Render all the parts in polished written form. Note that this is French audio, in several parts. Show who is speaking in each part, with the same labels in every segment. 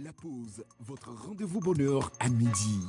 Speaker 1: La pause, votre rendez-vous bonheur à midi.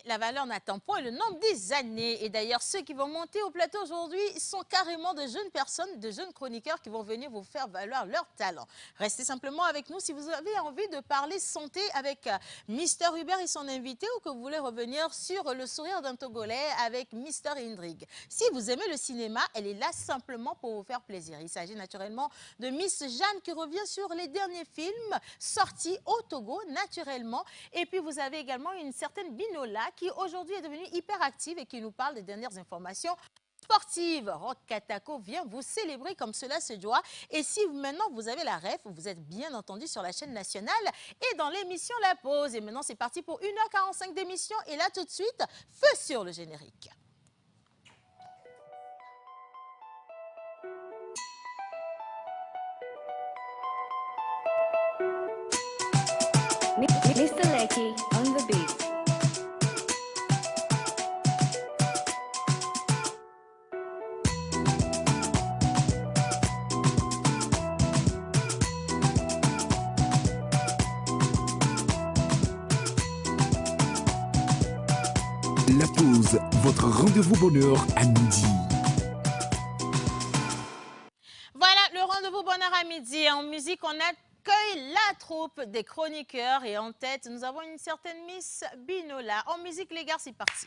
Speaker 2: La valeur n'attend point le nombre des années. Et d'ailleurs, ceux qui vont monter au plateau aujourd'hui sont carrément de jeunes personnes, de jeunes chroniqueurs qui vont venir vous faire valoir leur talent. Restez simplement avec nous si vous avez envie de parler santé avec Mister Hubert et son invité ou que vous voulez revenir sur le sourire d'un Togolais avec Mister Indrig. Si vous aimez le cinéma, elle est là simplement pour vous faire plaisir. Il s'agit naturellement de Miss Jeanne qui revient sur les derniers films sortis au Togo naturellement. Et puis vous avez également une certaine Binola qui aujourd'hui est devenue hyper active et qui nous parle des dernières informations sportives. Rock Katako vient vous célébrer comme cela se doit. Et si maintenant vous avez la ref, vous êtes bien entendu sur la chaîne nationale et dans l'émission La Pause. Et maintenant c'est parti pour 1h45 d'émission. Et là tout de suite, feu sur le générique.
Speaker 3: Mr. Lecky on the beat.
Speaker 1: La pause, votre rendez-vous bonheur à midi.
Speaker 2: Voilà le rendez-vous bonheur à midi. En musique, on accueille la troupe des chroniqueurs et en tête, nous avons une certaine Miss Binola. En musique, les gars, c'est parti.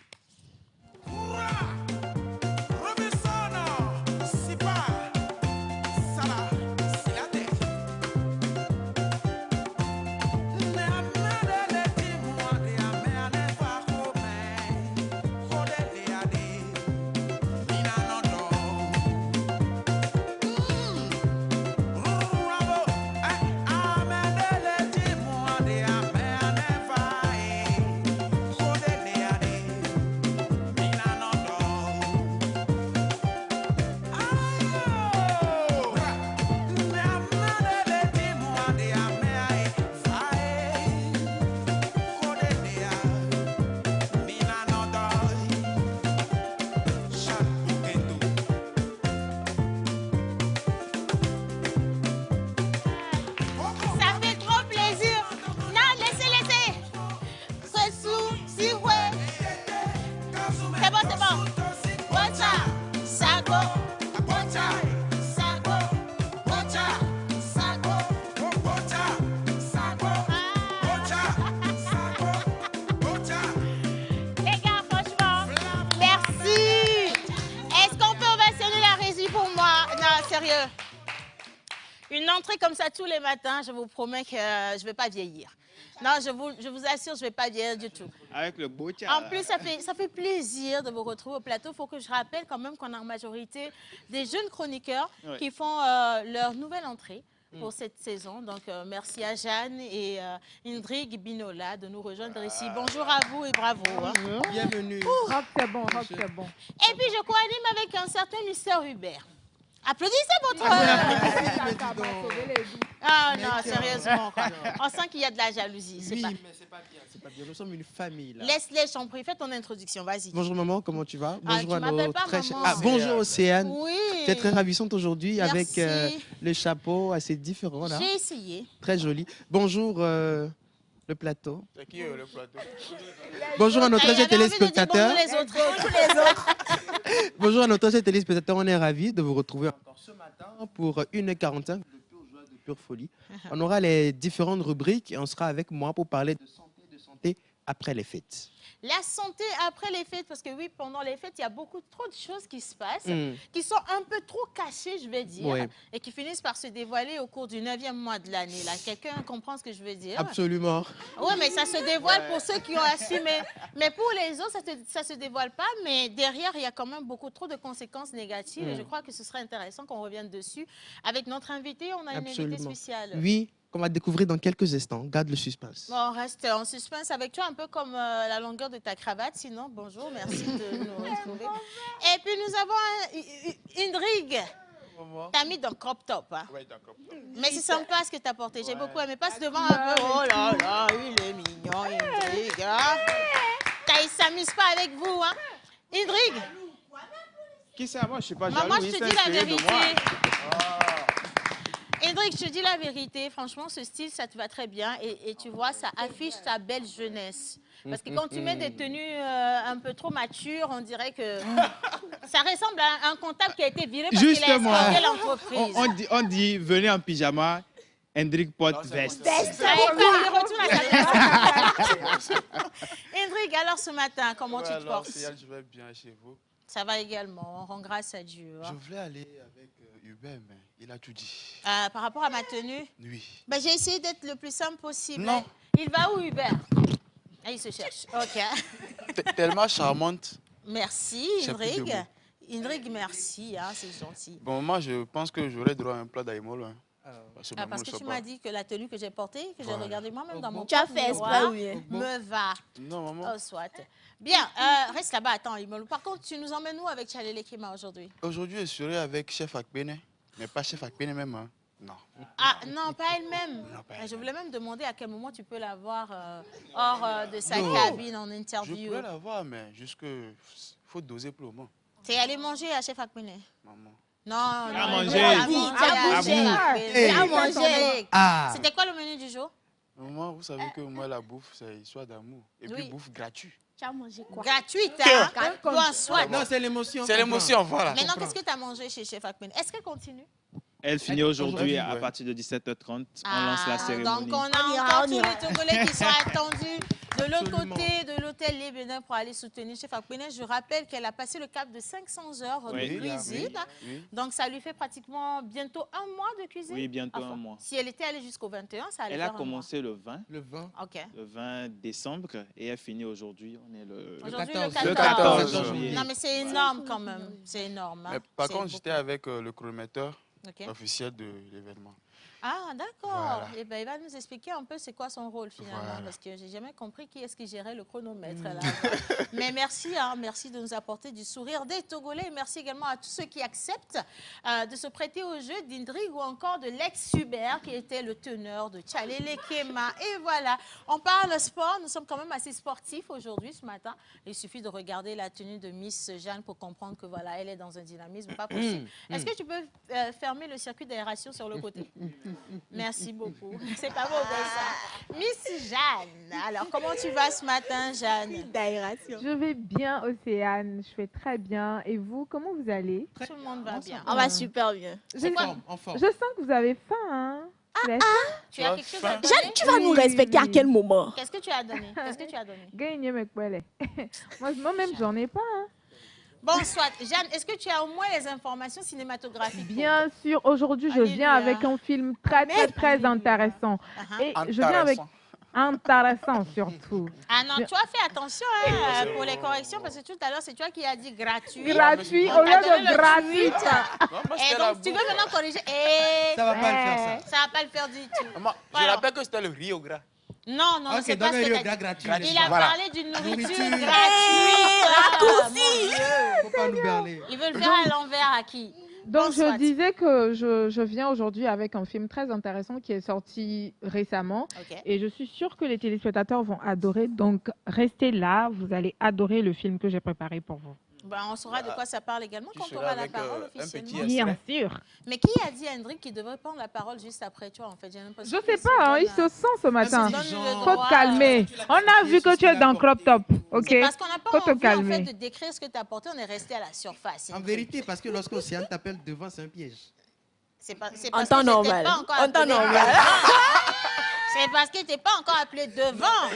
Speaker 2: Une entrée comme ça tous les matins, je vous promets que je ne vais pas vieillir. Non, je vous assure, je ne vais pas vieillir du tout.
Speaker 4: Avec le beau tien.
Speaker 2: En plus, ça fait plaisir de vous retrouver au plateau. Il faut que je rappelle quand même qu'on a en majorité des jeunes chroniqueurs qui font leur nouvelle entrée pour cette saison. Donc, merci à Jeanne et Indrig Binola de nous rejoindre ici. Bonjour à vous et bravo.
Speaker 4: Bienvenue.
Speaker 5: Rock, c'est bon, rock, c'est bon.
Speaker 2: Et puis, je co-anime avec un certain Mister Hubert. Applaudissez votre... Ah non, sérieusement. On sent qu'il y a de la jalousie.
Speaker 4: Oui, mais c'est pas bien, c'est pas bien. Nous sommes une famille là.
Speaker 2: Laisse-les, j'en prie. Fais ton introduction, vas-y.
Speaker 4: Bonjour maman, comment tu vas?
Speaker 2: Ah,
Speaker 4: Bonjour
Speaker 2: tu m'appelles pas
Speaker 4: très
Speaker 2: maman.
Speaker 4: bonjour Océane.
Speaker 2: Oui.
Speaker 4: Tu es très ravissante aujourd'hui
Speaker 2: Merci.
Speaker 4: avec le chapeau assez différent là.
Speaker 2: J'ai essayé.
Speaker 4: Très joli. Bonjour le plateau.
Speaker 6: C'est qui le plateau?
Speaker 4: Bonjour à nos très chers téléspectateurs.
Speaker 2: Bonjour les autres.
Speaker 4: Bonjour à nos très chers téléspectateurs. On est ravis de vous retrouver encore ce matin pour 1h45 de pure joie, de pure folie. On aura les différentes rubriques et on sera avec moi pour parler de santé après les fêtes.
Speaker 2: La santé après les fêtes, parce que oui, pendant les fêtes, il y a trop de choses qui se passent, qui sont un peu trop cachées, je vais dire, et qui finissent par se dévoiler au cours du 9e mois de l'année. Quelqu'un comprend ce que je veux dire?
Speaker 4: Absolument.
Speaker 2: Oui, mais ça se dévoile pour ceux qui ont assumé. Mais pour les autres, ça ne se dévoile pas, mais derrière, il y a quand même beaucoup trop de conséquences négatives. Et je crois que ce serait intéressant qu'on revienne dessus. Avec notre invité, on a une invitée spéciale.
Speaker 4: Oui. Qu'on va découvrir dans quelques instants. Garde le suspense.
Speaker 2: Bon, on reste en suspense avec toi, un peu comme la longueur de ta cravate. Sinon, bonjour, merci de nous retrouver. Et puis, nous avons Indrig. T'as mis dans crop top. Hein?
Speaker 6: Oui, dans crop top.
Speaker 2: Mais c'est sympa ce que t'as porté. J'ai beaucoup aimé. Passe devant un peu. Oh là là, il est mignon, Indrig. Hein? Il ne s'amuse pas avec vous. Hein? Indrig.
Speaker 6: Qui c'est? Moi, je ne suis pas jaloux.
Speaker 2: Maman, je te dis la vérité. Indrig, Hendrik, je te dis la vérité. Franchement, ce style, ça te va très bien. Et tu vois, ça affiche ta belle jeunesse. Parce que quand tu mets des tenues un peu trop matures, on dirait que ça ressemble à un comptable qui a été viré parce qu'il a escroqué l'entreprise.
Speaker 6: On dit, venez en pyjama, Hendrik porte veste.
Speaker 2: Hendrik, alors ce matin, comment tu te portes?
Speaker 7: Je vais bien chez vous.
Speaker 2: Ça va également, on rend grâce à Dieu. Hein.
Speaker 7: Je voulais aller avec Hubert, mais il a tout dit.
Speaker 2: Par rapport à ma tenue?
Speaker 7: Oui.
Speaker 2: Ben, j'ai essayé d'être le plus simple possible.
Speaker 7: Non.
Speaker 2: Il va où, Hubert? Ah, il se cherche. OK.
Speaker 7: Tellement charmante.
Speaker 2: Merci, Hendrik. Hendrik, merci, hein, c'est gentil.
Speaker 7: Bon, moi, je pense que j'aurais droit à un plat d'aïmol. Hein.
Speaker 2: Parce que tu m'as dit que la tenue que j'ai portée, que j'ai regardée moi-même dans mon
Speaker 8: Tu as fait exprès, oui.
Speaker 2: me va.
Speaker 7: Non, maman.
Speaker 2: Oh, soit. Bien, reste là-bas, attends, Imolou. Par contre, tu nous emmènes où avec Tchalele Kema aujourd'hui?
Speaker 7: Aujourd'hui, je serai avec Chef Akpene. Mais pas Chef Akpene même. Hein. Non.
Speaker 2: Ah, non, pas elle-même.
Speaker 7: Non, pas
Speaker 2: Je voulais même demander à quel moment tu peux la voir hors de sa cabine en
Speaker 7: Je
Speaker 2: interview.
Speaker 7: pourrais la voir, mais jusque... faut doser pour le moment.
Speaker 2: T'es allé manger à Chef Akpene?
Speaker 7: Maman.
Speaker 2: Non,
Speaker 6: À
Speaker 2: non.
Speaker 6: manger.
Speaker 2: À manger.
Speaker 4: Ah.
Speaker 2: C'était quoi le menu du jour?
Speaker 7: Maman, vous savez que moi, la bouffe, c'est histoire d'amour. Et puis, bouffe gratuite.
Speaker 8: Tu as mangé quoi?
Speaker 2: Gratuite, hein? Toi, soit.
Speaker 4: Non, c'est l'émotion.
Speaker 7: C'est l'émotion, voilà.
Speaker 2: Maintenant, qu'est-ce que tu as mangé chez Chef Akpene? Est-ce qu'elle continue?
Speaker 6: Elle finit aujourd'hui à partir de 17h30. On lance la cérémonie.
Speaker 2: Donc, on a encore tous les Togolais qui sont attendus de l'autre côté de l'hôtel Les Bénins pour aller soutenir Chef Akpene. Je rappelle qu'elle a passé le cap de 500 heures de cuisine.
Speaker 7: Oui.
Speaker 2: Donc, ça lui fait pratiquement bientôt un mois de cuisine.
Speaker 6: Oui, bientôt un mois.
Speaker 2: Si elle était allée jusqu'au 21, ça allait
Speaker 6: Elle
Speaker 2: faire
Speaker 6: a commencé le 20.
Speaker 4: Le 20.
Speaker 2: Ok.
Speaker 6: Le 20 décembre et elle finit aujourd'hui. On est le
Speaker 2: Aujourd'hui,
Speaker 4: 14.
Speaker 2: le
Speaker 6: 14
Speaker 2: 14.
Speaker 6: janvier.
Speaker 2: Non, mais c'est énorme quand même. C'est énorme. Hein.
Speaker 7: Mais par
Speaker 2: C'est
Speaker 7: contre,
Speaker 2: beaucoup.
Speaker 7: j'étais avec le chronométeur
Speaker 2: Ok.
Speaker 7: officiel de l'événement.
Speaker 2: Ah, d'accord.
Speaker 7: Voilà.
Speaker 2: Eh ben, il va nous expliquer un peu c'est quoi son rôle finalement,
Speaker 7: Voilà.
Speaker 2: parce que j'ai jamais compris qui est-ce qui gérait le chronomètre. Là. Mais merci, hein, merci de nous apporter du sourire des Togolais. Et merci également à tous ceux qui acceptent de se prêter au jeu d'Indrig ou encore de l'ex-Hubert qui était le teneur de Tchalele Kema. Et voilà, on parle sport. Nous sommes quand même assez sportifs aujourd'hui, ce matin. Il suffit de regarder la tenue de Miss Jeanne pour comprendre que voilà, elle est dans un dynamisme pas possible. Est-ce que tu peux fermer le circuit d'aération sur le côté? Merci beaucoup. C'est pas mauvais ça. Miss Jeanne, alors comment tu vas ce matin, Jeanne?
Speaker 8: D'aération.
Speaker 5: Je vais bien, Océane. Je vais très bien. Et vous, comment vous allez?
Speaker 2: Tout le monde va bien.
Speaker 8: On va super bien.
Speaker 4: En forme.
Speaker 5: Je sens que vous avez faim, hein?
Speaker 2: Tu as quelque chose à donner?
Speaker 8: Jeanne, tu vas nous respecter à quel moment?
Speaker 2: Qu'est-ce que tu as donné? Qu'est-ce que tu as donné?
Speaker 5: Gagne mes poêles. Moi-même, j'en ai pas, hein?
Speaker 2: Bon, soit. Jeanne, est-ce que tu as au moins les informations cinématographiques?
Speaker 5: Bien sûr, aujourd'hui, je viens
Speaker 2: Alléluia.
Speaker 5: avec un film très intéressant. Et je viens avec intéressant surtout.
Speaker 2: Ah non, toi, fais attention hein, pour les corrections, parce que tout à l'heure, c'est toi qui as dit gratuit.
Speaker 5: Gratuit
Speaker 2: On
Speaker 5: au
Speaker 2: t'a
Speaker 5: lieu
Speaker 2: donné
Speaker 5: de
Speaker 2: le
Speaker 5: gratuit.
Speaker 2: Et donc, tu veux maintenant corriger?
Speaker 4: Ça va pas le faire, ça.
Speaker 2: Ça va pas le faire du tout.
Speaker 7: Maman, je
Speaker 2: Voilà.
Speaker 7: rappelle que c'était le Rio Gras.
Speaker 2: Non, non,
Speaker 4: Ok,
Speaker 2: c'est
Speaker 4: donc
Speaker 2: pas ce que
Speaker 4: le
Speaker 2: t'as dit.
Speaker 4: gratuit.
Speaker 2: Il a
Speaker 7: Voilà.
Speaker 2: parlé d'une nourriture
Speaker 4: Nourriture.
Speaker 2: gratuite.
Speaker 4: Faut pas nous berner.
Speaker 2: Ils veulent faire à l'envers à qui?
Speaker 5: Donc,
Speaker 2: Bon,
Speaker 5: je
Speaker 2: soit.
Speaker 5: disais que je viens aujourd'hui avec un film très intéressant qui est sorti récemment.
Speaker 2: Ok.
Speaker 5: Et je suis sûre que les téléspectateurs vont adorer. Donc, restez là. Vous allez adorer le film que j'ai préparé pour vous.
Speaker 2: Ben, on saura de quoi ça parle également
Speaker 7: Tu
Speaker 2: quand on
Speaker 7: seras
Speaker 2: aura la
Speaker 7: avec,
Speaker 2: parole
Speaker 7: un
Speaker 2: officiellement.
Speaker 7: petit
Speaker 5: Bien sûr.
Speaker 2: Mais qui a dit à Hendrik qu'il devrait prendre la parole juste après toi, en fait? J'ai l'impression
Speaker 5: Je
Speaker 2: qu'il
Speaker 5: sais pas, hein, il se sent ce matin.
Speaker 4: Merci.
Speaker 5: Faut te calmer. On a vu que tu es dans crop top, ok?
Speaker 2: C'est parce qu'on n'a pas
Speaker 5: Faut te
Speaker 2: envie en
Speaker 5: calmer.
Speaker 2: fait, de décrire ce que tu as apporté, on est resté à la surface.
Speaker 4: En vérité, parce que lorsque Océane t'appelle devant, c'est un piège.
Speaker 2: C'est pas, c'est
Speaker 8: En
Speaker 2: parce
Speaker 8: temps
Speaker 2: que j'étais
Speaker 8: normal.
Speaker 2: pas encore
Speaker 8: En temps
Speaker 2: appelé.
Speaker 8: normal.
Speaker 2: C'est parce que tu n'es pas encore appelé devant.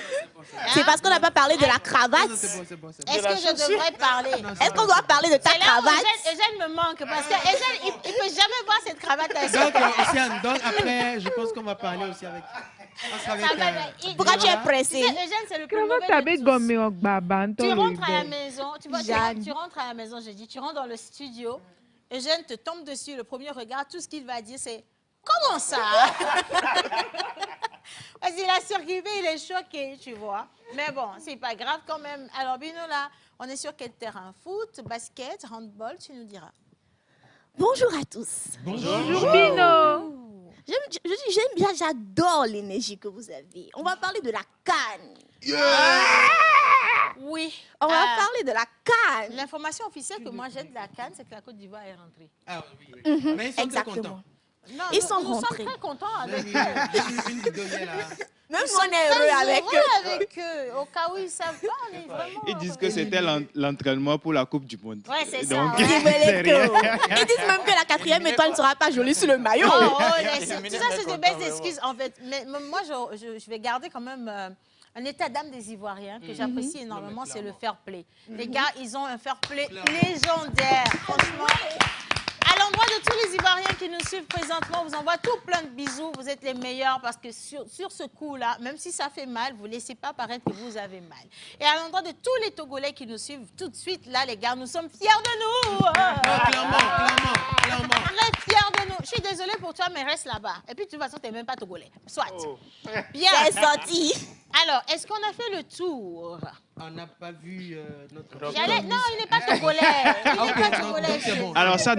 Speaker 8: C'est parce qu'on n'a pas parlé de la
Speaker 4: Non,
Speaker 8: cravate.
Speaker 4: non, c'est bon, c'est bon. c'est bon.
Speaker 2: Est-ce que je devrais parler?
Speaker 8: Est-ce qu'on doit parler de ta
Speaker 2: C'est là où
Speaker 8: cravate?
Speaker 2: Eugène me manque parce que Eugène, il ne peut jamais voir cette cravate à son
Speaker 4: Donc, Océane, donc après, je pense qu'on va parler aussi avec. On sera avec,
Speaker 8: Pourquoi tu es
Speaker 2: Tu
Speaker 8: pressé?
Speaker 2: sais, Eugène, c'est le plus
Speaker 5: Comment
Speaker 2: mauvais
Speaker 5: t'avais
Speaker 2: de tous.
Speaker 5: gommé au baba,
Speaker 2: Tu
Speaker 5: Anton
Speaker 2: rentres à la
Speaker 5: Louis?
Speaker 2: maison, tu vois,
Speaker 8: Jeanne.
Speaker 2: tu rentres à la maison, je dis, tu rentres dans le studio, Eugène te tombe dessus, le premier regard, tout ce qu'il va dire, c'est « Comment ça ?» Parce qu'il a surkiffé, il est choqué, tu vois. Mais bon, c'est pas grave quand même. Alors, Bino, là, on est sur quel terrain? Foot, basket, handball, tu nous diras.
Speaker 8: Bonjour à tous.
Speaker 5: Bonjour Bino.
Speaker 8: J'aime bien, j'adore l'énergie que vous avez. On va parler de la canne.
Speaker 2: Oui.
Speaker 8: On va parler de la canne.
Speaker 2: L'information officielle que moi j'ai de la CAN, c'est que la Côte d'Ivoire est rentrée.
Speaker 4: Ah oui, oui. Mais ils sont très
Speaker 8: Exactement.
Speaker 4: contents.
Speaker 2: Non,
Speaker 8: Ils sont
Speaker 2: nous sommes
Speaker 8: rentrés.
Speaker 2: très contents avec eux.
Speaker 4: Une qui donnait là.
Speaker 8: Même
Speaker 2: Nous
Speaker 8: si on
Speaker 2: sommes
Speaker 8: est heureux
Speaker 2: très
Speaker 8: avec
Speaker 2: heureux
Speaker 8: eux.
Speaker 2: avec eux. Au cas où ils savent pas, on est vraiment
Speaker 6: Ils disent
Speaker 2: heureux.
Speaker 6: que c'était l'entraînement pour la Coupe du Monde.
Speaker 2: Ouais, c'est ça.
Speaker 6: Donc,
Speaker 2: Ouais.
Speaker 6: c'est rien.
Speaker 8: Ils disent même que la 4e étoile ne sera pas jolie sur le maillot.
Speaker 2: Oh, tout ça, c'est des belles excuses, en fait. Mais moi, je vais garder quand même un état d'âme des Ivoiriens que j'apprécie énormément, c'est le fair play. Les gars, ils ont un fair play légendaire, franchement. À l'endroit de tous les Ivoiriens qui nous suivent présentement, on vous envoie tout plein de bisous. Vous êtes les meilleurs parce que sur ce coup-là, même si ça fait mal, vous ne laissez pas paraître que vous avez mal. Et à l'endroit de tous les Togolais qui nous suivent tout de suite, là, les gars, nous sommes fiers de nous.
Speaker 4: Clairement.
Speaker 2: Très fiers de nous. Je suis désolée pour toi, mais reste là-bas. Et puis, de toute façon, tu n'es même pas Togolais. Soit. Bien.
Speaker 8: C'est sorti.
Speaker 2: Alors, est-ce qu'on a fait le tour?
Speaker 4: On n'a pas vu notre...
Speaker 2: Non, il n'est pas Togolais. Il n'est pas Togolais.
Speaker 4: c'est bon.
Speaker 6: Alors, ça,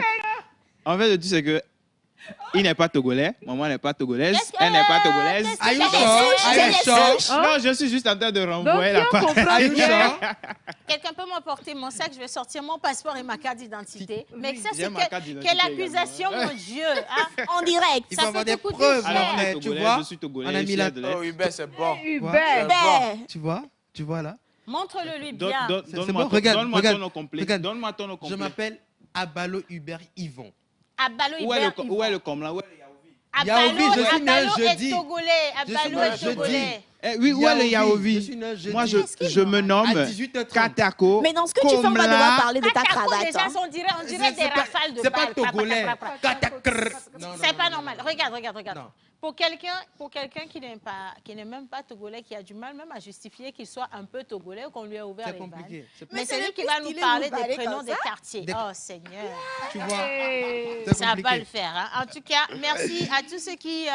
Speaker 6: en fait, le truc, c'est que il n'est pas togolais, maman n'est pas togolaise, elle n'est pas togolaise.
Speaker 4: Are you sure?
Speaker 6: Non, je suis juste en train de renvoyer
Speaker 5: Donc,
Speaker 6: la
Speaker 5: si on
Speaker 6: part.
Speaker 5: comprend
Speaker 4: Are you
Speaker 5: bien,
Speaker 4: sure?
Speaker 2: Quelqu'un peut m'apporter mon sac, je vais sortir mon passeport et ma carte d'identité. Mais ça,
Speaker 6: j'ai
Speaker 2: c'est
Speaker 6: ma carte d'identité
Speaker 2: quelle accusation, mon Dieu. Hein?
Speaker 8: En direct.
Speaker 4: Il
Speaker 2: Ça
Speaker 4: faut avoir
Speaker 2: fait
Speaker 4: des
Speaker 2: beaucoup de
Speaker 4: preuves.
Speaker 2: choses.
Speaker 6: Alors, on est
Speaker 4: Tu
Speaker 6: togolais,
Speaker 4: vois,
Speaker 6: je suis togolais,
Speaker 4: on a mis
Speaker 6: fier
Speaker 4: la...
Speaker 6: de l'être.
Speaker 7: Oh, Hubert, c'est bon.
Speaker 5: Hubert.
Speaker 8: Ben,
Speaker 4: Tu vois là?
Speaker 2: Montre-le lui
Speaker 6: Donne-
Speaker 2: bien.
Speaker 6: donne-
Speaker 4: C'est
Speaker 6: Donne-moi
Speaker 4: bon,
Speaker 6: ton-
Speaker 4: regarde,
Speaker 6: donne-moi
Speaker 4: regarde,
Speaker 6: ton nom complet.
Speaker 4: regarde.
Speaker 6: Donne-moi ton nom
Speaker 4: Je
Speaker 6: complet.
Speaker 4: m'appelle Abalo Hubert Yvon.
Speaker 2: Abalo
Speaker 6: Où est le
Speaker 2: Hubert.
Speaker 6: com là? Où est le Yaovi?
Speaker 4: Yaovi, je suis né
Speaker 2: Abalo est
Speaker 4: jeudi.
Speaker 2: togolais.
Speaker 4: Je suis
Speaker 2: Abalo
Speaker 4: né
Speaker 2: est
Speaker 4: jeudi.
Speaker 2: togolais.
Speaker 6: Oui, où est le
Speaker 4: Je
Speaker 6: Yaovi?
Speaker 4: suis né jeudi.
Speaker 6: Moi,
Speaker 2: Qu'est-ce qu'il
Speaker 6: je me
Speaker 4: À
Speaker 6: nomme
Speaker 4: 18h30.
Speaker 6: Katako.
Speaker 8: mais dans ce que tu fais, on va devoir parler de ta
Speaker 2: Katako,
Speaker 8: cravate.
Speaker 2: déjà,
Speaker 8: hein.
Speaker 2: on dirait des rafales de
Speaker 4: C'est pas
Speaker 2: balles.
Speaker 4: togolais. Katakr.
Speaker 2: C'est pas normal. Regarde.
Speaker 4: Non.
Speaker 2: Pour quelqu'un qui n'est même pas togolais, qui a du mal même à justifier qu'il soit un peu togolais ou qu'on lui a ouvert
Speaker 4: C'est
Speaker 2: les vannes.
Speaker 4: compliqué. C'est
Speaker 2: Mais
Speaker 8: Mais
Speaker 2: c'est
Speaker 8: c'est
Speaker 2: lui
Speaker 8: le
Speaker 2: qui
Speaker 8: plus
Speaker 2: va nous
Speaker 8: stylé,
Speaker 2: parler
Speaker 8: vous
Speaker 2: des
Speaker 8: parlez
Speaker 2: prénoms
Speaker 8: comme
Speaker 2: des
Speaker 8: ça.
Speaker 2: quartiers.
Speaker 4: Des-
Speaker 2: Oh Seigneur.
Speaker 4: Tu vois,
Speaker 5: Hey.
Speaker 4: c'est
Speaker 2: Ça va pas le
Speaker 4: compliqué.
Speaker 2: faire. Hein. En tout cas, merci à tous ceux qui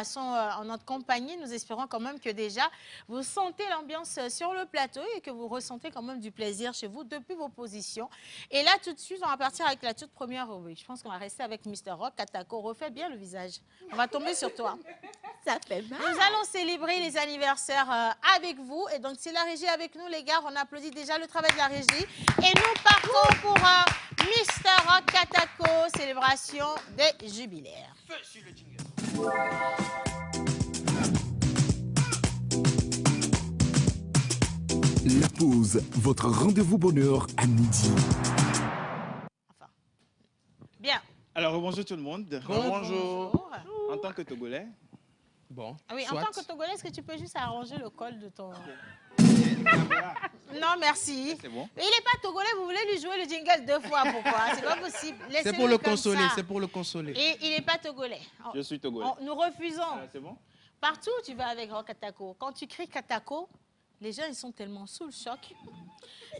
Speaker 2: sont en notre compagnie. Nous espérons quand même que déjà, vous sentez l'ambiance sur le plateau et que vous ressentez quand même du plaisir chez vous depuis vos positions. Et là, tout de suite, on va partir avec la toute première rubrique. Je pense qu'on va rester avec Mr. Rock. Katako, refais bien le visage. On va tomber sur toi.
Speaker 8: Ça fait mal.
Speaker 2: Nous allons célébrer les anniversaires avec vous. Et donc, c'est la régie avec nous, les gars. On applaudit déjà le travail de la régie. Et nous partons pour Mr. Rock Katako, célébration des jubilaires.
Speaker 1: La pause, votre rendez-vous bonheur à midi.
Speaker 2: Bien.
Speaker 6: Alors, bonjour tout le monde.
Speaker 7: Bonjour.
Speaker 6: En tant que Togolais,
Speaker 4: Bon,
Speaker 2: Ah oui, en
Speaker 4: soit.
Speaker 2: tant que Togolais, est-ce que tu peux juste arranger le col de ton... Non, merci.
Speaker 6: c'est bon.
Speaker 2: Mais il n'est pas Togolais, vous voulez lui jouer le jingle 2 fois, pourquoi? C'est pas possible.
Speaker 4: C'est
Speaker 2: Laissez-le
Speaker 4: pour le
Speaker 2: comme
Speaker 4: consoler,
Speaker 2: ça.
Speaker 4: c'est pour le consoler.
Speaker 2: Et il n'est pas Togolais.
Speaker 6: Je suis Togolais.
Speaker 2: Nous refusons.
Speaker 6: C'est bon?
Speaker 2: Partout où tu vas avec Rock Katako, quand tu cries Katako, les gens ils sont tellement sous le choc.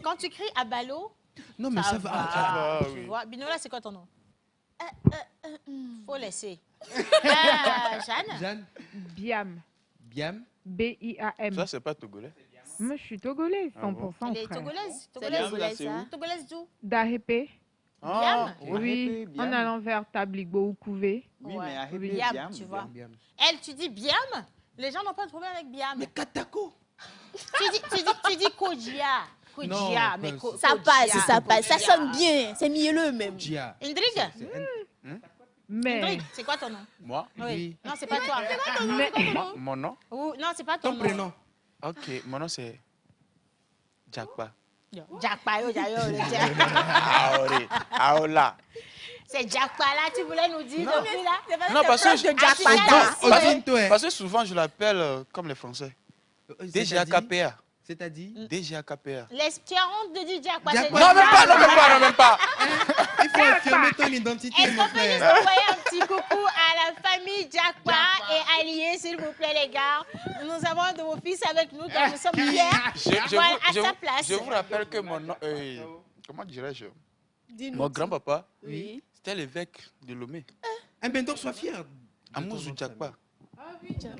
Speaker 2: Quand tu cries Abalo,
Speaker 4: Non, mais ça va.
Speaker 7: va,
Speaker 2: tu
Speaker 7: oui.
Speaker 2: vois. Binola, c'est quoi ton nom? Faut laisser. Jeanne?
Speaker 4: Jeanne,
Speaker 5: Biam.
Speaker 4: Biam.
Speaker 5: B-I-A-M.
Speaker 7: Ça, c'est pas togolais.
Speaker 5: Moi, je suis togolais, 100%,
Speaker 7: Ah bon?
Speaker 2: Elle est
Speaker 5: frère.
Speaker 2: togolaise.
Speaker 6: Biam,
Speaker 2: Togolaise,
Speaker 6: là, c'est où?
Speaker 2: Togolaise d'où?
Speaker 5: D'Arépé.
Speaker 2: Biam?
Speaker 5: Oui,
Speaker 6: Biam.
Speaker 5: en allant vers Tabligbo ou Couvé.
Speaker 6: Oui,
Speaker 2: Ouais.
Speaker 6: mais arrêtez
Speaker 2: Biam,
Speaker 6: Biam,
Speaker 2: tu vois.
Speaker 4: Biam.
Speaker 2: Elle, tu dis Biam? Les gens n'ont pas de problème avec Biam.
Speaker 4: Mais Katako.
Speaker 2: Tu dis Kojia. Kojia,
Speaker 4: Non,
Speaker 2: mais
Speaker 8: Ça passe, ça passe. Ça sonne bien. C'est mielleux même.
Speaker 4: Gia.
Speaker 2: Indrig?
Speaker 5: Mais,
Speaker 2: Indrig, c'est quoi ton nom?
Speaker 7: Moi,
Speaker 2: Oui.
Speaker 4: Oui.
Speaker 2: Non, c'est pas toi.
Speaker 5: mais
Speaker 7: mon nom?
Speaker 2: Ou, non, c'est pas ton
Speaker 4: Ton
Speaker 2: nom.
Speaker 4: prénom.
Speaker 7: Ok, mon nom, c'est Jackpa.
Speaker 2: Jackpa, yo,
Speaker 7: Aola.
Speaker 2: c'est Jackpa là, tu voulais nous dire depuis là?
Speaker 7: Non, parce que,
Speaker 4: Parce
Speaker 7: parce que souvent, je l'appelle comme les Français. DGAKPA.
Speaker 4: C'est-à-dire
Speaker 7: DGAKPA.
Speaker 2: Tu as honte de dire Jackpa.
Speaker 4: Jackpa.
Speaker 7: Non, même pas.
Speaker 4: il faut affirmer ton identité,
Speaker 2: Est-ce
Speaker 4: mon
Speaker 2: qu'on peut juste
Speaker 4: frère.
Speaker 2: envoyer un petit coucou à la famille Jackpa et alliés, s'il vous plaît, les gars? Nous avons un de vos fils avec nous, car nous sommes fiers. Voilà, à sa place.
Speaker 7: Je vous rappelle que mon nom... comment dirais-je? Mon grand-papa,
Speaker 8: Oui.
Speaker 7: c'était l'évêque de Lomé.
Speaker 4: Eh bien, donc, sois fier.
Speaker 7: Amouzou Jackpa.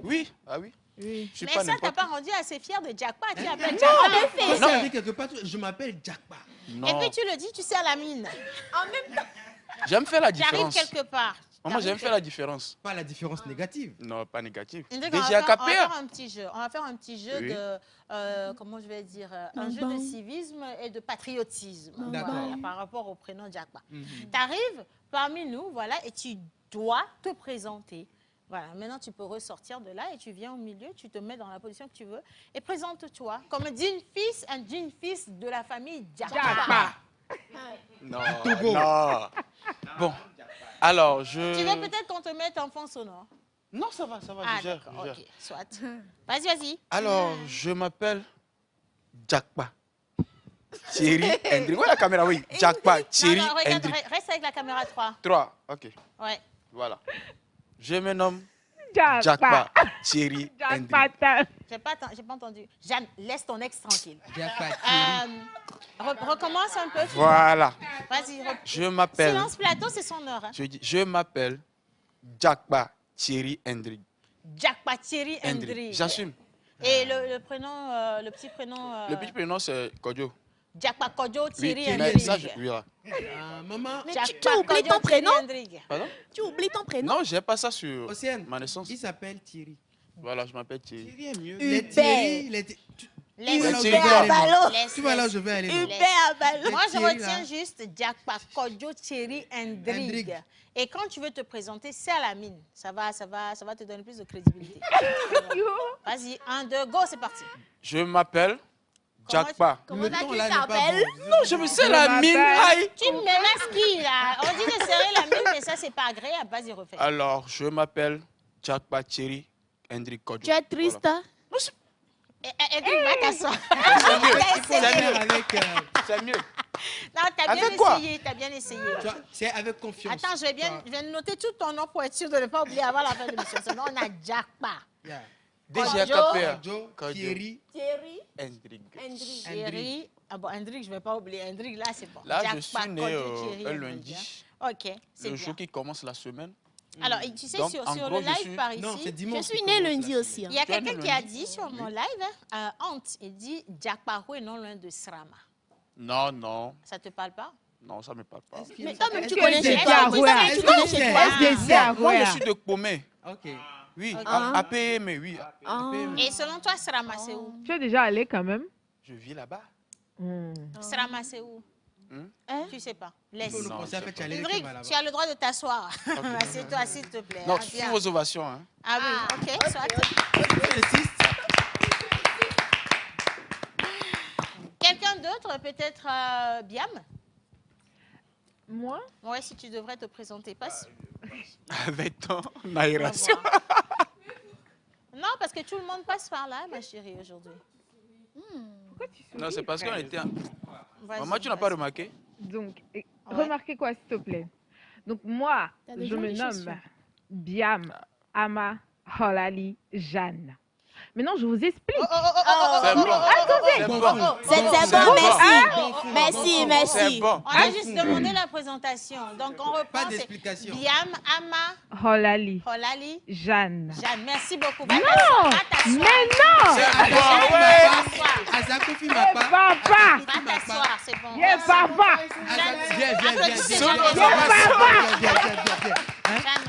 Speaker 7: Oui, ah oui.
Speaker 5: oui.
Speaker 7: Je suis
Speaker 2: Mais
Speaker 7: pas
Speaker 2: ça, t'as
Speaker 7: n'importe
Speaker 2: pas rendu assez fier de Jackpa. Tu appelles
Speaker 8: Non,
Speaker 2: Jackpa.
Speaker 8: en effet.
Speaker 4: Ça veut dire quelque part, je m'appelle Jackpa.
Speaker 2: Et puis tu le dis, tu sers la mine.
Speaker 7: J'aime faire la
Speaker 2: J'arrive
Speaker 7: différence.
Speaker 2: quelque part.
Speaker 7: Moi, j'aime faire la différence.
Speaker 4: Pas la différence négative.
Speaker 7: Non, pas négative.
Speaker 2: Indrig, on va faire
Speaker 7: DGAKPA.
Speaker 2: un petit jeu. On va faire un petit jeu
Speaker 7: Oui.
Speaker 2: de, comment je vais dire, un jeu de civisme et de patriotisme.
Speaker 4: D'accord.
Speaker 2: Voilà, par rapport au prénom Jackpa.
Speaker 4: Mhm.
Speaker 2: Tu arrives parmi nous, voilà, et tu dois te présenter. Voilà, maintenant tu peux ressortir de là et tu viens au milieu, tu te mets dans la position que tu veux et présente-toi comme d'une fils de la famille Diakpa.
Speaker 7: Non, non. Bon, alors je...
Speaker 2: Tu veux peut-être qu'on te mette en fond sonore?
Speaker 7: Non, ça va,
Speaker 2: Ah,
Speaker 7: je gère.
Speaker 2: d'accord, ok, soit. Vas-y.
Speaker 7: Alors, je m'appelle Diakpa Thierry Hendrik. Où est la caméra? Oui, Diakpa Thierry
Speaker 2: Non, regarde,
Speaker 7: Hendrik.
Speaker 2: reste avec la caméra 3.
Speaker 7: 3, ok.
Speaker 2: Ouais.
Speaker 7: Voilà. Je me nomme
Speaker 5: Diakpa.
Speaker 7: Diakpa Thierry Hendrik.
Speaker 5: Diakpa.
Speaker 2: J'ai pas entendu. Jeanne, laisse ton ex tranquille.
Speaker 4: Diakpa,
Speaker 2: Recommence un peu.
Speaker 7: Voilà.
Speaker 2: Vas-y.
Speaker 7: Je m'appelle...
Speaker 2: Silence plateau, c'est son heure. Hein.
Speaker 7: Je m'appelle Diakpa Thierry Hendrik.
Speaker 2: Diakpa Thierry Hendrik.
Speaker 7: J'assume.
Speaker 2: Et le prénom, le petit prénom.
Speaker 7: Le petit prénom, c'est Kodjo.
Speaker 2: Diakpa Kodjo Thierry
Speaker 7: Oui, mais
Speaker 2: Hendrik.
Speaker 7: ça, je... Oui, là.
Speaker 4: maman,
Speaker 8: Mais
Speaker 2: Diakpa
Speaker 8: tu oublies
Speaker 2: Kodjo
Speaker 8: ton prénom?
Speaker 2: Thierry Hendrik.
Speaker 7: Pardon?
Speaker 8: Tu oublies ton prénom?
Speaker 7: Non, j'ai pas ça sur
Speaker 4: Océane,
Speaker 7: ma naissance.
Speaker 4: il s'appelle Thierry.
Speaker 7: Voilà, je m'appelle Thierry.
Speaker 4: Thierry est mieux.
Speaker 8: Hubert.
Speaker 4: Les Thierry,
Speaker 2: Laisse.
Speaker 4: là où je
Speaker 7: Hubert
Speaker 4: veux aller,
Speaker 8: Ballot.
Speaker 4: non.
Speaker 2: Laisse,
Speaker 4: Tu vois là où
Speaker 2: laisse.
Speaker 4: je veux aller, non.
Speaker 8: Hubert Ballot.
Speaker 2: Moi, je
Speaker 4: Thierry,
Speaker 2: retiens
Speaker 4: là.
Speaker 2: juste Diakpa Kodjo Thierry Hendrik.
Speaker 4: Hendrik.
Speaker 2: Et quand tu veux te présenter, c'est à la mine. Ça va te donner plus de crédibilité. Vas-y, 1, 2, go, c'est parti.
Speaker 7: Je m'appelle Diakpa.
Speaker 8: Comment
Speaker 4: Le
Speaker 8: ça,
Speaker 4: ton
Speaker 8: tu
Speaker 4: là n'est pas
Speaker 8: t'appelles?
Speaker 4: bon.
Speaker 7: Non, je me sais la mine. Aïe.
Speaker 2: Tu me menaces qui, là? On dit de serrer la mine, mais ça, c'est pas agréable. Vas-y, refais.
Speaker 7: Alors, je m'appelle Diakpa Thierry Hendrik Kodjo.
Speaker 8: Tu es triste,
Speaker 7: Voilà.
Speaker 8: hein?
Speaker 7: Non, c'est
Speaker 2: Edric, va t'asseoir.
Speaker 7: c'est mieux.
Speaker 4: Avec,
Speaker 7: C'est mieux.
Speaker 2: Non, t'as bien
Speaker 7: Avec quoi?
Speaker 2: essayé, t'as bien essayé.
Speaker 4: tu vois, c'est avec confiance.
Speaker 2: Attends, je vais noter tout ton nom pour être sûr de ne pas oublier avant la fin de l'émission. Sinon, on a Diakpa.
Speaker 4: Yeah.
Speaker 7: Déjà
Speaker 2: Kodjo.
Speaker 7: capé.
Speaker 4: Kodjo,
Speaker 7: Kodjo.
Speaker 4: Thierry,
Speaker 8: Thierry
Speaker 7: Hendrik.
Speaker 8: Hendrik.
Speaker 2: Thierry. Ah bon, Hendrik, je ne vais pas oublier. Hendrik, là, c'est bon.
Speaker 7: Là, je
Speaker 2: Diakpa,
Speaker 7: suis né
Speaker 2: Kodjo, Thierry,
Speaker 7: un
Speaker 2: Hendrik,
Speaker 7: lundi,
Speaker 2: hein. Ok, c'est
Speaker 7: le
Speaker 2: bien.
Speaker 7: jour qui commence la semaine.
Speaker 2: Alors, tu sais,
Speaker 7: Donc,
Speaker 2: sur
Speaker 7: en
Speaker 2: le
Speaker 7: gros, je
Speaker 2: live
Speaker 7: suis-
Speaker 2: par ici,
Speaker 4: Non, c'est
Speaker 8: Je
Speaker 4: dimanche.
Speaker 8: suis
Speaker 4: qui
Speaker 8: né
Speaker 4: commence
Speaker 8: lundi
Speaker 4: la
Speaker 8: aussi.
Speaker 4: semaine.
Speaker 2: il y a
Speaker 7: Tu es né
Speaker 2: quelqu'un qui a
Speaker 7: lundi.
Speaker 2: dit sur mon live, Ant, il dit Diakparo est non loin de Srama.
Speaker 7: Non, non.
Speaker 2: Ça te parle pas?
Speaker 7: Non, ça ne me parle pas.
Speaker 8: Mais toi-même,
Speaker 4: Est-ce
Speaker 8: tu
Speaker 4: que
Speaker 8: connais
Speaker 4: c'est
Speaker 8: chez toi.
Speaker 5: Diakpa?
Speaker 8: Oui, ça, tu connais chez toi.
Speaker 5: Est-ce que c'est
Speaker 7: Moi, je suis de Comé.
Speaker 4: Ok.
Speaker 7: Oui,
Speaker 2: Ok.
Speaker 7: à PM, oui.
Speaker 8: Ah.
Speaker 2: Et selon toi, Srama, c'est où?
Speaker 5: Tu es déjà allé quand même?
Speaker 7: Je vis là-bas.
Speaker 2: Srama, c'est où?
Speaker 8: Hein?
Speaker 2: Tu sais pas. Laisse.
Speaker 4: Pour le
Speaker 7: Non,
Speaker 4: concert,
Speaker 7: je sais
Speaker 4: tu allais
Speaker 2: Hendrik,
Speaker 4: là-bas.
Speaker 2: tu as le droit de t'asseoir. Assieds-toi, s'il te plaît.
Speaker 7: Non,
Speaker 2: hein,
Speaker 7: sous
Speaker 2: viens.
Speaker 7: vos ovations. Hein.
Speaker 2: Ah oui, ok, soit.
Speaker 4: J'insiste.
Speaker 2: Quelqu'un d'autre, peut-être Biam?
Speaker 5: Moi?
Speaker 2: Ouais, si tu devrais te présenter. Passe.
Speaker 7: Avec ton
Speaker 2: On va
Speaker 7: aération.
Speaker 2: voir. Non, parce que tout le monde passe par là, ma chérie, aujourd'hui.
Speaker 5: Pourquoi tu souris,
Speaker 7: Non, c'est parce qu'on
Speaker 5: frère?
Speaker 7: était...
Speaker 2: Vas-y,
Speaker 7: Maman, tu n'as pas
Speaker 2: vas-y.
Speaker 7: remarqué?
Speaker 5: Donc,
Speaker 2: Ouais.
Speaker 5: remarquez quoi, s'il te plaît. Donc, moi,
Speaker 8: T'as des
Speaker 5: je me
Speaker 8: jolies
Speaker 5: nomme
Speaker 8: chaussures.
Speaker 5: Biam Ama Holali Jeanne. Maintenant, je vous explique.
Speaker 7: C'est bon. C'est
Speaker 4: Bon,
Speaker 7: bon.
Speaker 4: bon.
Speaker 8: C'est bon, merci. Merci,
Speaker 7: C'est
Speaker 8: merci.
Speaker 7: bon.
Speaker 2: On a juste demandé la présentation. Donc, on reprend.
Speaker 4: Pas
Speaker 2: c'est
Speaker 4: d'explication.
Speaker 2: Biam, Ama,
Speaker 5: Holali
Speaker 2: Holali,
Speaker 5: Jeanne.
Speaker 2: Jeanne. Merci beaucoup.
Speaker 5: Non,
Speaker 2: Va
Speaker 5: mais
Speaker 2: t'asseoir.
Speaker 5: non!
Speaker 7: C'est bon,
Speaker 2: Jeanne,
Speaker 7: ouais.
Speaker 2: va t'asseoir.
Speaker 4: Azakofi
Speaker 5: Eh,
Speaker 4: m'a pas.
Speaker 5: papa!
Speaker 2: Va t'asseoir, c'est bon.
Speaker 5: Yeah, papa!
Speaker 2: Applaudissez Jeanne. Jeanne,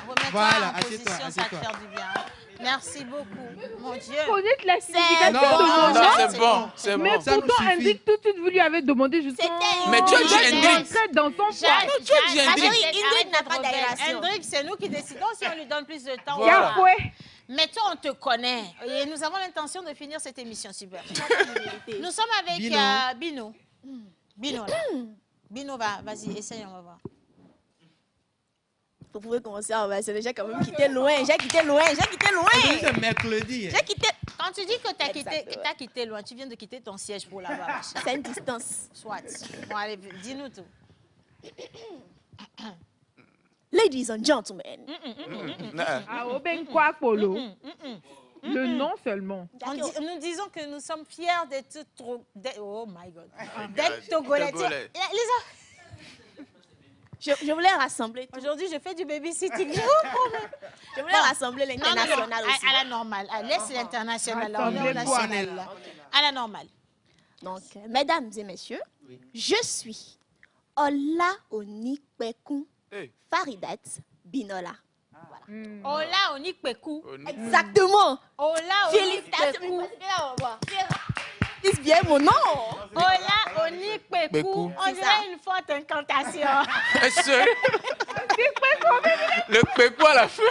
Speaker 2: remets-toi
Speaker 4: Voilà,
Speaker 2: en position,
Speaker 4: assieds-toi,
Speaker 2: ça va te
Speaker 4: assieds-toi.
Speaker 2: faire du bien. Merci beaucoup. Mon Dieu.
Speaker 5: Connaître la signification
Speaker 4: Non,
Speaker 5: de mon
Speaker 4: non,
Speaker 5: nom.
Speaker 7: C'est bon, c'est
Speaker 5: Mais
Speaker 7: bon.
Speaker 4: Ça me
Speaker 5: pourtant,
Speaker 4: suffit.
Speaker 5: Hendrik, tout de suite, vous lui avez demandé justement.
Speaker 8: C'était
Speaker 7: Mais tu as dit
Speaker 5: Hendrik.
Speaker 7: Hendrik.
Speaker 5: Dans son poids.
Speaker 2: Jeanne,
Speaker 7: tu as dit
Speaker 2: Jeanne,
Speaker 7: Hendrik.
Speaker 2: arrête
Speaker 8: Ingrid
Speaker 2: d'être
Speaker 8: n'a pas
Speaker 2: rebelle.
Speaker 8: d'aération.
Speaker 2: Hendrik, c'est nous qui décidons si on lui donne plus de temps.
Speaker 7: Voilà.
Speaker 2: ou pas.
Speaker 5: Cafouet.
Speaker 2: Mais toi, on te connaît. Et nous avons l'intention de finir cette émission super. Nous sommes avec
Speaker 4: Bino.
Speaker 2: Bino. Bino, là. Bino, vas-y, essaye, on va voir.
Speaker 8: Vous pouvez commencer à avancer. J'ai quand même quitté loin. J'ai quitté loin.
Speaker 4: C'est mercredi.
Speaker 8: J'ai quitté.
Speaker 2: Quand tu dis que tu as
Speaker 8: Exactement.
Speaker 2: quitté loin, tu viens de quitter ton siège pour là-bas. ma chérie.
Speaker 8: C'est une distance.
Speaker 2: Soit. Bon, allez, dis-nous tout.
Speaker 8: Ladies and gentlemen.
Speaker 5: Ah, Oben Kwakpolo. Le nom seulement.
Speaker 2: Nous disons que nous sommes fiers d'être oh my God. D'être Togolais.
Speaker 7: Togolais.
Speaker 8: Je voulais rassembler tout.
Speaker 2: Aujourd'hui, je fais du babysitting.
Speaker 8: Je voulais rassembler l'international aussi.
Speaker 2: À la normale. Laisse l'international. là, on est au
Speaker 5: Rassemblez-vous.
Speaker 2: national, là. À la normale.
Speaker 8: Donc, mesdames et messieurs, je suis Ola Onikpeku
Speaker 7: Hey.
Speaker 8: Faridat Binola.
Speaker 2: Ola Onikpeku.
Speaker 8: Exactement.
Speaker 2: Ola
Speaker 8: Félicitations.
Speaker 2: Onikpeku.
Speaker 8: Dis bien mon nom.
Speaker 2: Ola Onikpeku.
Speaker 7: Peku.
Speaker 2: On
Speaker 8: C'est ça.
Speaker 2: dirait une forte incantation.
Speaker 7: Est-ce que- Le pépo à la fin.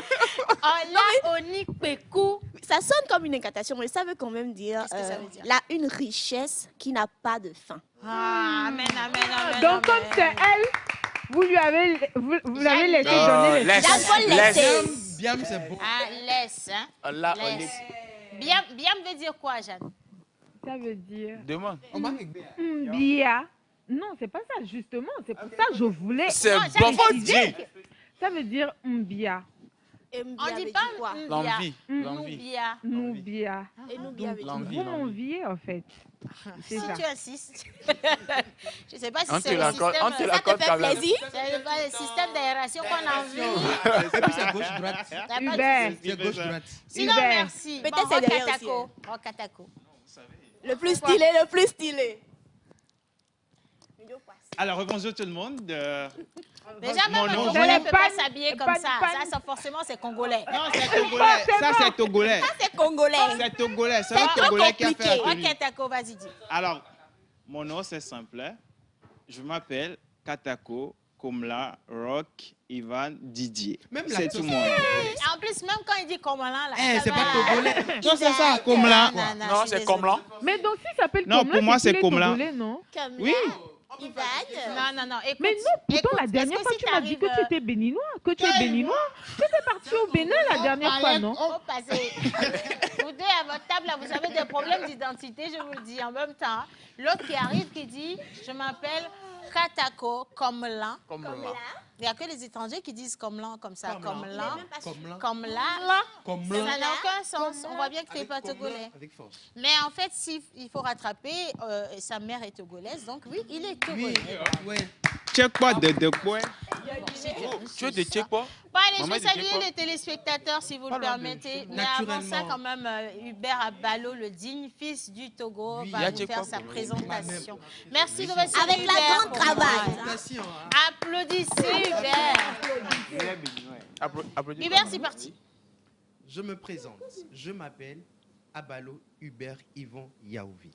Speaker 2: Ola Onikpeku.
Speaker 8: Ça sonne comme une incantation, mais ça veut quand même dire,
Speaker 2: Qu'est-ce que ça veut dire?
Speaker 8: là, une richesse qui n'a pas de fin.
Speaker 2: Ah, amen, amen, amen.
Speaker 5: Donc, comme c'est elle, vous l'avez laissé donner les
Speaker 7: laisse.
Speaker 8: Là, faut laisser.
Speaker 4: Biam, c'est bon.
Speaker 2: Ah, laisse, hein.
Speaker 7: Là, on
Speaker 2: Laisse.
Speaker 7: est...
Speaker 2: Bien veut dire quoi, Jeanne?
Speaker 5: Ça veut dire
Speaker 7: Demande.
Speaker 5: Mbia. Non, c'est pas ça, justement. C'est pour ça que je voulais.
Speaker 7: C'est
Speaker 2: Non,
Speaker 7: bon,
Speaker 2: j'avais
Speaker 7: dit.
Speaker 5: Ça veut dire Mbia.
Speaker 8: Et
Speaker 2: On dit pas Mbia.
Speaker 7: L'envie. L'envie.
Speaker 2: Mbia.
Speaker 5: Nubia.
Speaker 8: Et nous bien avec
Speaker 7: L'envie.
Speaker 5: Vous m'enviez, en fait. C'est
Speaker 2: Si
Speaker 5: ça.
Speaker 2: tu insistes. Je ne sais pas si
Speaker 7: On
Speaker 2: c'est
Speaker 7: te
Speaker 2: le
Speaker 7: l'accorde,
Speaker 2: système.
Speaker 7: on te
Speaker 2: Ça
Speaker 7: l'accorde
Speaker 2: te fait
Speaker 7: quand même.
Speaker 2: plaisir? C'est le système d'aération qu'on a envie.
Speaker 4: Et puis c'est gauche-droite.
Speaker 2: T'as pas de
Speaker 5: Hubert.
Speaker 2: souci.
Speaker 4: C'est gauche-droite.
Speaker 2: Sinon,
Speaker 5: Hubert.
Speaker 2: merci.
Speaker 8: Peut-être
Speaker 2: Bon,
Speaker 8: c'est derrière aussi,
Speaker 2: Rokatako. Rokatako.
Speaker 8: Le plus stylé, le plus stylé.
Speaker 6: Alors, bonjour tout le monde.
Speaker 2: Déjà, même un
Speaker 6: nom,
Speaker 2: Congolais ne peut pas
Speaker 5: Pan-
Speaker 2: s'habiller comme
Speaker 5: Pan-
Speaker 2: ça.
Speaker 5: Pan-
Speaker 2: Ça, forcément, c'est Congolais.
Speaker 6: Non, c'est Togolais. Ça, c'est Togolais.
Speaker 8: C'est congolais.
Speaker 6: C'est Togolais. C'est
Speaker 8: C'est
Speaker 6: un
Speaker 8: trop
Speaker 6: Togolais qui a fait
Speaker 8: compliqué.
Speaker 6: la tenue.
Speaker 2: Rokatako, vas-y, dis.
Speaker 6: Alors, mon nom, c'est simple. Je m'appelle Katako Komla Rock Ivan Didier.
Speaker 4: Même la
Speaker 6: C'est tout
Speaker 4: toast.
Speaker 6: mon nom.
Speaker 2: Et en plus, même quand il dit Komalan, là.
Speaker 4: Eh,
Speaker 2: ça
Speaker 4: c'est
Speaker 2: va,
Speaker 4: pas
Speaker 2: là.
Speaker 4: togolais.
Speaker 6: Non, c'est ça, Komla.
Speaker 7: Non, c'est comme là.
Speaker 5: Mais donc, si ça s'appelle
Speaker 6: Non,
Speaker 5: comme
Speaker 6: pour moi, c'est comme là.
Speaker 5: Togolais, non?
Speaker 8: Comme
Speaker 6: Oui.
Speaker 2: Ivan. Non. Écoute,
Speaker 5: Mais non, pourtant, la
Speaker 2: écoute,
Speaker 5: dernière
Speaker 2: est-ce
Speaker 5: fois,
Speaker 2: si
Speaker 5: tu m'as dit que
Speaker 2: t'arrives,
Speaker 5: tu étais béninois. Que tu es béninois. Tu étais parti au Bénin la dernière fois, non?
Speaker 2: Oh, passez. Vous deux à votre table, là, vous avez des problèmes d'identité, je vous le dis en même temps. L'autre qui arrive, qui dit, je m'appelle Katako Komlan.
Speaker 7: Comme là.
Speaker 2: Il n'y a que les étrangers qui disent Komlan comme ça. Komlan.
Speaker 4: Comme là.
Speaker 2: Comme là.
Speaker 4: Comme
Speaker 2: Ça
Speaker 4: là.
Speaker 2: n'a aucun sens. On voit bien que tu n'es
Speaker 4: Avec
Speaker 2: pas
Speaker 4: comme là,
Speaker 2: togolais.
Speaker 4: avec force.
Speaker 2: Mais en fait, il faut rattraper, sa mère est togolaise, donc oui, il est
Speaker 4: Oui,
Speaker 2: togolais.
Speaker 4: ouais.
Speaker 6: Check pas de quoi.
Speaker 7: Tu es de Tchèque quoi?
Speaker 2: Bon, allez,
Speaker 7: Maman,
Speaker 2: je vais
Speaker 7: il dit
Speaker 2: saluer
Speaker 7: quoi?
Speaker 2: les téléspectateurs, si vous le
Speaker 7: Parle-en de
Speaker 2: permettez.
Speaker 7: chez nous.
Speaker 2: Mais avant ça,
Speaker 4: Naturellement.
Speaker 2: quand même, Hubert Abalo, le digne fils du Togo,
Speaker 4: Oui,
Speaker 2: va
Speaker 7: il y a
Speaker 2: nous
Speaker 7: Tchèque
Speaker 2: faire
Speaker 7: quoi
Speaker 2: sa
Speaker 7: pour lui?
Speaker 2: présentation. Merci de votre
Speaker 8: Avec la
Speaker 2: Hubert,
Speaker 8: grande
Speaker 2: pour
Speaker 8: cravate.
Speaker 2: moi.
Speaker 4: Félicitations, hein.
Speaker 2: Applaudissez Hubert.
Speaker 7: Il est béninois. Applaudis.
Speaker 2: Hubert, c'est parti.
Speaker 4: Je me présente. Je m'appelle Abalo Hubert Yvon Yaouvi.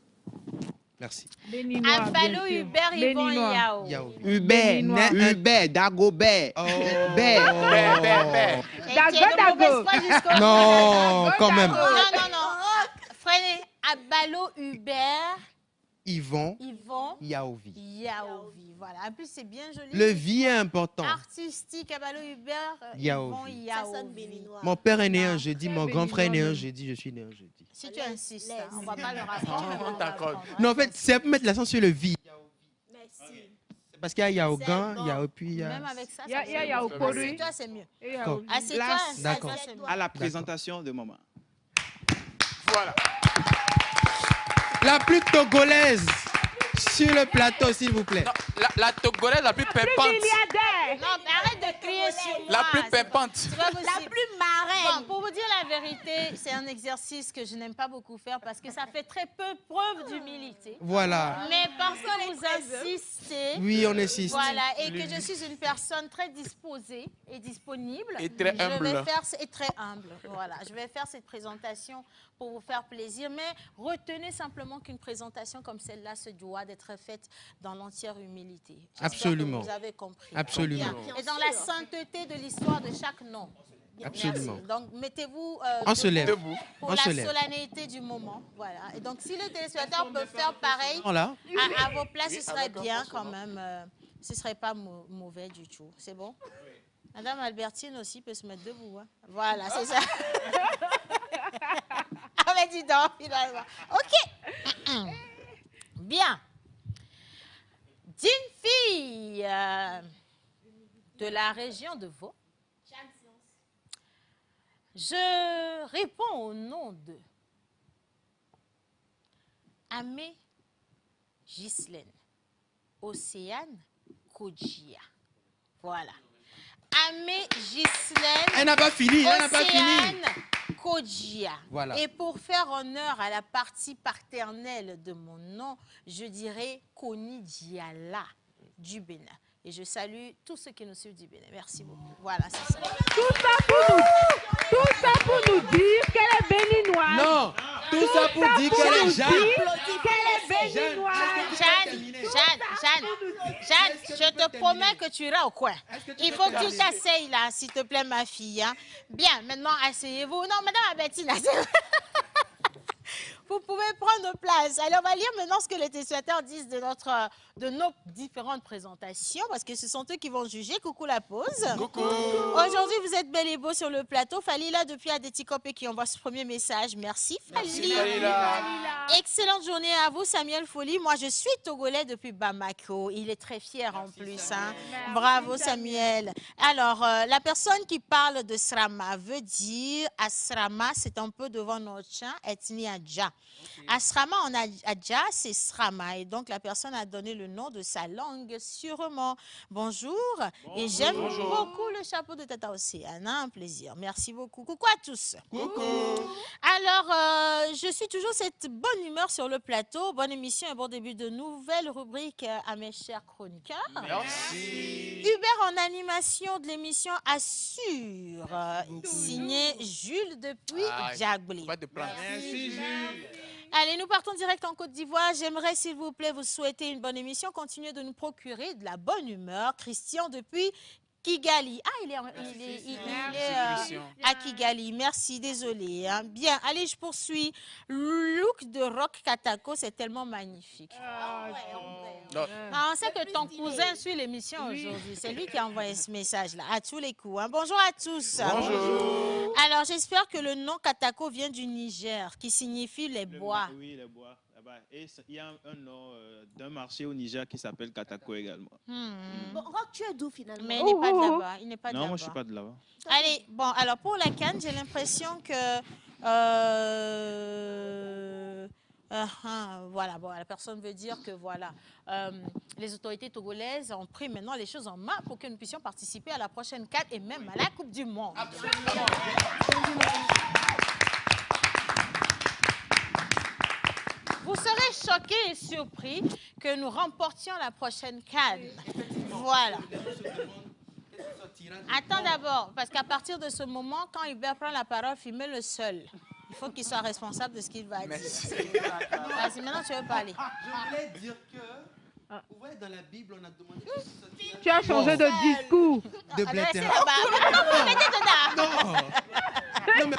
Speaker 4: Merci.
Speaker 5: Béninois.
Speaker 2: Abalo
Speaker 5: bien sûr.
Speaker 2: Hubert Yvon
Speaker 5: Béninois.
Speaker 2: Yao.
Speaker 4: Yaouvi.
Speaker 6: Hubert,
Speaker 5: Béninois.
Speaker 6: Hubert, Dagobert.
Speaker 4: Oh.
Speaker 6: Bert.
Speaker 7: Bé.
Speaker 2: Et
Speaker 5: Dago,
Speaker 2: tu es de
Speaker 5: Dago.
Speaker 2: mauvaise foi jusqu'au
Speaker 4: Non,
Speaker 2: bout.
Speaker 4: quand même.
Speaker 2: Non. Freinez. Abalo Hubert
Speaker 4: Yvon
Speaker 2: Yvon
Speaker 4: Yaouvi.
Speaker 2: Yaovi. Voilà. En plus, c'est bien joli.
Speaker 4: Le vie est important.
Speaker 2: Artistique, Abalo Hubert
Speaker 4: Yaovi.
Speaker 2: Yvon
Speaker 8: Ça sonne
Speaker 2: Yaovi.
Speaker 8: béninois.
Speaker 4: Mon père est né un jeudi,
Speaker 5: C'est
Speaker 4: mon grand frère est né un
Speaker 5: béninois,
Speaker 4: jeudi, je suis né un jeudi.
Speaker 2: Si tu insistes,
Speaker 8: Laisse.
Speaker 2: on ne va pas le rapprendre. mais
Speaker 7: On
Speaker 2: va
Speaker 7: t'accorde.
Speaker 2: l'apprendre, hein.
Speaker 4: Non, en fait, c'est pour mettre l'accent sur le vie.
Speaker 8: Merci.
Speaker 4: C'est parce qu'il y a Yaogan,
Speaker 8: C'est bon.
Speaker 4: il y a puis il y a...
Speaker 2: Même avec ça,
Speaker 5: Il y a-
Speaker 2: ça
Speaker 5: il y a
Speaker 2: c'est
Speaker 5: Yao
Speaker 2: mieux.
Speaker 5: Koru.
Speaker 2: Assieds-toi, c'est mieux.
Speaker 5: Et à
Speaker 4: D'accord.
Speaker 5: Ovi.
Speaker 2: Assieds-toi,
Speaker 6: Place
Speaker 4: D'accord.
Speaker 2: assieds-toi.
Speaker 6: à la présentation de maman.
Speaker 7: Voilà.
Speaker 4: La plus togolaise sur le plateau, s'il vous plaît.
Speaker 7: Non, la Togolaise la plus pimpante.
Speaker 5: Milliardaire.
Speaker 2: Non, mais arrête de crier sur moi.
Speaker 7: La plus
Speaker 2: c'est
Speaker 7: pimpante.
Speaker 2: c'est pas
Speaker 8: La
Speaker 2: possible.
Speaker 8: plus marraine.
Speaker 2: Bon, pour vous dire la vérité, c'est un exercice que je n'aime pas beaucoup faire parce que ça fait très peu preuve d'humilité.
Speaker 4: Voilà.
Speaker 2: Mais parce que vous insistez,
Speaker 4: Oui, on insiste.
Speaker 2: voilà, et que je suis une personne très disposée et disponible.
Speaker 7: Et très humble.
Speaker 2: Je vais faire, et très humble, voilà. Je vais faire cette présentation pour vous faire plaisir, mais retenez simplement qu'une présentation comme celle-là se doit d'être faite dans l'entière humilité. J'espère
Speaker 4: Absolument.
Speaker 2: que vous avez compris.
Speaker 4: Absolument.
Speaker 2: Bien. Et dans la sainteté de l'histoire de chaque nom.
Speaker 4: Absolument.
Speaker 2: Merci. Donc, mettez-vous
Speaker 4: On se lève.
Speaker 7: Debout.
Speaker 2: pour
Speaker 4: On
Speaker 2: la
Speaker 4: se lève.
Speaker 2: solennité du moment. Voilà. Et donc, si les téléspectateurs peuvent faire pareil
Speaker 4: Voilà.
Speaker 2: à vos places, ce serait bien quand même. Ce ne serait pas mauvais du tout. C'est bon? Madame Albertine aussi peut se mettre debout. Hein. Voilà, c'est ça. Ah, mais dis donc, finalement. OK. Bien. D'une fille de la région de Vaud. Je réponds au nom de Amé Ghislaine Océane Kodjia. Voilà. Amé Ghislaine
Speaker 4: Elle n'a pas fini, elle n'a pas fini.
Speaker 2: Océane Kodjia.
Speaker 4: Voilà.
Speaker 2: Et pour faire honneur à la partie paternelle de mon nom, je dirais Koni Diala du Bénin. Et je salue tous ceux qui nous suivent du Bénin. Merci beaucoup. Voilà, c'est ça.
Speaker 5: Tout ça pour nous dire qu'elle est béninoise.
Speaker 4: Non, tout ça pour dire qu'elle est Jeanne.
Speaker 5: Qu'elle est béninoise.
Speaker 2: Jeanne, Jeanne, je te promets que tu iras au coin. Il faut que tu t'asseyes là, s'il te plaît, ma fille. Hein. Bien, maintenant, asseyez-vous. Non, madame Albertine, asseyez-vous. Vous pouvez prendre place. Alors, on va lire maintenant ce que les téléspectateurs disent de nos différentes présentations, parce que ce sont eux qui vont juger. Coucou la pause.
Speaker 7: Coucou.
Speaker 2: Aujourd'hui, vous êtes bel et beau sur le plateau. Falila depuis Adetikopé qui envoie ce premier message. Merci, Falila. Excellente journée à vous, Samuel Folly. Moi, je suis togolais depuis Bamako. Il est très fier en plus. Hein. Bravo, Samuel. Alors, la personne qui parle de Srama veut dire Asrama, c'est un peu devant notre champ, ethnie Adja. Asrama en Adja, c'est Srama. Et donc, la personne a donné le nom de sa langue, sûrement. Bonjour. Et j'aime beaucoup le chapeau de Tata Océane. Un plaisir. Merci beaucoup. Coucou à tous.
Speaker 7: Coucou.
Speaker 2: Alors, je suis toujours cette bonne humeur sur le plateau. Bonne émission et bon début de nouvelles rubriques à mes chers chroniqueurs.
Speaker 7: Merci.
Speaker 2: Hubert en animation de l'émission Assure. Signé Jules depuis Djagblé.
Speaker 7: Pas de plan.
Speaker 6: Merci, Jules.
Speaker 2: Allez, nous partons direct en Côte d'Ivoire. J'aimerais, s'il vous plaît, vous souhaiter une bonne émission. Continuez de nous procurer de la bonne humeur. Christian depuis Kigali. Ah, il est à Kigali. Merci, désolé. Hein. Bien, allez, je poursuis. Le look de Rock Katako, c'est tellement magnifique. On sait que ton cousin suit l'émission aujourd'hui. C'est lui qui a envoyé ce message-là, à tous les coups. Hein. Bonjour à tous.
Speaker 7: Bonjour.
Speaker 2: Alors, j'espère que le nom Katako vient du Niger, qui signifie les bois.
Speaker 6: Oui, les bois. Et il y a un nom d'un marché au Niger qui s'appelle Katako également.
Speaker 8: Bon, Rock, tu es d'où finalement?
Speaker 2: Mais il n'est pas de là-bas. Il n'est pas de
Speaker 6: Non,
Speaker 2: là-bas.
Speaker 6: moi je ne suis pas de là-bas.
Speaker 2: Allez, bon, alors pour la canne, j'ai l'impression que... voilà, bon, la personne veut dire que voilà, les autorités togolaises ont pris maintenant les choses en main pour que nous puissions participer à la prochaine CAN et même à la Coupe du Monde. Absolument. Vous serez choqués et surpris que nous remportions la prochaine CAN. Voilà. Attends d'abord, parce qu'à partir de ce moment, quand Hubert prend la parole, filmez-le seul. Il faut qu'il soit responsable de ce qu'il va dire. Vas-y, maintenant tu veux parler.
Speaker 4: Je voulais dire que, vous voyez, dans la Bible, on a demandé...
Speaker 5: Tu as changé de discours.
Speaker 4: De Bléthéram. Non. Non, mais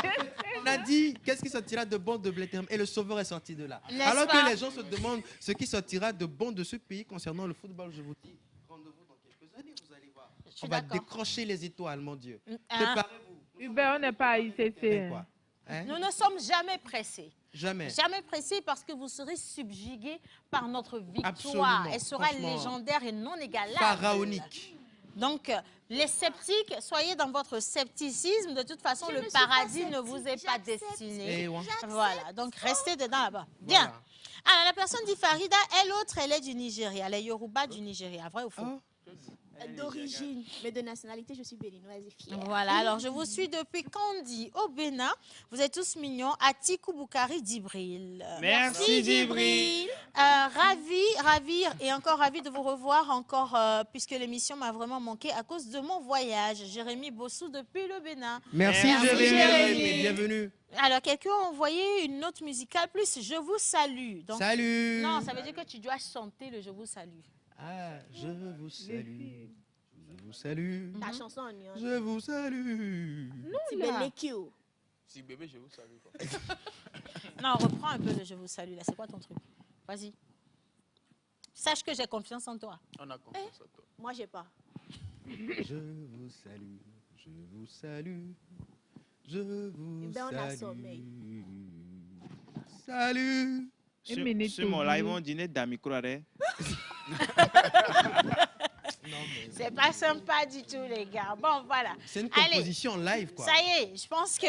Speaker 4: on a dit qu'est-ce qui sortira de bon de Bléthéram et le sauveur est sorti de là. Alors que les gens se demandent ce qui sortira de bon de ce pays concernant le football, je vous dis, rendez-vous dans quelques années, vous allez voir. On va décrocher les étoiles, mon Dieu. Préparez-vous.
Speaker 5: Hubert, on n'est pas à ICC.
Speaker 4: Quoi? Hein?
Speaker 2: Nous ne sommes jamais pressés.
Speaker 4: Jamais.
Speaker 2: Jamais pressés parce que vous serez subjugués par notre victoire.
Speaker 4: Absolument.
Speaker 2: Elle sera légendaire et non égalable.
Speaker 4: Pharaonique.
Speaker 2: Donc, les sceptiques, soyez dans votre scepticisme. De toute façon, le paradis ne vous est pas destiné. Voilà, donc restez dedans là-bas. Bien.
Speaker 4: Voilà.
Speaker 2: Alors, la personne dit Farida, elle est du Nigeria, elle est Yoruba du Nigeria. Vrai ou faux?
Speaker 8: D'origine, mais de nationalité, je suis béninoise et fière.
Speaker 2: Voilà, alors je vous suis depuis Kandi, au Bénin. Vous êtes tous mignons. Atikou Boukari Djibril.
Speaker 6: Merci, Djibril.
Speaker 2: Ravi et encore ravi de vous revoir encore, puisque l'émission m'a vraiment manqué à cause de mon voyage. Jérémy Bossou depuis le Bénin.
Speaker 4: Merci Jérémy. Bienvenue.
Speaker 2: Alors, quelqu'un a envoyé une note musicale, plus je vous salue. Donc,
Speaker 4: salut.
Speaker 2: Non, ça veut dire que tu dois chanter le je vous salue.
Speaker 4: Ah, je vous salue. Je vous salue.
Speaker 8: Ta chanson en nuance.
Speaker 4: Je vous salue.
Speaker 7: Si bébé, je vous salue. Quoi.
Speaker 2: Non, reprends un peu le je vous salue. Là, c'est quoi ton truc? Vas-y. Sache que j'ai confiance en toi.
Speaker 7: On a confiance en toi.
Speaker 8: Moi, j'ai pas.
Speaker 4: Je vous salue. Je vous salue. Je vous
Speaker 8: Ben, on a
Speaker 4: salue.
Speaker 8: sommeil.
Speaker 4: Salut.
Speaker 6: Sur mon live, on dîner d'amicroare.
Speaker 2: C'est pas sympa du tout, les gars. Bon, voilà.
Speaker 4: C'est une
Speaker 2: Allez,
Speaker 4: composition live, quoi.
Speaker 2: ça y est, je pense qu'on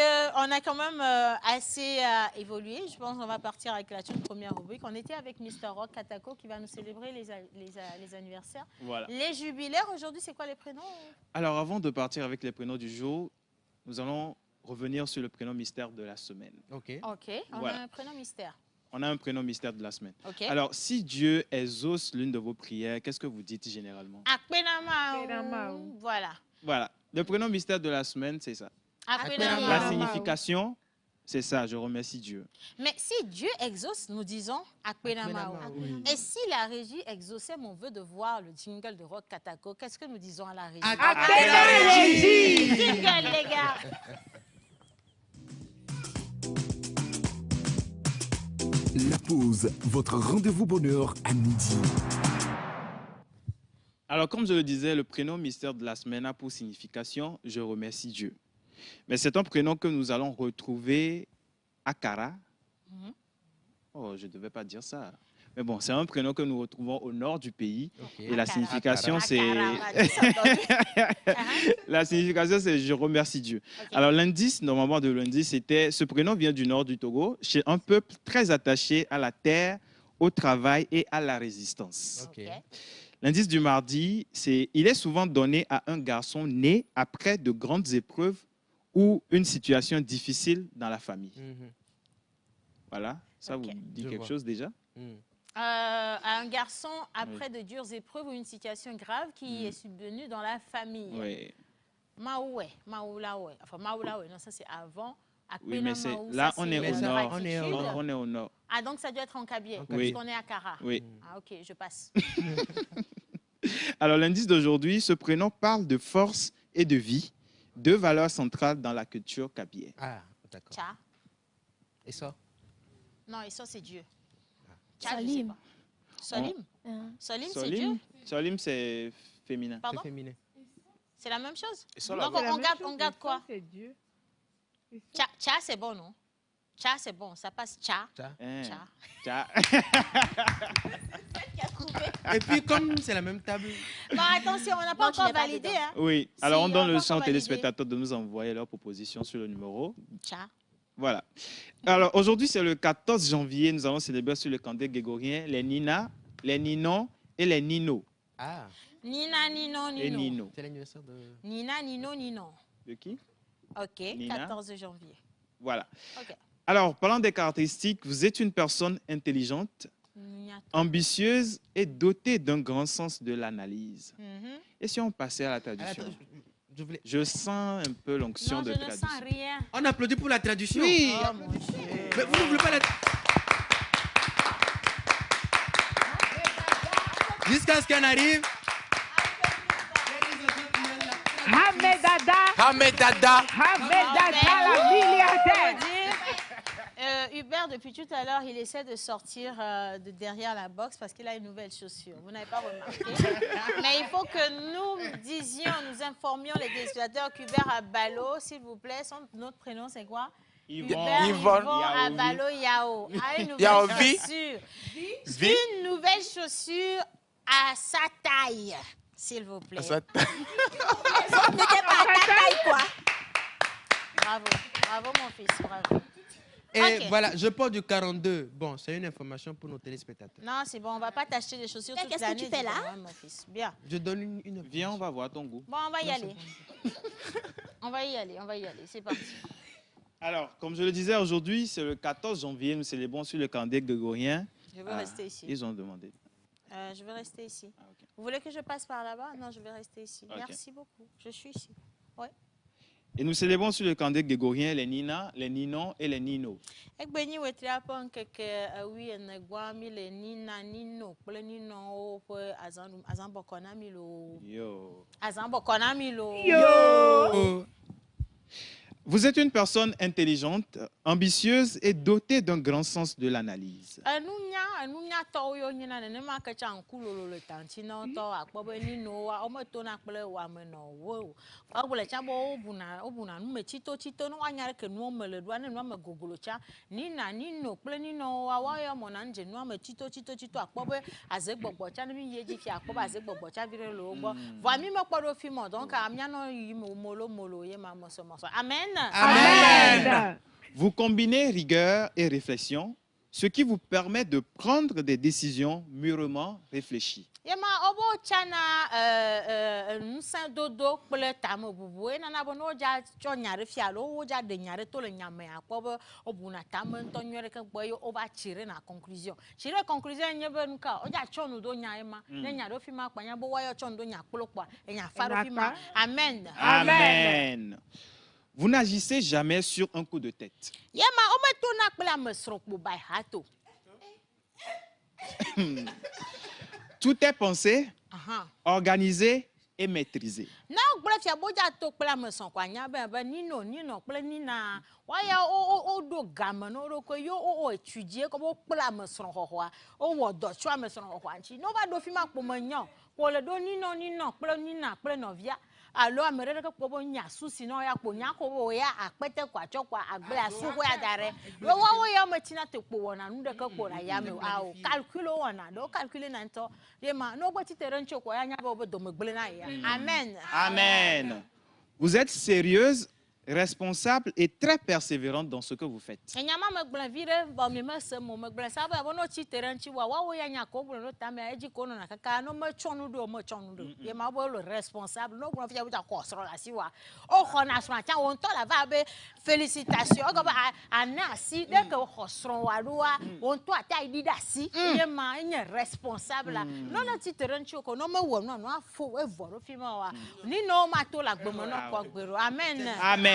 Speaker 2: a quand même assez évolué. Je pense qu'on va partir avec la toute première rubrique. On était avec Mr. Rock Katako qui va nous célébrer les anniversaires.
Speaker 6: Voilà.
Speaker 2: Les jubilaires, aujourd'hui, c'est quoi les prénoms?
Speaker 6: Alors, avant de partir avec les prénoms du jour, nous allons revenir sur le prénom mystère de la semaine.
Speaker 4: Ok.
Speaker 2: Ok, on
Speaker 6: Voilà.
Speaker 2: a un prénom mystère.
Speaker 6: On a un prénom mystère de la semaine.
Speaker 2: Ok.
Speaker 6: Alors, si Dieu exauce l'une de vos prières, qu'est-ce que vous dites généralement?
Speaker 2: Voilà.
Speaker 6: Voilà. Le prénom mystère de la semaine, c'est ça. La
Speaker 2: Akpenama.
Speaker 6: signification, C'est ça, je remercie Dieu.
Speaker 2: Mais si Dieu exauce, nous disons Akpenamao.
Speaker 4: Oui.
Speaker 2: Et si la régie exauçait mon vœu de voir le jingle de Rock Katako, qu'est-ce que nous disons à la régie? Jingle, les gars.
Speaker 1: La pause, votre rendez-vous bonheur à midi.
Speaker 6: Alors, comme je le disais, le prénom mystère de la semaine a pour signification « Je remercie Dieu ». Mais c'est un prénom que nous allons retrouver à Kara. Oh, je ne devais pas dire ça. Mais bon, c'est un prénom que nous retrouvons au nord du pays. Et la signification, c'est... La signification, c'est « Je remercie Dieu ». Alors, l'indice, normalement, de l'indice, c'était... Ce prénom vient du nord du Togo, chez un peuple très attaché à la terre, au travail et à la résistance. L'indice du mardi, c'est « Il est souvent donné à un garçon né après de grandes épreuves ou une situation difficile dans la famille. Voilà, ça vous dit quelque chose déjà?
Speaker 2: À un garçon après de dures épreuves ou une situation grave qui est subvenue dans la famille.
Speaker 6: Oui.
Speaker 2: Maoué, Maoulaoué. Enfin, Maoulaoué, non, ça c'est avant.
Speaker 6: Oui, mais là, on est au nord. On est au nord.
Speaker 2: Ah, donc ça doit être en Kabylie,
Speaker 6: Oui.
Speaker 2: parce qu'on est à Kara.
Speaker 6: Oui.
Speaker 2: Ah, ok, je passe.
Speaker 6: Alors, l'indice d'aujourd'hui, ce prénom parle de force et de vie, deux valeurs centrales dans la culture kabylie.
Speaker 4: Ah, d'accord.
Speaker 2: Tcha.
Speaker 4: Et ça?
Speaker 2: Non, et ça c'est Dieu. Tcha, je sais
Speaker 8: Salim.
Speaker 2: pas. Salim. Salim, c'est Dieu.
Speaker 6: Salim, c'est féminin.
Speaker 2: Pardon?
Speaker 4: C'est féminin.
Speaker 2: C'est la même chose?
Speaker 7: Et ça, là,
Speaker 2: Donc on garde quoi?
Speaker 5: C'est Dieu.
Speaker 2: Tcha, tcha c'est bon, non? Tcha, c'est bon. Ça passe tcha. Tcha.
Speaker 6: Tcha.
Speaker 4: Et puis, comme c'est la même table...
Speaker 2: Non, attention, on n'a pas
Speaker 8: Non, tu
Speaker 2: encore
Speaker 8: n'es pas
Speaker 2: validé.
Speaker 8: dedans.
Speaker 2: Hein?
Speaker 6: Oui,
Speaker 2: Si,
Speaker 6: alors on donne
Speaker 2: on
Speaker 6: le
Speaker 2: va
Speaker 6: champ aux
Speaker 2: valider.
Speaker 6: téléspectateurs de nous envoyer leurs propositions sur le numéro.
Speaker 2: Tcha.
Speaker 6: Voilà. Alors, aujourd'hui, c'est le 14 janvier. Nous allons célébrer sur le calendrier grégorien les Nina, les Ninon et les Nino.
Speaker 4: Ah,
Speaker 2: Nina, Nino,
Speaker 6: Et
Speaker 2: Nino.
Speaker 6: Nino.
Speaker 4: c'est l'anniversaire de...
Speaker 2: Nina, Nino, Ninon.
Speaker 6: De qui?
Speaker 2: Ok,
Speaker 6: Nina.
Speaker 2: 14 janvier.
Speaker 6: Voilà.
Speaker 2: Ok.
Speaker 6: Alors, parlant des caractéristiques, vous êtes une personne intelligente,
Speaker 2: Nina.
Speaker 6: ambitieuse et dotée d'un grand sens de l'analyse.
Speaker 2: Mhm.
Speaker 6: Et si on passait à la
Speaker 4: Ah,
Speaker 6: traduction?
Speaker 4: attends, je voulais...
Speaker 6: Je sens un peu l'onction
Speaker 2: Non,
Speaker 6: de
Speaker 2: je ne
Speaker 6: traduction.
Speaker 2: sens rien.
Speaker 4: On applaudit pour la traduction.
Speaker 6: Oui.
Speaker 2: Oh, mon Dieu.
Speaker 4: Mais vous ne voulez pas la... Jusqu'à ce qu'on arrive...
Speaker 5: Hamedada,
Speaker 7: Hamedada.
Speaker 5: Hamedada, la milliardaire.
Speaker 2: Hubert, depuis tout à l'heure, il essaie de sortir de derrière la box parce qu'il a une nouvelle chaussure. Vous n'avez pas remarqué. Mais il faut que nous disions, nous informions les téléspectateurs qu'Hubert à Balo, s'il vous plaît, notre prénom c'est quoi? Hubert
Speaker 7: Yvonne.
Speaker 2: à Balo Yao. A une nouvelle
Speaker 7: Yaovi.
Speaker 2: chaussure.
Speaker 7: Vi.
Speaker 2: Une nouvelle chaussure à sa taille, s'il vous plaît.
Speaker 8: Ça n'était pas à ta taille, quoi.
Speaker 2: Bravo, bravo mon fils, bravo.
Speaker 4: Et
Speaker 2: Ok.
Speaker 4: voilà, je porte du 42. Bon, c'est une information pour nos téléspectateurs.
Speaker 2: Non, c'est bon, on ne va pas t'acheter des chaussures
Speaker 8: Mais
Speaker 2: toute
Speaker 8: qu'est-ce que
Speaker 2: l'année.
Speaker 8: tu fais
Speaker 2: dis
Speaker 8: là?
Speaker 2: donc, hein, mon fils. Bien.
Speaker 4: Je donne une
Speaker 6: Viens, on va voir ton goût.
Speaker 2: Bon, on va y aller. On va y aller, c'est parti.
Speaker 6: Alors, comme je le disais, aujourd'hui, c'est le 14 janvier. Nous célébrons sur le calendrier grégorien.
Speaker 2: Je veux rester ici.
Speaker 6: Ils ont demandé.
Speaker 2: Je vais rester ici.
Speaker 6: Ah, ok.
Speaker 2: Vous voulez que je passe par là-bas? Non, je vais rester ici.
Speaker 6: Ok.
Speaker 2: Merci beaucoup. Je suis ici.
Speaker 6: Et nous célébrons sur le calendrier grégorien les Nina, les Ninon et les Nino.
Speaker 2: Ekbenyi wetri apon keke awi enegwa mi le nina nino kple nino ƒe azãbɔkɔna mi lo.
Speaker 6: Yo.
Speaker 2: Azãbɔkɔna mi lo.
Speaker 4: Oh.
Speaker 6: Vous êtes une personne intelligente, ambitieuse et dotée d'un grand sens de l'analyse.
Speaker 2: Enunya tɔwo yo nyina nenema ke tsa ŋku lolo le tantinɔtɔ akpɔ be ninowoa wometona kple wamenɔwo o. Wogblɔ tsa be wobuna nume tsito ne woanya ɖe ke nuwo me le ɖoa ne nua me goglo tsa nina nino kple ninowoa woayɔ mɔna nudze nua me tsito akpɔ be azegbɔgbɔ tsa ne mi yi edzi fia akpɔ be azegbɔgbɔ tsa vi ɖe le wo gbɔ. Vɔa mi mekpɔ ɖo fi mɔ donc mianɔ yi molo ye ma mɔsɔmɔsɔ. Amen.
Speaker 5: Amen.
Speaker 6: Vous combinez rigueur et réflexion, ce qui vous permet de prendre des décisions mûrement réfléchies.
Speaker 2: Yema obo tsana nusẽ dodo kple tame bubu enana be ne wodza tsɔ nya ɖe fia alo wodza ɖe nya ɖe to le nya me akpɔ be wobuna tame ŋutɔ nyuie ɖe ke gbɔ eye wova tsi ɖe na conclusion tsi ɖe conclusion nye be nuka wodza tsɔ nu do nya ema ne nya ɖe fi ma kpanya be woayɔ tsɔ nu do nya kplo kpɔa enya fa ɖe fi ma. Amen.
Speaker 6: Amen. Vous n'agissez jamais sur un coup de tête.
Speaker 2: Yema, o me to na kpla me sro kpo bai hato.
Speaker 6: Tout est pensé,
Speaker 2: Aha.
Speaker 6: organisé et maîtrisé.
Speaker 2: Na gbla fia boja to kpla me son kwa nya be nino kpla nina. Wa ya o do game no ro ko yo o étudier ko bo kpla me sro hohoa. O wo do chwa me sro hohoa nchi. No ba do fi ma kpo me nyo. Ko le do nino kpla nina kpla novia. Alors, je me dis que nya souci non ya ko nya ko ya akpete kwa chokwa agbe asu ko ya dare lo wa ya metina te ko wona nu de ka ko la ya me awo calcul wona do calculer na nto de ma no gbo ti tere ncho ko ya nya bo do megbele na ya amen
Speaker 6: Amen. Vous êtes sérieuse, responsable et très persévérante dans ce que vous faites.
Speaker 2: enyama megbele vire bo mi mese mo megbele sa ba no ti tere nchi wa ya nya ko bo no ta me eji ko no na kaka no me chonu do ye ma bo le responsable no bo fia bo ta ko soro la si wa o ko na so ata won to la va be félicitations ko ba anasi de que ko soro wa do wa won to ata idida si ye ma nye responsable la no na ti tere nchi ko no me wo no afo e voro fi ma wa ni no ma to la gbomo no ko gbero amen
Speaker 6: Amen.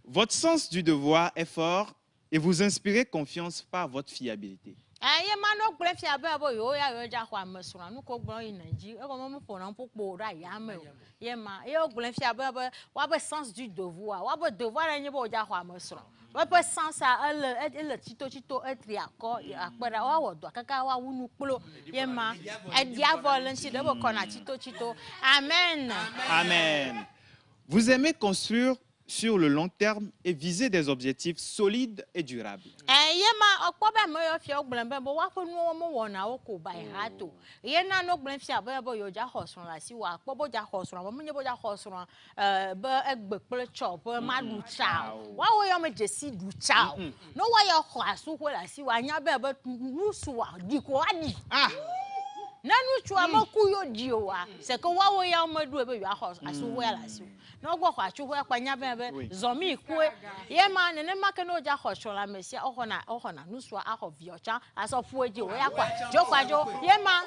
Speaker 6: Votre sens du devoir est fort et vous inspirez confiance par votre fiabilité.
Speaker 2: Ye ma no gble fia ba bo yo ya yo ja kwa mesura nu ko gbo yin naji e ko mo fo na popo ra ya me ye ma yo gble fia ba wa be sens du devoir wa be devoir enye bo ja kwa mesura wa be sens a ele tito etri akọ akpara wa wodo kaka wa wunu kplo ye ma e dia volunteer de bo kona tito amen
Speaker 6: Amen. Vous aimez construire sur le long terme et viser des objectifs solides et durables.
Speaker 2: Ye ma okpo ba mo yo fia ogble be bo wa fo nu mo wona o ko bai hato ye na no ogble fia ba bo yo ja hosun la si wa kpo bo ja hosun mo nye bo ja hosun be egbe pele chop ma du cha wa wo yo me jesi du cha no wa yo ho asu ko la si wa nya be nu su wa di ko adi nanu chua mo ku yo di o wa se ko wa wo ya mo du e be yo asu wo ya la si no gbo kwa chu ho pa nya be zomi ku ye ma ne ma ke no ja ho cho la mesia o hona nu so a ho vi ocha aso fu eji wo ya kwa jo ye ma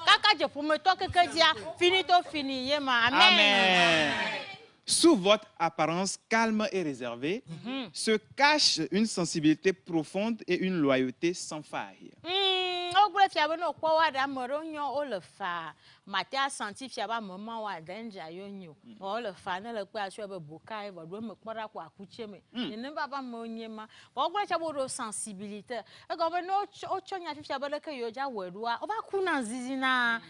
Speaker 2: kaka je fu me to keke dia fini ye ma amen.
Speaker 6: Sous votre apparence calme et réservée se cache une sensibilité profonde et une loyauté sans faille.
Speaker 2: Ogble fia no kwa wa da moro nyo o le fa matia senti fia ba mama wa danger yo nyo o le fa na le kwa aso be boka e bodo me kpora kwa akuche me ne baba mo nyema ogble fia bo do sensibilité e go be no o chonya fia ba le ke yo ja wedua o ba ku na zizi na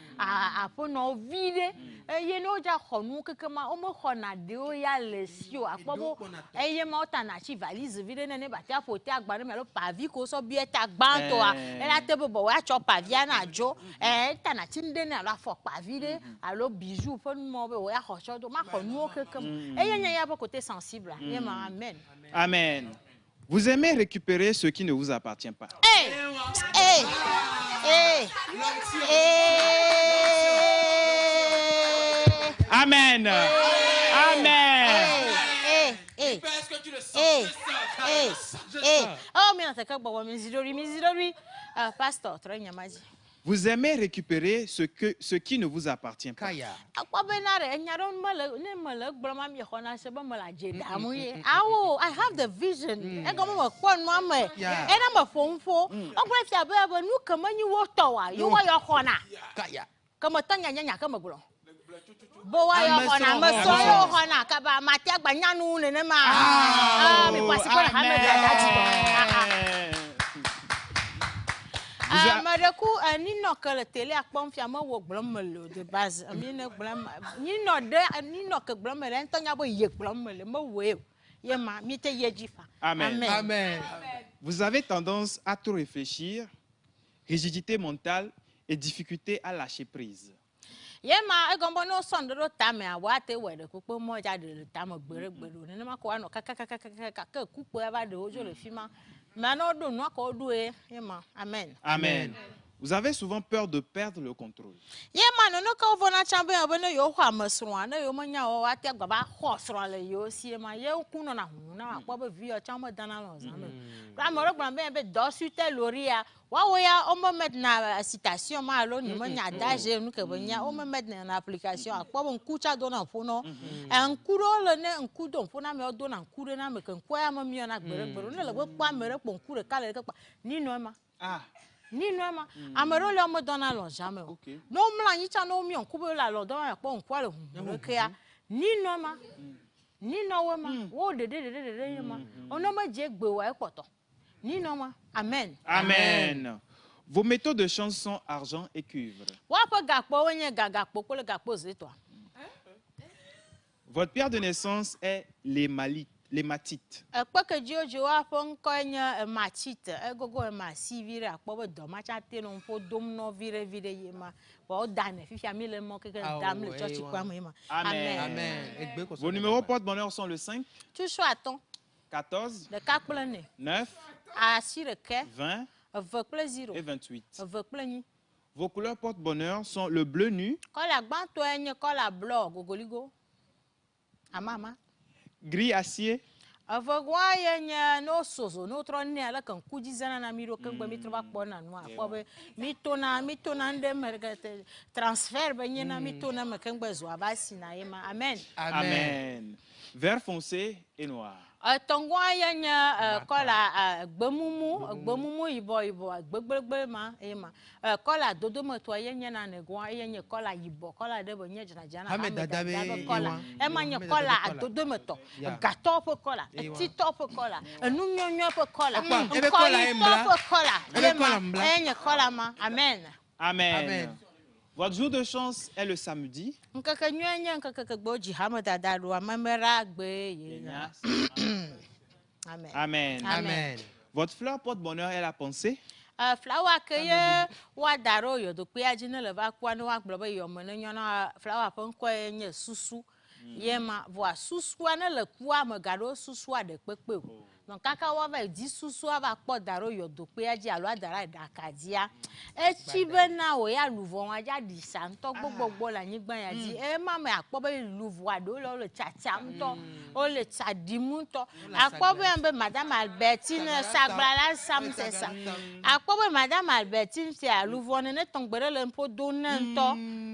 Speaker 2: apo no vide ye no ja khonu kekema o mo khona de o ya lesio akpobo ye ma o ta na chi valise vide ne ba tia fote agbare me lo pavi ko so bi eta gbanto a e la te bo wa cho pavia na jo ta na chi nde na la fo pavide alo bijou fo mo be o ya khocho do ma khonu o kekem ye nya ya ba côté sensible ye ma amen.
Speaker 6: Amen. Vous aimez récupérer ce qui ne vous appartient pas. Amen. Amen.
Speaker 7: Est-ce que tu le sens?
Speaker 2: Oh, mais c'est que bon, misidori. Pasteur, très nyamaji.
Speaker 6: Vous aimez récupérer ce qui ne vous appartient pas.
Speaker 2: I have the vision. And I'm a phone for. You are your corner. Come on, Tanya, come on. Boa yo hona maso yo hona kaba matia gbanyanu ne ma mi pasi ko ha me da mareku ni no kele tele akpom fia ma wo gblam melo de base mi ne gblam ni no ke gblam mele ntanya bo ye gblam mele ma we ye ma mi te ye jifa.
Speaker 6: Amen. Vous avez tendance à trop réfléchir, rigidité mentale et difficulté à lâcher prise.
Speaker 2: Yema egombo no sondro tame awate wede kupo mo jade tame gbere ne ma ko ano kaka kupo eba de ojo le fima ma no do no ko do yema amen.
Speaker 6: Vous avez souvent peur de perdre le contrôle.
Speaker 2: Ye ma no ka vo na chambe obo no yo hwa masro na yo manya o ate gbaba khosro le yo si ma ye kuno na hu na akpo be vi o chambe dana lo zame. Pra mo ro gba be do sute loria wa wo ya o mo met na citation ma lo ni manya daje nu ke bonya o mo met na application akpo bo nkucha do na fo no en kuro le ne nkudo fo na me o do na nkure na me kan kwa ma mi na gbere gbere ne le bo pa mere po nkure ka le ke pa ni no ma.
Speaker 6: Ah.
Speaker 2: Ni no ma amero le mo dona lo jamais no mla nyi cha no mi on kube la lo don po nkwa le hu ke ya ni no ma ni no we ma wo de ma ono ma je gbe wa epoto ni no ma amen
Speaker 6: Amen. Vos métaux de chance sont argent et cuivre.
Speaker 2: wa po gapo wenye gagapo ko le gapo ze to
Speaker 6: Votre pierre de naissance est l'hématite.
Speaker 2: ekpe ke jojo wa po nko nya machite egogo ma si vire akpo be do ma cha te no po dom no vire ye ma wa o dane fifia mi le mo ke dam le church kwa mo ma
Speaker 6: Amen.
Speaker 2: amen
Speaker 6: Vos numéros porte-bonheur sont le 5,
Speaker 2: tu sois ton
Speaker 6: 14,
Speaker 2: de ka plane
Speaker 6: 9,
Speaker 2: a si le ke
Speaker 6: 20
Speaker 2: ve plaisir
Speaker 6: et 28.
Speaker 2: ve plani
Speaker 6: Vos couleurs porte-bonheur sont le bleu nu,
Speaker 2: ko la gban to enye ko la blog gogoligo amama
Speaker 6: gris acier,
Speaker 2: avogwa yenye no sozo no tronne ala kan kujizana na miro kan gba mitro ba kpona no akpo be mitona nde mergete transfer be nyena mitona me kan gba zo abasi na yema amen
Speaker 6: Amen. Vert foncé et noir.
Speaker 2: tongwa yenye ko la gbemumu ibo gbegbegbe ma ema ko la dodo mo to yenye na negwa yenye ko la ibo ko la de bo nye jana
Speaker 4: Dadabe
Speaker 2: ko la e ma nye ko la dodo mo to gato po ko la ti to po ko la enu nyonyo po ko la
Speaker 4: ebe ko la embla
Speaker 2: ko la
Speaker 4: ebe ko la mbla
Speaker 2: enye ko la ma amen
Speaker 6: Amen. Votre jour de chance est le samedi.
Speaker 2: nkaka nyonyo nkaka gboji hamada dalu amamera gbe ye amen
Speaker 6: Amen.
Speaker 4: Amen.
Speaker 6: Votre fleur porte-bonheur est la pensée.
Speaker 2: flower ke ye wa daro yo do pe ajine le va kwa no wa gbo be yo mo no nyona flower pon ko nye susu ye ma vo susu na le kwa me gado susu de pepe donc kaka wa va di susu va po daro yo do pe aji alo adara dakadia e chi be na o ya luvo wa ja di santo gbogbo la nyigban ya di e ma me akpo be luvo ado lo le chacha mto o le chadimu to akpo be madame Albertine sagbala sam tesa akpo be madame Albertine se aluvo ne tongbere le mpo do na nto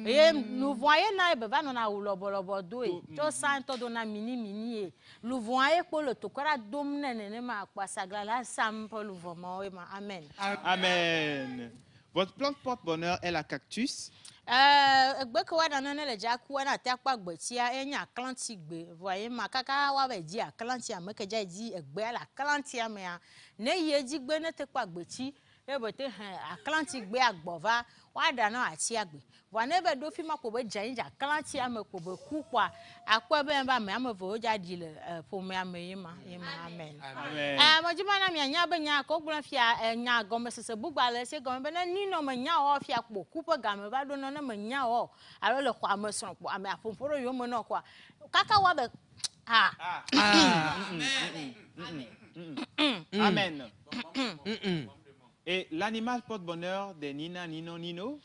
Speaker 2: e luvo ye na be va no na ulobo do e to santo do na mini e luvo ye po le tokora dom ne ma kwa sagrala sam po luvo mo e ma amen
Speaker 6: Amen. Votre plante porte-bonheur est la cactus.
Speaker 2: Egbe ko wa dana ne le ja ku na ta pa gbetia enya Atlantic gbe voye ma kaka wa be di Atlantic me ke ja di egbe la Atlantic me a ne ye di gbe ne te pa gbeti e bo te Atlantic gbe agbova wa dana ati agbe wa ne be do fi ma ko be jan ja Atlantic me ko be ku kwa akwa be ba me am vo ja di le fo me am yima amen
Speaker 6: Amen.
Speaker 2: mo jima na mi anya be nya ko gbon fia nya gome sese bugba le se gome be na ni no me nya o fia po ku po ga me ba do no na me nya o alo le kwa me son po ame afonforo yo mo no kwa kaka wa be
Speaker 6: Amen. Et l'animal porte-bonheur des Nina, Nino, Nino,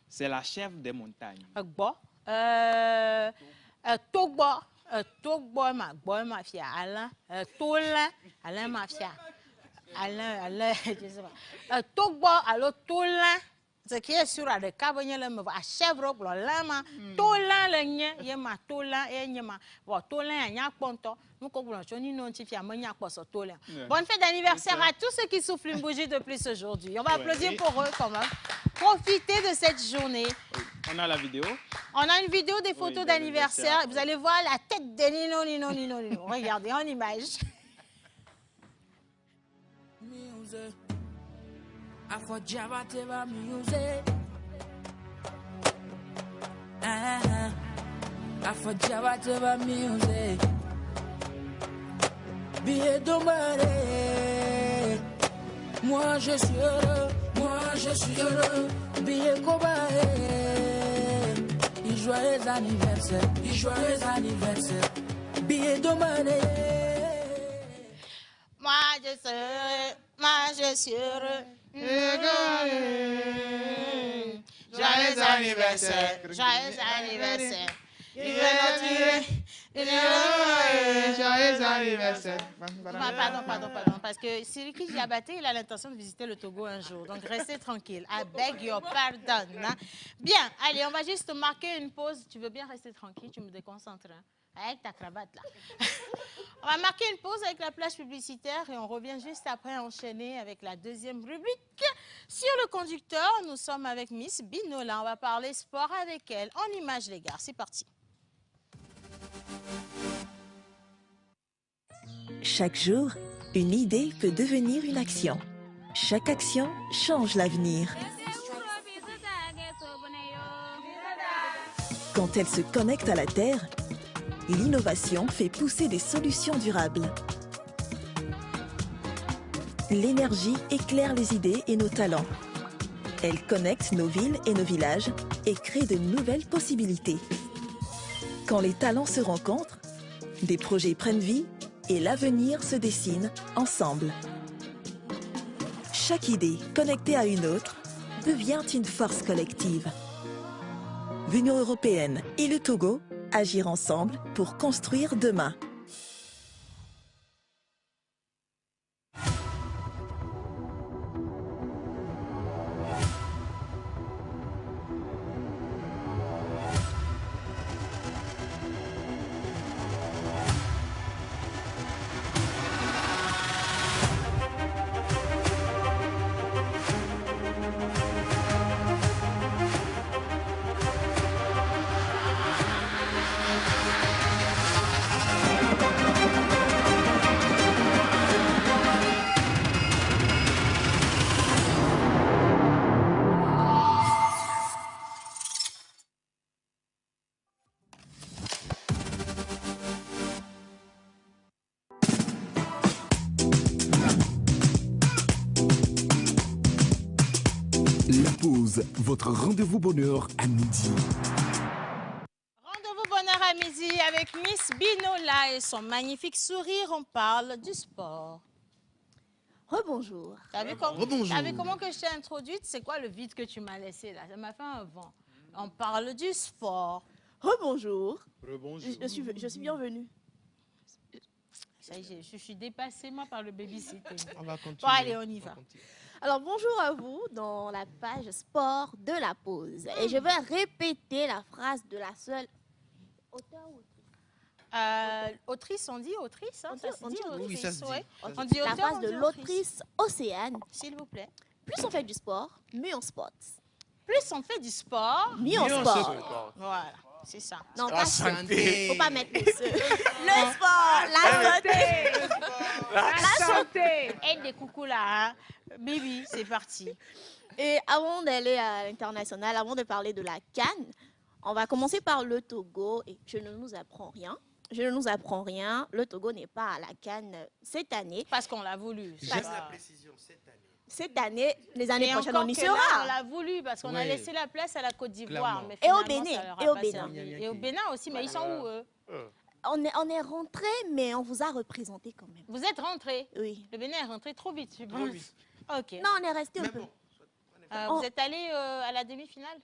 Speaker 6: c'est la chèvre des montagnes.
Speaker 2: Ce qui est sur la cabane, à chèvre, lama, tola, le nye, yema, tola, et yema, tola, y a ponto, nous comprenons, nous notifions, tola. Bonne fête d'anniversaire à tous ceux qui soufflent une bougie de plus aujourd'hui. On va applaudir pour eux quand même. Profitez de cette journée.
Speaker 6: On a la vidéo.
Speaker 2: On a une vidéo des photos d'anniversaire. Vous allez voir la tête de Nino. Regardez en image.
Speaker 9: I forget whatever music. I forget whatever music. Billet d'ombré. Moi je suis heureux. Billet cobaye. Joyeux anniversaire. Billet d'ombré.
Speaker 2: Moi, je suis heureux. Joyeux anniversaire, joyeux anniversaire.
Speaker 6: Joyeux anniversaire.
Speaker 2: Pardon, parce que Siriki Diabaté, il a l'intention de visiter le Togo un jour, donc restez tranquille. I beg your pardon. Hein. Bien, allez, on va juste marquer une pause. Tu veux bien rester tranquille, tu me déconcentres. Hein, avec ta cravate là. On va marquer une pause avec la plage publicitaire et on revient juste après enchaîner avec la deuxième rubrique. Sur le conducteur, nous sommes avec Miss Binola. On va parler sport avec elle. En images, les gars, c'est parti.
Speaker 10: Chaque jour, une idée peut devenir une action. Chaque action change l'avenir. Quand elle se connecte à la Terre, l'innovation fait pousser des solutions durables. L'énergie éclaire les idées et nos talents. Elle connecte nos villes et nos villages et crée de nouvelles possibilités. Quand les talents se rencontrent, des projets prennent vie et l'avenir se dessine ensemble. Chaque idée connectée à une autre devient une force collective. L'Union européenne et le Togo agir ensemble pour construire demain.
Speaker 1: La pause, votre rendez-vous bonheur à midi.
Speaker 2: Rendez-vous bonheur à midi avec Miss Binola et son magnifique sourire. On parle du sport.
Speaker 8: Rebonjour.
Speaker 2: T'as vu comment que je t'ai introduite? C'est quoi le vide que tu m'as laissé là? Ça m'a fait un vent. On parle du sport.
Speaker 8: Rebonjour.
Speaker 6: Rebonjour.
Speaker 8: Je suis bienvenue.
Speaker 2: Ça y est, je suis dépassée moi par le babysitting.
Speaker 4: On va continuer.
Speaker 2: Bon, allez, on y va.
Speaker 8: Alors, bonjour à vous dans la page sport de la pause. Et je vais répéter la phrase de la seule auteur ou
Speaker 2: Autrice, on dit autrice, hein, ça se dit autrice,
Speaker 4: oui, ça se dit.
Speaker 2: ouais.
Speaker 4: Ça se
Speaker 2: On
Speaker 4: dit.
Speaker 2: dit
Speaker 8: la
Speaker 2: auteur,
Speaker 8: phrase
Speaker 2: on
Speaker 8: de
Speaker 2: dit
Speaker 8: l'autrice Océane.
Speaker 2: s'il vous plaît.
Speaker 8: Plus on fait du sport, mieux on sport.
Speaker 2: Plus on fait du sport,
Speaker 8: Mieux on sport.
Speaker 2: voilà, c'est ça.
Speaker 8: Non,
Speaker 7: La
Speaker 8: pas
Speaker 7: santé.
Speaker 8: faut pas mettre le sport, la santé.
Speaker 5: La santé.
Speaker 2: Et des coucous là, hein. Bibi, c'est parti.
Speaker 8: Et avant d'aller à l'international, avant de parler de la CAN, on va commencer par le Togo. Et je ne nous apprends rien. Le Togo n'est pas à la CAN cette année.
Speaker 2: Parce qu'on l'a voulu.
Speaker 4: J'aime la précision, cette année.
Speaker 8: Cette année, les années
Speaker 2: Et
Speaker 8: prochaines,
Speaker 2: encore
Speaker 8: on y
Speaker 2: que là, on
Speaker 8: sera.
Speaker 2: l'a voulu parce qu'on a
Speaker 4: Ouais.
Speaker 2: laissé la place à la Côte d'Ivoire.
Speaker 4: Clairement.
Speaker 2: Mais
Speaker 8: Et au
Speaker 2: finalement,
Speaker 8: Bénin,
Speaker 2: ça leur a
Speaker 8: et au
Speaker 2: pas
Speaker 8: Bénin.
Speaker 2: servi. Et au Bénin aussi, mais ils sont où eux?
Speaker 8: On est rentré, mais on vous a représenté quand même.
Speaker 2: Vous êtes rentrés?
Speaker 8: Oui.
Speaker 2: Le Bénin est rentré trop vite, je pense.
Speaker 4: Trop vite.
Speaker 2: Ok.
Speaker 8: Non, on est resté un
Speaker 4: Mais
Speaker 8: peu.
Speaker 4: bon,
Speaker 2: Vous êtes allés à la demi-finale?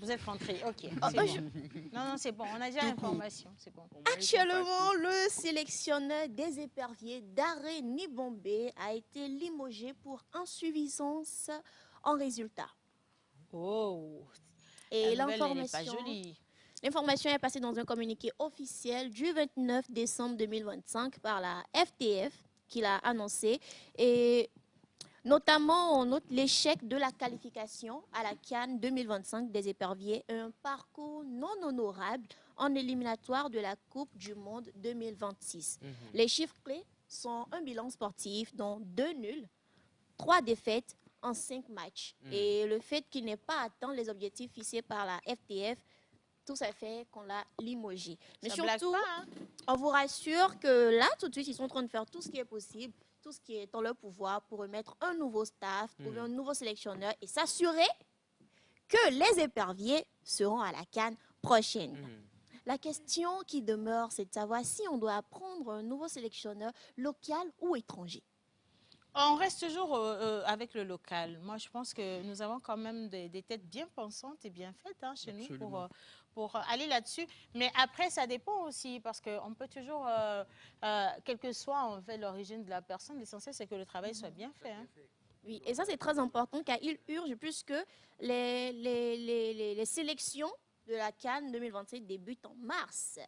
Speaker 2: Vous êtes rentrés, ok. C'est bon. Non, c'est bon, on a déjà l'information, c'est bon.
Speaker 8: Actuellement, le sélectionneur des éperviers Daré Nibombe a été limogé pour insuffisance en résultat.
Speaker 2: Oh,
Speaker 8: Et
Speaker 2: la nouvelle, elle n'est pas
Speaker 8: l'information
Speaker 2: jolie.
Speaker 8: L'information est passée dans un communiqué officiel du 29 décembre 2025 par la FTF qui l'a annoncé. Et notamment, on note l'échec de la qualification à la CAN 2025 des éperviers et un parcours non honorable en éliminatoire de la Coupe du Monde 2026. Les chiffres clés sont un bilan sportif dont 2 nuls, 3 défaites en 5 matchs. Et le fait qu'il n'ait pas atteint les objectifs fixés par la FTF, tout ça fait qu'on l'a limogé. Mais
Speaker 2: Ça blague
Speaker 8: surtout,
Speaker 2: pas, hein.
Speaker 8: on vous rassure que là, tout de suite, ils sont en train de faire tout ce qui est possible, tout ce qui est en leur pouvoir pour remettre un nouveau staff, trouver un nouveau sélectionneur et s'assurer que les éperviers seront à la CAN prochaine. La question qui demeure, c'est de savoir si on doit prendre un nouveau sélectionneur local ou étranger.
Speaker 2: On reste toujours avec le local. Moi, je pense que nous avons quand même des têtes bien pensantes et bien faites chez nous pour aller là-dessus. Mais après, ça dépend aussi parce qu'on peut toujours, quel que soit en fait l'origine de la personne, l'essentiel c'est que le travail soit bien fait.
Speaker 8: Oui, et ça c'est très important car il urge puisque les sélections de la CAN 2027 débutent en mars.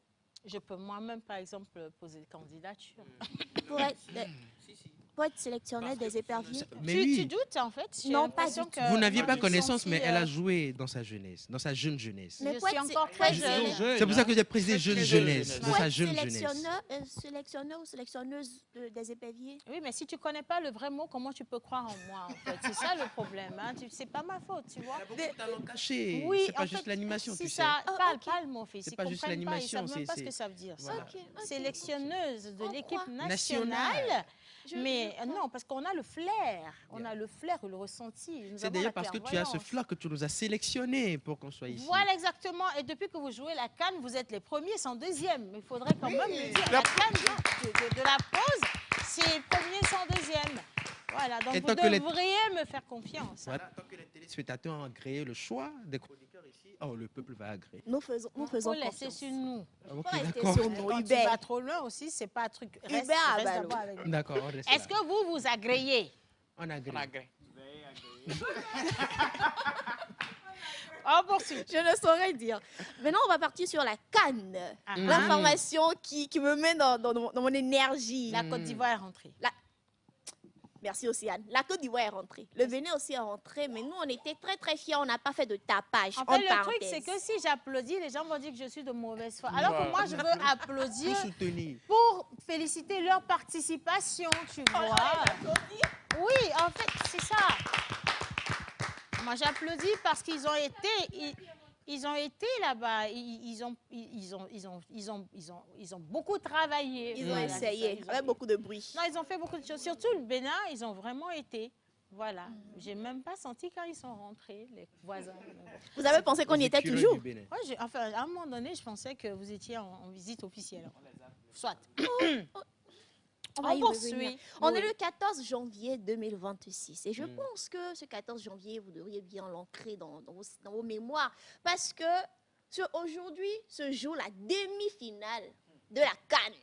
Speaker 2: Je peux moi-même, par exemple, poser candidature.
Speaker 8: Pour être sélectionneur des éperviers.
Speaker 2: Tu doutes en fait?
Speaker 8: Non, pas du tout.
Speaker 4: Vous n'aviez pas connaissance, mais elle a joué dans sa jeunesse, dans sa jeune jeunesse.
Speaker 2: Mais je suis encore très jeune.
Speaker 4: C'est pour ça que j'ai précisé jeune jeunesse, dans sa jeune jeunesse.
Speaker 8: Sélectionneur ou sélectionneuse des éperviers.
Speaker 2: Oui, mais si tu ne connais pas le vrai mot, comment tu peux croire en moi en fait? C'est ça le problème. C'est pas ma faute, tu vois.
Speaker 4: Il y a beaucoup de talents cachés.
Speaker 2: Oui,
Speaker 4: c'est pas juste l'animation, tu sais.
Speaker 2: C'est ça. Parle, mon fils.
Speaker 4: C'est pas juste l'animation.
Speaker 2: Ils ne savent même pas ce que ça veut dire.
Speaker 4: Voilà.
Speaker 2: Sélectionneuse de l'équipe nationale. Mais non, parce qu'on a le flair. On a le flair et le ressenti.
Speaker 4: C'est d'ailleurs parce que tu as ce flair que tu nous as sélectionnés pour qu'on soit ici.
Speaker 2: Voilà, exactement. Et depuis que vous jouez la CAN, vous êtes les premiers sans deuxième. Il faudrait quand même le dire. La CAN de la pause, c'est premier sans deuxième. Voilà, donc vous devriez me faire confiance.
Speaker 4: Voilà, tant que les téléspectateurs ont agréé le choix des chroniqueurs ici, le peuple va agréer.
Speaker 8: Nous faisons
Speaker 2: laisser sur nous.
Speaker 4: Okay,
Speaker 8: rester sur nous.
Speaker 2: Quand tu vas trop loin aussi, c'est pas un truc. Reste d'abord avec nous.
Speaker 4: D'accord, on reste là.
Speaker 2: Est-ce que vous agréez?
Speaker 4: On agrée.
Speaker 2: On poursuit.
Speaker 8: Je ne saurais dire. Maintenant, on va partir sur la CAN. L'information qui me met dans mon énergie.
Speaker 2: La Côte d'Ivoire est rentrée.
Speaker 8: Merci Océane. La Côte d'Ivoire est rentrée. Le Bénin aussi est rentré, mais nous, on était très, très fiers. On n'a pas fait de tapage.
Speaker 2: En fait, le truc, c'est que si j'applaudis, les gens vont dire que je suis de mauvaise foi. Alors que moi, je veux applaudir pour féliciter leur participation, tu vois. Oui, en fait, c'est ça. Moi, j'applaudis parce qu'ils ont été... Ils ont été là-bas, ils ont beaucoup travaillé.
Speaker 8: Ils ont essayé, avec beaucoup de bruit.
Speaker 2: Non, ils ont fait beaucoup de choses. Surtout le Bénin, ils ont vraiment été. Voilà. J'ai même pas senti quand ils sont rentrés, les voisins.
Speaker 8: Vous avez pensé qu'on y était toujours?
Speaker 2: Ouais, enfin, à un moment donné, je pensais que vous étiez en visite officielle. Soit.
Speaker 8: On poursuit. On est le 14 janvier 2026 et je pense que ce 14 janvier, vous devriez bien l'ancrer dans vos mémoires parce que aujourd'hui se joue la demi-finale de la CAN.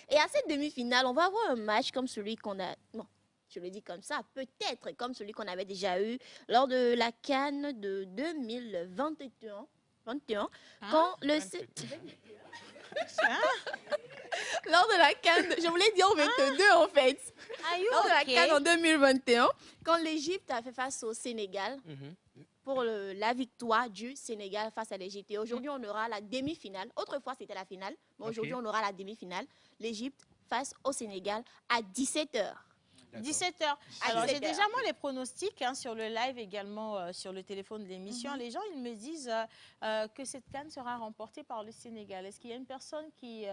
Speaker 8: Et à cette demi-finale, on va avoir un match comme celui qu'on a... Non, je le dis comme ça, peut-être comme celui qu'on avait déjà eu lors de la CAN de 2021. Quand le... Lors de la CAN, je voulais dire en 22 en fait. Lors de la CAN en 2021, quand l'Égypte a fait face au Sénégal pour la victoire du Sénégal face à l'Égypte. Et aujourd'hui, on aura la demi-finale. Autrefois, c'était la finale, mais aujourd'hui, on aura la demi-finale. L'Égypte face au Sénégal à 17h.
Speaker 2: 17h. Alors, j'ai déjà moi les pronostics sur le live également sur le téléphone de l'émission. Les gens, ils me disent que cette CAN sera remportée par le Sénégal. Est-ce qu'il y a une personne qui...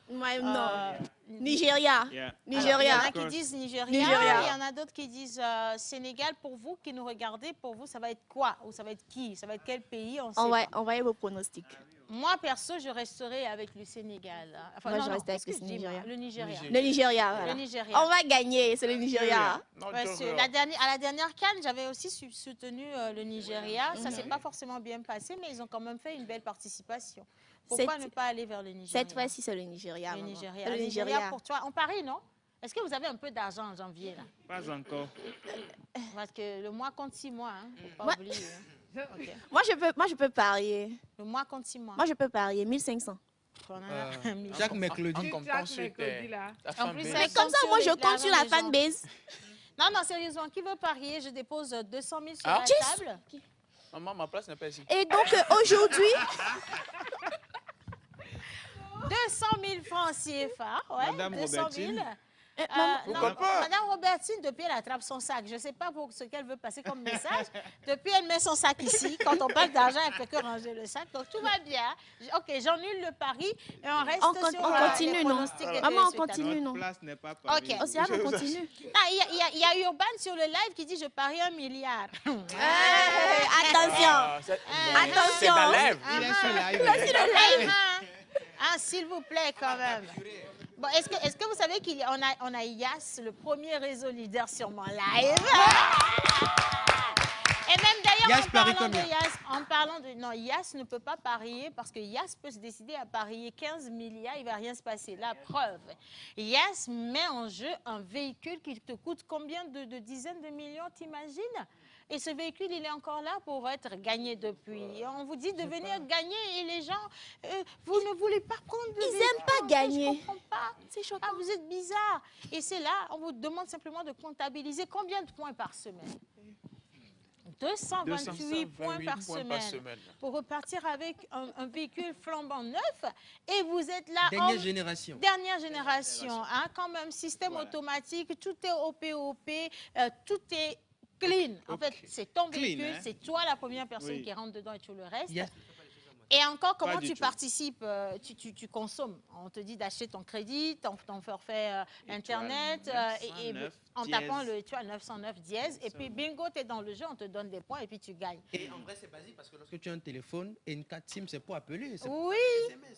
Speaker 8: non. Nigeria.
Speaker 2: Nigeria. Il y en a qui disent Nigeria. Il y en a d'autres qui disent Sénégal. Pour vous qui nous regardez, pour vous, ça va être quoi? Ou ça va être qui? Ça va être quel pays?
Speaker 8: Envoyez vos pronostics.
Speaker 2: Moi, perso, je resterai avec le Sénégal. Enfin,
Speaker 8: moi, je reste avec le Nigeria.
Speaker 2: Le Nigeria.
Speaker 8: Le Nigeria, voilà.
Speaker 2: Le Nigeria.
Speaker 8: On va gagner, c'est le Nigeria.
Speaker 2: À la dernière CAN, j'avais aussi soutenu le Nigeria. Ça ne s'est pas forcément bien passé, mais ils ont quand même fait une belle participation. Pourquoi ne pas aller vers le Nigeria?
Speaker 8: Cette fois-ci, c'est le Nigeria.
Speaker 2: Le Nigeria. Le Nigeria pour toi. On parie, non? Est-ce que vous avez un peu d'argent en janvier, là?
Speaker 6: Pas encore.
Speaker 2: Parce que le mois compte 6 mois, hein. Faut pas oublier. Okay.
Speaker 8: Moi, je peux parier.
Speaker 2: Le mois compte 6 mois.
Speaker 8: Moi, je peux parier 1500.
Speaker 4: Chaque mercredi.
Speaker 8: Mais comme ça, moi, je compte sur la fanbase.
Speaker 2: Non, sérieusement, qui veut parier? Je dépose 200 000 sur la table.
Speaker 7: Maman, ma place n'est pas ici.
Speaker 8: Et donc, aujourd'hui...
Speaker 2: 200 000 francs CFA. Ouais,
Speaker 6: Madame
Speaker 2: 200 000.
Speaker 6: Robertine.
Speaker 2: Non, Madame Robertine, depuis, elle attrape son sac. Je ne sais pas pour ce qu'elle veut passer comme message. Depuis, elle met son sac ici. Quand on parle d'argent, elle ne fait que ranger le sac. Donc, tout va bien. OK, j'annule le pari et on reste sur
Speaker 8: continue,
Speaker 2: les pronostics.
Speaker 8: Maman, on continue, non?
Speaker 6: Notre place n'est pas parie.
Speaker 8: OK, Océane, on continue.
Speaker 2: Il y a Urban sur le live qui dit « Je parie 1 milliard ».
Speaker 8: Attention.
Speaker 7: C'est dans live.
Speaker 4: Il est sur live.
Speaker 8: C'est le live.
Speaker 2: s'il vous plaît, quand même. Bon, est-ce que vous savez qu'on a Yass, le premier réseau leader sur mon live? Et même d'ailleurs, en parlant de... Non, Yass ne peut pas parier parce que Yass peut se décider à parier 15 milliards, il ne va rien se passer. La preuve, Yass met en jeu un véhicule qui te coûte combien de dizaines de millions, t'imagines? Et ce véhicule, il est encore là pour être gagné depuis. On vous dit de venir gagner et les gens, vous ne voulez pas prendre de véhicule.
Speaker 8: Ils n'aiment pas gagner.
Speaker 2: Je ne comprends pas.
Speaker 8: C'est choquant.
Speaker 2: Ah, vous êtes bizarre. Et c'est là, on vous demande simplement de comptabiliser combien de points par semaine. 228 points par semaine pour repartir avec un véhicule flambant neuf et vous êtes là
Speaker 4: Dernière génération.
Speaker 2: Dernière génération, hein, quand même, système automatique, tout est OPOP, tout est clean. En fait, c'est ton véhicule,
Speaker 6: hein?
Speaker 2: c'est toi la première personne qui rentre dedans et tout le reste.
Speaker 4: Yes.
Speaker 2: Et encore, comment tu participes, tu consommes. On te dit d'acheter ton crédit, ton forfait Internet, et en tapant le 909 dièse, et puis bingo, tu es dans le jeu, on te donne des points et puis tu gagnes.
Speaker 4: Et en vrai, c'est basique parce que lorsque tu as un téléphone et une carte SIM, c'est pour appeler.
Speaker 2: Oui,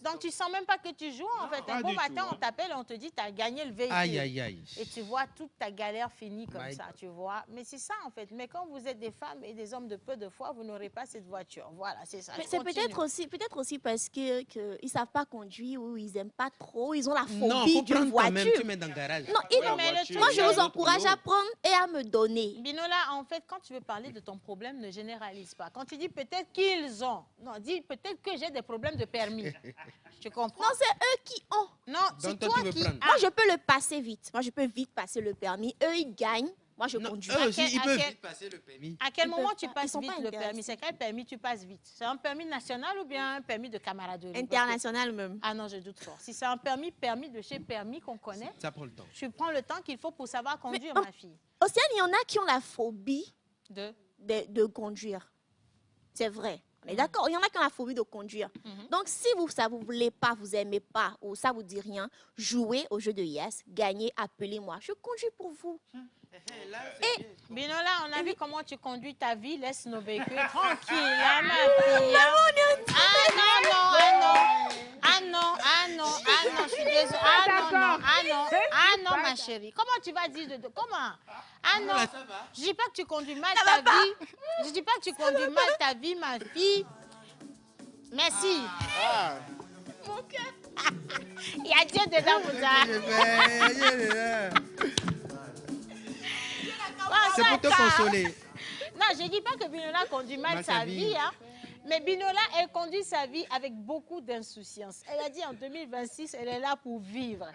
Speaker 2: donc tu sens même pas que tu joues. En fait, un bon matin, on t'appelle, on te dit, tu as gagné le véhicule.
Speaker 4: Aïe, aïe, aïe.
Speaker 2: Et tu vois toute ta galère finie comme ça, tu vois. Mais c'est ça, en fait. Mais quand vous êtes des femmes et des hommes de peu de foi, vous n'aurez pas cette voiture. Voilà, c'est ça.
Speaker 8: Mais c'est peut-être aussi parce qu'ils ne savent pas conduire ou ils n'aiment pas trop, ils ont la phobie d'une voiture.
Speaker 4: Même, tu mets dans le garage.
Speaker 8: Non, moi, je vous encourage à prendre et à me donner.
Speaker 2: Binola, en fait, quand tu veux parler de ton problème, ne généralise pas. Quand tu dis peut-être qu'ils ont, non, dis peut-être que j'ai des problèmes de permis. Tu comprends?
Speaker 8: Non, c'est eux qui ont.
Speaker 2: Non, c'est toi qui...
Speaker 8: Moi, je peux le passer vite. Moi, je peux vite passer le permis. Eux, ils gagnent. Moi, je conduis.
Speaker 4: Eux aussi, ils peuvent vite passer le permis.
Speaker 2: À quel moment tu passes vite le permis? C'est quel permis tu passes vite? C'est un permis national ou bien un permis de camaraderie?
Speaker 8: International même.
Speaker 2: Ah non, je doute fort. Si c'est un permis de chez permis qu'on connaît,
Speaker 4: ça prend le temps.
Speaker 2: Tu prends le temps qu'il faut pour savoir conduire, ma fille.
Speaker 8: Océane, il y en a qui ont la phobie de conduire. C'est vrai. On est d'accord, il y en a qui ont la phobie de conduire. Donc, si ça ne vous plaît pas, vous n'aimez pas ou ça ne vous dit rien, jouez au jeu de Yes, gagnez, appelez-moi. Je conduis pour vous.
Speaker 2: Et Binola, on a vu comment tu conduis ta vie, laisse nos véhicules tranquille, hein, ma fille. Je suis désolée. Ah non, ma chérie. Comment tu vas dire comment? Ah non, je dis pas que tu conduis mal ta vie. Je dis pas que tu conduis mal ta vie, ma fille. Merci. Mon cœur. Il y a Dieu dedans,
Speaker 4: c'est pour te consoler.
Speaker 2: Non, je ne dis pas que Binola conduit mal sa vie. Hein. Mais Binola, elle conduit sa vie avec beaucoup d'insouciance. Elle a dit en 2026, elle est là pour vivre.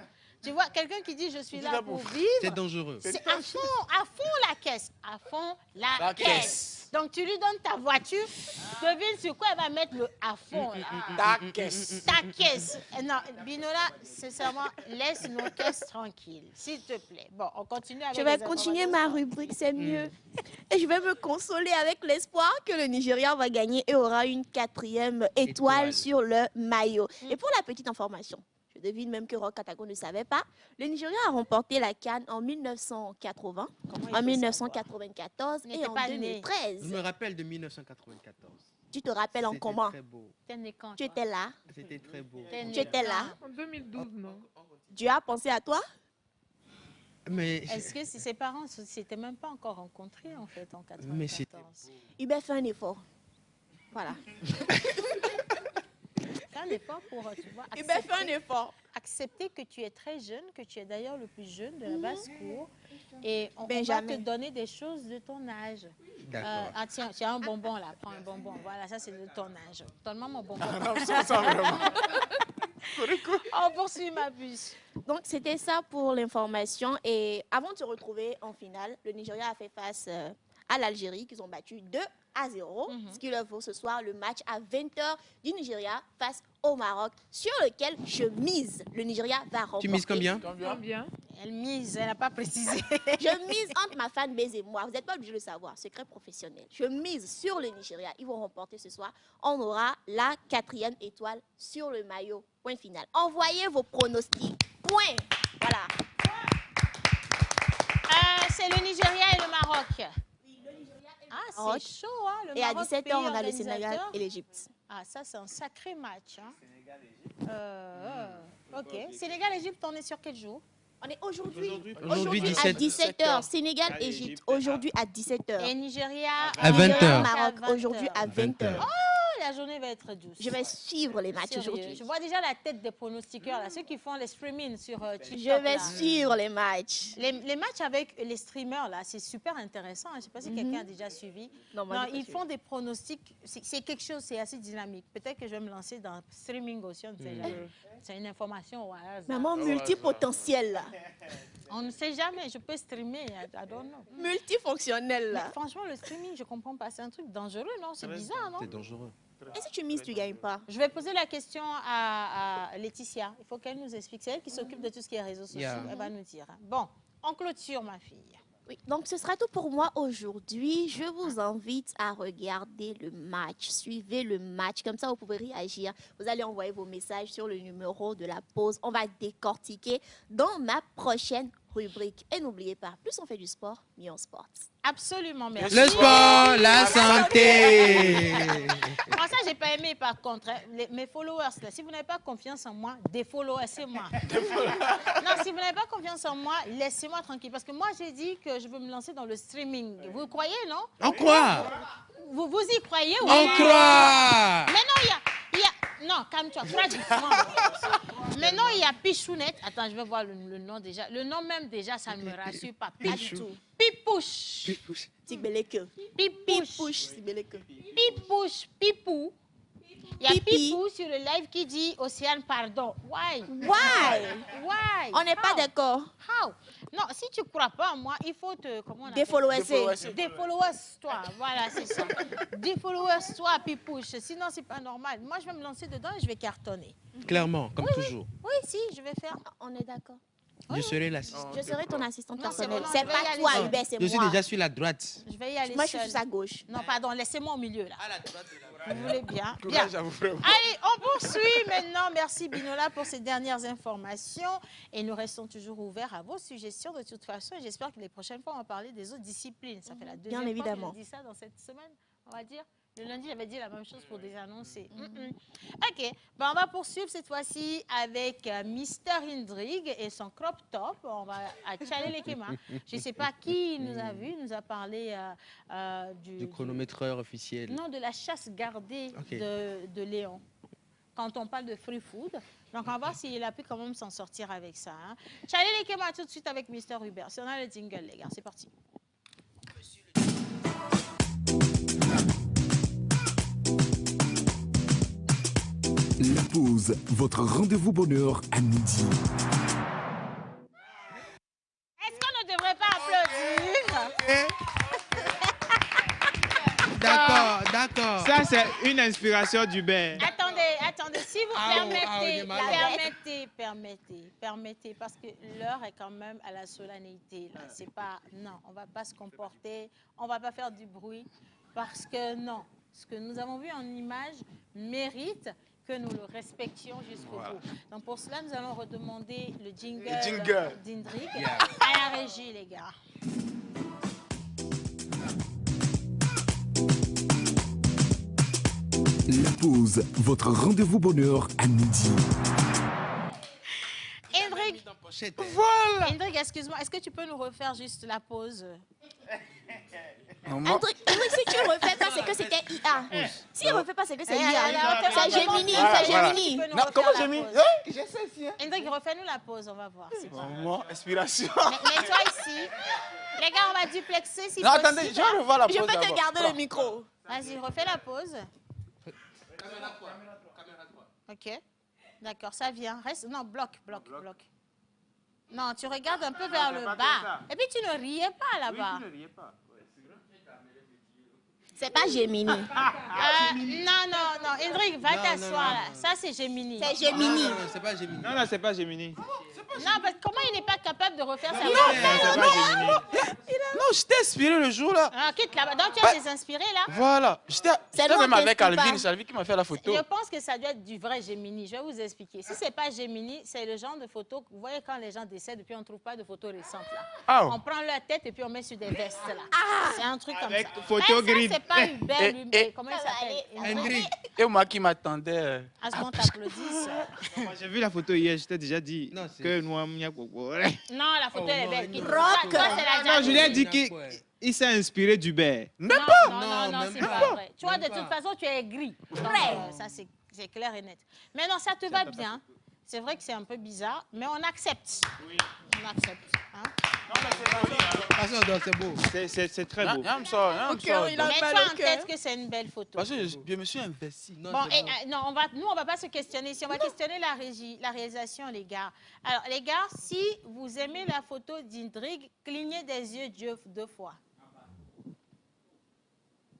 Speaker 2: Tu vois, quelqu'un qui dit je suis là pour vivre.
Speaker 4: C'est dangereux.
Speaker 2: C'est à fond la caisse. À fond la caisse. Donc tu lui donnes ta voiture, devine sur quoi elle va mettre le à fond.
Speaker 7: Ta caisse.
Speaker 2: Ta caisse. Non, Binola, sincèrement, laisse nos caisses tranquilles, s'il te plaît. Bon, on continue avec
Speaker 8: Je vais continuer ma rubrique, c'est mieux. Et je vais me consoler avec l'espoir que le Nigeria va gagner et aura une 4e étoile sur le maillot. Et pour la petite information, je devine même que Roch Katago ne savait pas. Le Nigeria a remporté la CAN en 1980, en 1994 et en 2013.
Speaker 4: Je me rappelle de 1994.
Speaker 8: Tu te rappelles en comment?
Speaker 4: Très beau.
Speaker 8: Tu étais là?
Speaker 4: C'était très beau.
Speaker 8: Tu étais là?
Speaker 5: En 2012, non?
Speaker 8: Dieu a pensé à toi?
Speaker 4: Mais
Speaker 2: est-ce que ses parents ne s'étaient même pas encore rencontrés en fait en 1994?
Speaker 8: Hubert fait un effort. Voilà.
Speaker 2: Un effort pour, tu vois, accepter que tu es très jeune, que tu es d'ailleurs le plus jeune de la basse-cour, et on va te donner des choses de ton âge. Ah tiens, tu as un bonbon là, prends un bonbon, voilà, ça c'est de ton âge. Donne-moi mon bonbon. On poursuit ma puce.
Speaker 8: Donc c'était ça pour l'information, et avant de se retrouver en finale, le Nigeria a fait face à l'Algérie, qu'ils ont battu 2-0, ce qui leur vaut ce soir le match à 20h du Nigeria face au Maroc, sur lequel je mise. Le Nigeria va remporter.
Speaker 4: Tu mises combien?
Speaker 2: Elle mise, elle n'a pas précisé.
Speaker 8: Je mise entre ma fanbase et moi. Vous n'êtes pas obligé de le savoir, secret professionnel. Je mise sur le Nigeria. Ils vont remporter ce soir. On aura la 4e étoile sur le maillot. Point final. Envoyez vos pronostics. Point. Voilà.
Speaker 2: C'est le Nigeria et le Maroc. Ah, c'est chaud, hein, le
Speaker 8: et
Speaker 2: Maroc,
Speaker 8: à 17h, on a le Sénégal et l'Égypte.
Speaker 2: Ah, ça, c'est un sacré match. Hein. Ok. Sénégal-Égypte, on est sur quel jour?
Speaker 8: On est aujourd'hui
Speaker 4: Aujourd'hui,
Speaker 8: à
Speaker 4: 17.
Speaker 8: 17h. Sénégal, Égypte, aujourd'hui à 17h.
Speaker 2: Et Nigeria
Speaker 4: À 20h.
Speaker 8: Maroc, aujourd'hui à 20h.
Speaker 2: La journée va être douce.
Speaker 8: Je vais suivre les matchs
Speaker 2: Sérieux.
Speaker 8: aujourd'hui.
Speaker 2: Je vois déjà la tête des pronostiqueurs, là, ceux qui font les streamings sur TikTok.
Speaker 8: Je vais
Speaker 2: là.
Speaker 8: suivre les matchs.
Speaker 2: Les matchs avec les streamers, là, c'est super intéressant. Je ne sais pas si quelqu'un a déjà suivi.
Speaker 8: Non, moi,
Speaker 2: Non,
Speaker 8: j'ai pas
Speaker 2: ils
Speaker 8: suivi.
Speaker 2: font des pronostics. C'est quelque chose, c'est assez dynamique. Peut-être que je vais me lancer dans le streaming aussi. On ne sait jamais. C'est une information au hasard.
Speaker 8: Maman multipotentielle, là.
Speaker 2: On ne sait jamais. Je peux streamer. I don't know.
Speaker 8: Multifonctionnelle,
Speaker 2: Mais
Speaker 8: là.
Speaker 2: franchement, le streaming, je ne comprends pas. C'est un truc dangereux, non? C'est bizarre, non?
Speaker 4: C'est dangereux.
Speaker 8: Et si tu mises, tu gagnes pas?
Speaker 2: Je vais poser la question à Laetitia. Il faut qu'elle nous explique. C'est elle qui s'occupe de tout ce qui est réseaux sociaux.
Speaker 4: Yeah.
Speaker 2: Elle va nous dire. Bon, on clôture, ma fille.
Speaker 8: Oui, donc ce sera tout pour moi aujourd'hui. Je vous invite à regarder le match. Suivez le match, comme ça vous pouvez réagir. Vous allez envoyer vos messages sur le numéro de la pause. On va décortiquer dans ma prochaine rubrique. Et n'oubliez pas, plus on fait du sport, mieux on sporte.
Speaker 2: Absolument, merci.
Speaker 4: Le sport, la santé.
Speaker 2: Moi, ça, j'ai pas aimé, par contre. Hein. Mes followers, là, si vous n'avez pas confiance en moi, défollowez-moi. Non, si vous n'avez pas confiance en moi, laissez-moi tranquille. Parce que moi, j'ai dit que je veux me lancer dans le streaming. Vous croyez, non?
Speaker 4: On croit.
Speaker 2: Vous y croyez ou
Speaker 4: On croit.
Speaker 2: Mais non, il y a... Non, calme-toi, crois doucement. Maintenant, il y a Pichounette. Attends, je vais voir le nom déjà. Le nom même, déjà, ça ne me rassure pas.
Speaker 8: Pichou.
Speaker 2: Pipouche.
Speaker 8: Tibeleke.
Speaker 2: Pipouche.
Speaker 8: Tibeleke.
Speaker 2: Pipouche. Pipou. Il y a
Speaker 8: Pipi.
Speaker 2: Pipou sur le live qui dit Océane, pardon. Why?
Speaker 8: Why? On n'est pas
Speaker 2: How?
Speaker 8: d'accord.
Speaker 2: How? Non, si tu ne crois pas en moi, il faut te... Comment on appelle?
Speaker 8: Défollower.
Speaker 2: toi. Voilà, c'est ça. Défollowers-toi, Pipouche. Sinon, c'est pas normal. Moi, je vais me lancer dedans et je vais cartonner.
Speaker 4: Clairement, comme toujours.
Speaker 2: Oui, si, je vais faire.
Speaker 8: On est d'accord.
Speaker 4: Je serai l'assistant.
Speaker 8: Je serai ton assistante
Speaker 2: Non, c'est
Speaker 8: personnelle.
Speaker 2: bon,
Speaker 8: C'est
Speaker 2: je vais y
Speaker 8: pas
Speaker 2: aller
Speaker 8: toi,
Speaker 2: seule.
Speaker 8: Hubert, c'est
Speaker 4: Je suis
Speaker 8: moi.
Speaker 4: déjà sur la droite.
Speaker 2: Je vais y aller
Speaker 8: Moi, je suis
Speaker 2: seule.
Speaker 8: sur sa gauche.
Speaker 2: Non, pardon, laissez-moi au milieu, là.
Speaker 4: À la droite.
Speaker 2: Vous voulez bien? Bien.
Speaker 7: Courage à vous, frère.
Speaker 2: Allez, on poursuit maintenant. Merci Binola pour ces dernières informations. Et nous restons toujours ouverts à vos suggestions de toute façon. J'espère que les prochaines fois, on va parler des autres disciplines. Ça fait la deuxième fois
Speaker 8: évidemment.
Speaker 2: que je dis ça dans cette semaine, on va dire. Le lundi, j'avais dit la même chose pour désannoncer. OK. Ben, on va poursuivre cette fois-ci avec Mister Indrig et son crop top. On va à Tchalé-Lekema. Je ne sais pas qui nous a vu. Il nous a parlé
Speaker 4: Du chronométreur officiel.
Speaker 2: non, de la chasse gardée
Speaker 4: Ok.
Speaker 2: de Léon. Quand on parle de free food. Donc, on va voir s'il a pu quand même s'en sortir avec ça. Hein. Tchalé-Lekema tout de suite avec Mister Hubert. Si on a le jingle, les gars, c'est parti.
Speaker 1: La pause, votre rendez-vous bonheur à midi.
Speaker 2: Est-ce qu'on ne devrait pas applaudir?
Speaker 4: D'accord.
Speaker 6: Ça, c'est une inspiration d'Hubert.
Speaker 2: Attendez, si vous permettez, parce que l'heure est quand même à la solennité. Là. C'est pas, non, on va pas se comporter, on va pas faire du bruit, parce que non, ce que nous avons vu en image mérite que nous le respections jusqu'au bout. Donc pour cela, nous allons redemander le jingle d'Indrik à la régie, les gars.
Speaker 1: La pause, votre rendez-vous bonheur à midi.
Speaker 2: Indrik,
Speaker 4: Voilà.
Speaker 2: Indrik, excuse-moi, est-ce que tu peux nous refaire juste la pause?
Speaker 8: Un truc, si tu refais pas, c'est que c'était IA. Si il refait pas, c'est que c'est IA. C'est Gemini,
Speaker 7: Voilà,
Speaker 8: c'est
Speaker 7: voilà.
Speaker 8: Gemini.
Speaker 2: Tu peux nous
Speaker 7: Non,
Speaker 2: refaire
Speaker 7: comment
Speaker 2: la
Speaker 7: j'ai mis
Speaker 2: pause?
Speaker 7: J'essaie ici. Hein.
Speaker 2: Indrik, refais-nous la pause, on va voir. C'est bon.
Speaker 7: Moi, inspiration.
Speaker 2: Mais toi ici, les gars, on va duplexer si
Speaker 7: Non,
Speaker 2: possible.
Speaker 7: attendez, je vais revoir la pause.
Speaker 8: Je peux te
Speaker 7: d'abord.
Speaker 8: garder le micro.
Speaker 2: Vas-y, refais la pause. Ok. D'accord, ça vient. Reste. Non, bloc. Non, tu regardes un peu vers le bas. Et puis tu ne riais pas là-bas.
Speaker 8: C'est pas Gemini.
Speaker 2: Non, Indrik, va t'asseoir là. Ça, c'est Gemini.
Speaker 8: C'est Gemini.
Speaker 4: Non, c'est pas Gemini.
Speaker 6: Non, c'est pas Gemini.
Speaker 2: Non, parce que comment il n'est pas capable de refaire sa
Speaker 6: C'est
Speaker 2: voix?
Speaker 6: pas Gemini.
Speaker 7: Non, je t'ai inspiré le jour là.
Speaker 2: Ah, quitte là-bas. Donc, tu as des inspirés là?
Speaker 7: Voilà. J'étais
Speaker 8: nous,
Speaker 7: même
Speaker 8: on
Speaker 7: avec
Speaker 8: t'inspire
Speaker 7: Alvin.
Speaker 8: pas.
Speaker 7: C'est Alvin qui m'a fait la photo.
Speaker 2: Je pense que ça doit être du vrai Gemini. Je vais vous expliquer. Si ce n'est pas Gemini, c'est le genre de photo que vous voyez quand les gens décèdent et puis on ne trouve pas de photos récentes là.
Speaker 7: Ah.
Speaker 2: On prend leur tête et puis on met sur des vestes là. C'est un truc comme
Speaker 6: Avec
Speaker 2: ça.
Speaker 6: photo
Speaker 2: Mais ça,
Speaker 6: grid.
Speaker 2: c'est pas Hubert, comment il s'appelle?
Speaker 7: Hendrik. Et moi qui m'attendais.
Speaker 2: Asma, t'applaudisse.
Speaker 6: J'ai vu la photo hier, je t'ai déjà dit que nous,
Speaker 2: Non, la photo elle est belle.
Speaker 6: Non, je lui ai dit qu'il s'est inspiré d'Hubert.
Speaker 2: Non, c'est pas vrai. Tu vois, de toute façon, tu es gris. Ça, c'est clair et net. Mais non, ça te va bien. C'est vrai que c'est un peu bizarre, mais on accepte. Oui. On accepte. Hein?
Speaker 4: C'est beau.
Speaker 6: C'est très beau.
Speaker 2: Mais toi, en tête que c'est une belle photo.
Speaker 7: Parce que je me suis investi.
Speaker 2: Bon, non, nous, on va pas se questionner ici. On va questionner la régie, la réalisation, les gars. Alors, les gars, si vous aimez la photo d'Indrig, clignez des yeux deux fois.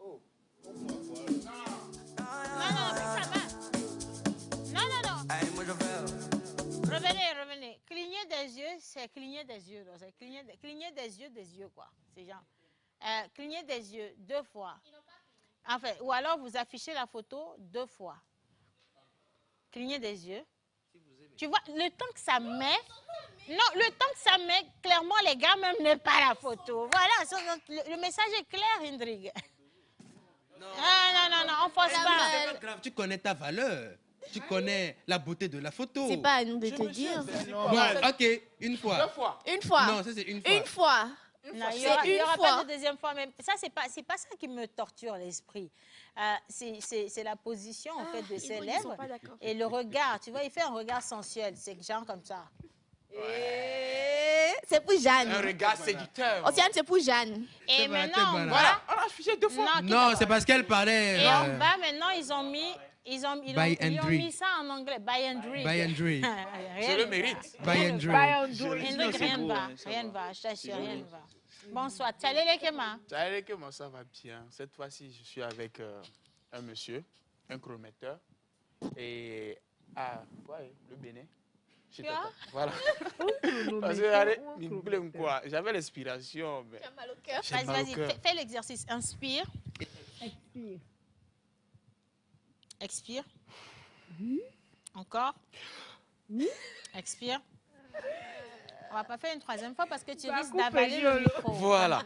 Speaker 2: Oh. Non, mais ça va. Non. Revenez. Cligner des yeux, c'est cligner des yeux. C'est cligner des yeux, quoi. C'est genre. Cligner des yeux 2 fois. Enfin, ou alors vous affichez la photo 2 fois. Cligner des yeux. Tu vois, le temps que ça met. Non, le temps que ça met, clairement, les gars même n'aiment pas la photo. Voilà, le message est clair, Hendrik. Non, on force pas.
Speaker 4: C'est pas grave, tu connais ta valeur. Tu connais la beauté de la photo.
Speaker 8: C'est pas à nous de te dire.
Speaker 4: Bon, ok, une fois.
Speaker 7: 2 fois.
Speaker 8: Une fois.
Speaker 4: Non, ça c'est une fois.
Speaker 8: Une fois.
Speaker 2: Non, il n'y aura pas de deuxième fois. Mais ça, c'est pas ça qui me torture l'esprit. C'est la position en fait de ses lèvres et le regard. Tu vois, il fait un regard sensuel. C'est genre comme ça.
Speaker 8: C'est pour Jeanne.
Speaker 7: Un regard séducteur.
Speaker 8: Océane, c'est pour Jeanne.
Speaker 2: Et maintenant,
Speaker 7: voilà, on a affiché 2 fois.
Speaker 4: Non, c'est parce qu'elle parlait.
Speaker 2: Et en bas, maintenant, ils ont mis ça en anglais. By Hendrik.
Speaker 7: Je le mérite.
Speaker 2: Hendrik, rien ne va. Je t'assure, rien ne va. Bonsoir. Tchalele Kema.
Speaker 7: Tchalele Kema, ça va bien. Cette fois-ci, je suis avec un monsieur, un chronométeur. Et le Bénin. Voilà. Parce que j'avais l'inspiration.
Speaker 8: Tu as mal au cœur.
Speaker 2: Vas-y, fais l'exercice. Inspire. Expire. Encore. Expire. On va pas faire une 3e fois parce que tu risques d'avaler le micro.
Speaker 7: Voilà.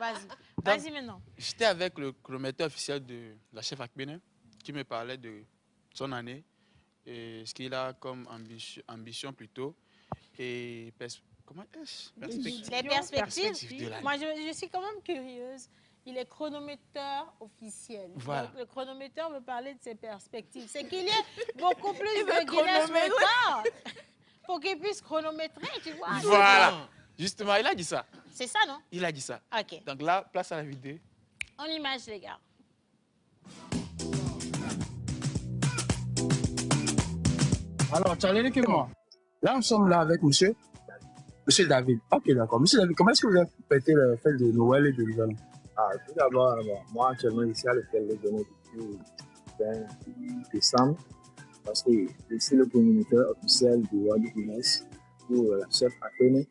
Speaker 2: Vas-y maintenant.
Speaker 7: J'étais avec le chronométeur officiel de la chef Akbene qui me parlait de son année et ce qu'il a comme ambition plutôt et comment est-ce
Speaker 2: les perspectives. Moi, je suis quand même curieuse. Il est chronométeur officiel.
Speaker 7: Voilà.
Speaker 2: Donc, le chronométeur veut parler de ses perspectives. C'est qu'il y ait beaucoup plus de Guinness Record pour qu'il puisse chronométrer, tu vois.
Speaker 7: Voilà. Justement, il a dit ça.
Speaker 2: C'est ça, non?
Speaker 7: Il a dit ça.
Speaker 2: OK.
Speaker 7: Donc là, place à la vidéo.
Speaker 2: On image, les gars.
Speaker 11: Alors, Tchalele Kema. Là, nous sommes là avec monsieur David. Ok, d'accord. Monsieur David, comment est-ce que vous avez fêté le fête de Noël et de Nouvel An?
Speaker 12: Tout d'abord, moi actuellement ici à l'hôtel de Bénin depuis 20 décembre, parce que je suis le communicateur officiel du World Guinness pour la chef Akbene.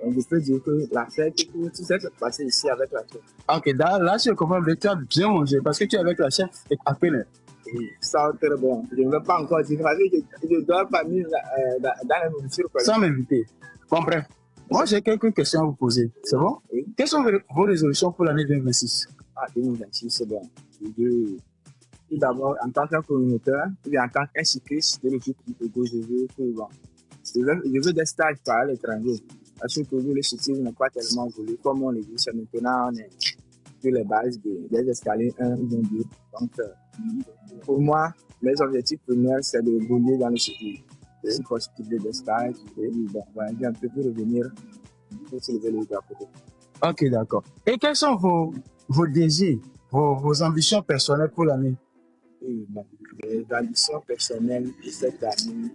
Speaker 12: Donc je peux dire que la fête, tout s'est passé ici avec la chef.
Speaker 11: Ok, là je comprends, tu as bien mangé parce que tu es avec la chef Akbene.
Speaker 12: Oui, ça très bon. Je ne veux pas encore dire, parce que je ne dois pas mis dans la nourriture.
Speaker 11: Sans m'inviter. Comprends. Moi, j'ai quelques questions à vous poser. C'est bon? Oui. Quelles sont vos résolutions pour l'année 2026?
Speaker 12: 2026, c'est bon. Tout d'abord, en tant que communautaire, ou en tant qu'un cycliste de l'équipe du Togo, je veux des stages par l'étranger. Parce que Togo, le cyclisme n'est pas tellement voulu. Comme on le dit, c'est maintenant, on est sur les bases des escaliers 1 ou 2. Donc, pour moi, mes objectifs premiers, c'est de rouler dans le cyclisme. C'est possible de stage. Bon, voilà, un peu pour revenir pour soulever les drapeaux.
Speaker 11: Ok, d'accord. Et quels sont vos désirs, vos ambitions personnelles pour l'année?
Speaker 12: Les ambitions personnelles de cette année,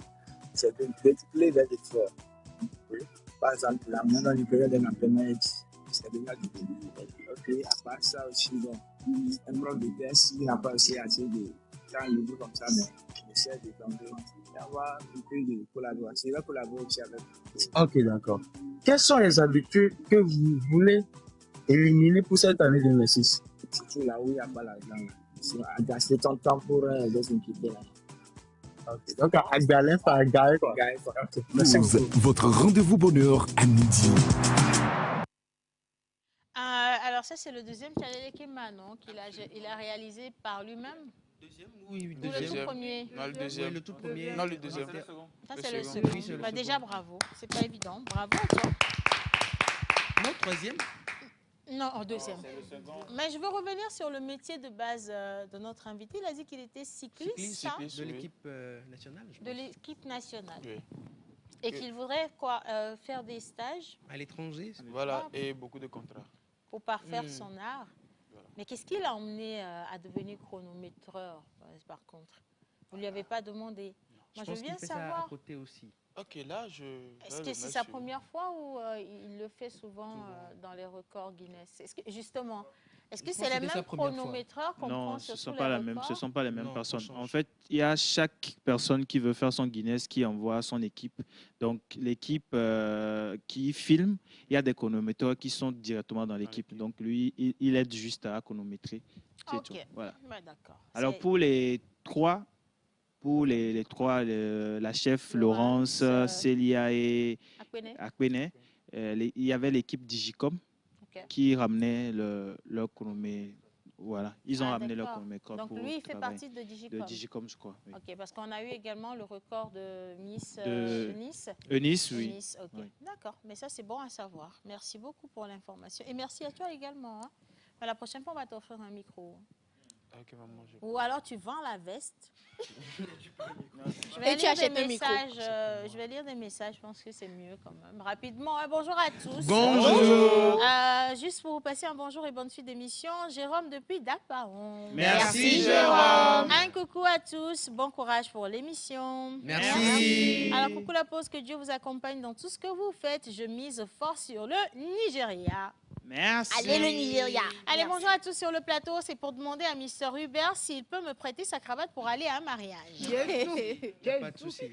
Speaker 12: c'est de multiplier les efforts. Par exemple, la main dans le période d'un entraînement, c'est déjà du début. Ok, à part ça aussi, bon, un bloc de test, il n'a pas assez de temps libre comme ça, mais j'essaie d'avoir un peu de collaboration. Il va collaborer aussi avec vous.
Speaker 11: Ok, d'accord. Quelles sont les habitudes que vous voulez éliminer pour cette année 2026?
Speaker 12: Surtout là où il n'y a pas l'argent. Gasser ton temps pour les impliquer.
Speaker 11: Okay. Donc, à Galin, par Gaï.
Speaker 1: Merci beaucoup. Votre rendez-vous bonheur à midi.
Speaker 2: Alors, d'ailleurs, ça, c'est le deuxième Tchalele Kema, non? Il a réalisé par lui-même.
Speaker 4: Deuxième? Oui,
Speaker 2: Ou le tout premier?
Speaker 7: Non, le deuxième.
Speaker 4: Oui, le tout premier.
Speaker 7: Non, le deuxième.
Speaker 2: Ça, c'est le
Speaker 4: Oui,
Speaker 2: second.
Speaker 4: c'est le
Speaker 2: Bah,
Speaker 4: second.
Speaker 2: déjà, bravo. C'est pas évident. Bravo à toi.
Speaker 4: Non, troisième?
Speaker 2: Non, en deuxième. Mais je veux revenir sur le métier de base de notre invité. Il a dit qu'il était cycliste, hein?
Speaker 4: De l'équipe nationale, je pense.
Speaker 2: De l'équipe nationale.
Speaker 7: Oui.
Speaker 2: Et qu'il voudrait quoi, faire des stages
Speaker 4: À l'étranger?
Speaker 7: Voilà, et beaucoup de contrats.
Speaker 2: pour parfaire son art. Mais qu'est-ce qui l'a emmené à devenir chronométreur, par contre? Vous ne lui avez pas demandé? Moi, je veux bien
Speaker 4: fait ça à
Speaker 2: savoir.
Speaker 4: côté aussi.
Speaker 7: Ok, là,
Speaker 2: Est-ce que c'est sa première fois ou il le fait souvent dans les records Guinness? Justement, est-ce que c'est les mêmes chronométreurs qu'on prend sur tous les records?
Speaker 6: Ce ne sont pas les mêmes personnes. En fait, il y a chaque personne qui veut faire son Guinness qui envoie son équipe. Donc, l'équipe qui filme, il y a des chronométreurs qui sont directement dans l'équipe. Donc, lui, il aide juste à chronométrer. C'est tout. Voilà.
Speaker 2: Ouais, d'accord.
Speaker 6: Alors, pour les trois, la chef Laurence, Célia et Akpene, il y avait l'équipe Digicom qui ramenait leur chronomètre. Voilà, ils ont ramené leur chronomètre.
Speaker 2: Donc lui, il fait partie de Digicom.
Speaker 6: De Digicom, je crois. Oui.
Speaker 2: Ok, parce qu'on a eu également le record de Miss Eunice.
Speaker 6: Eunice, oui.
Speaker 2: Eunice, ok. Oui. D'accord, mais ça, c'est bon à savoir. Merci beaucoup pour l'information. Et merci à toi également. Hein. La prochaine fois, on va t'offrir un micro.
Speaker 7: Okay,
Speaker 2: ou alors tu vends la veste.
Speaker 8: Je vais
Speaker 2: lire des messages, je pense que c'est mieux quand même. Rapidement, bonjour à tous.
Speaker 4: Bonjour.
Speaker 2: Juste pour vous passer un bonjour et bonne suite d'émission, Jérôme depuis Dapaon.
Speaker 4: Merci Jérôme.
Speaker 2: Un coucou à tous, bon courage pour l'émission.
Speaker 4: Merci.
Speaker 2: Alors coucou la pause, que Dieu vous accompagne dans tout ce que vous faites. Je mise fort sur le Nigeria.
Speaker 6: Merci.
Speaker 8: Allez, le Nigeria.
Speaker 2: Allez, bonjour à tous sur le plateau. C'est pour demander à Mr. Hubert s'il peut me prêter sa cravate pour aller à un mariage.
Speaker 4: Pas de souci.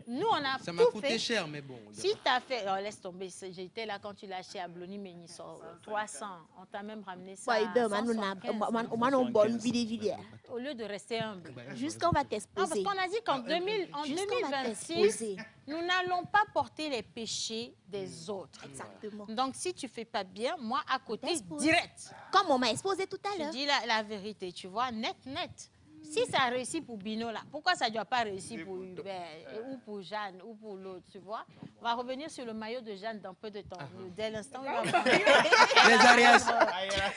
Speaker 2: Nous, on a
Speaker 4: ça m'a coûté cher, mais bon.
Speaker 2: Si tu as fait... Oh, laisse tomber. J'étais là quand tu l'as acheté à Blony Ménisson. 300. On t'a même ramené ça à 175. Au lieu de rester humble.
Speaker 8: Jusqu'on va t'exposer.
Speaker 2: Non, parce qu'on a dit qu'en 2026, nous n'allons pas porter les péchés des autres.
Speaker 8: Exactement.
Speaker 2: Donc, si tu ne fais pas bien, moi, à côté, direct.
Speaker 8: Comme on m'a exposé tout à l'heure.
Speaker 2: Tu dis la vérité, tu vois, net. Si ça a réussi pour Bino, là, pourquoi ça ne doit pas réussir pour Hubert ou pour Jeanne ou pour l'autre, tu vois? On va revenir sur le maillot de Jeanne dans peu de temps. Dès l'instant où il va
Speaker 4: les arias.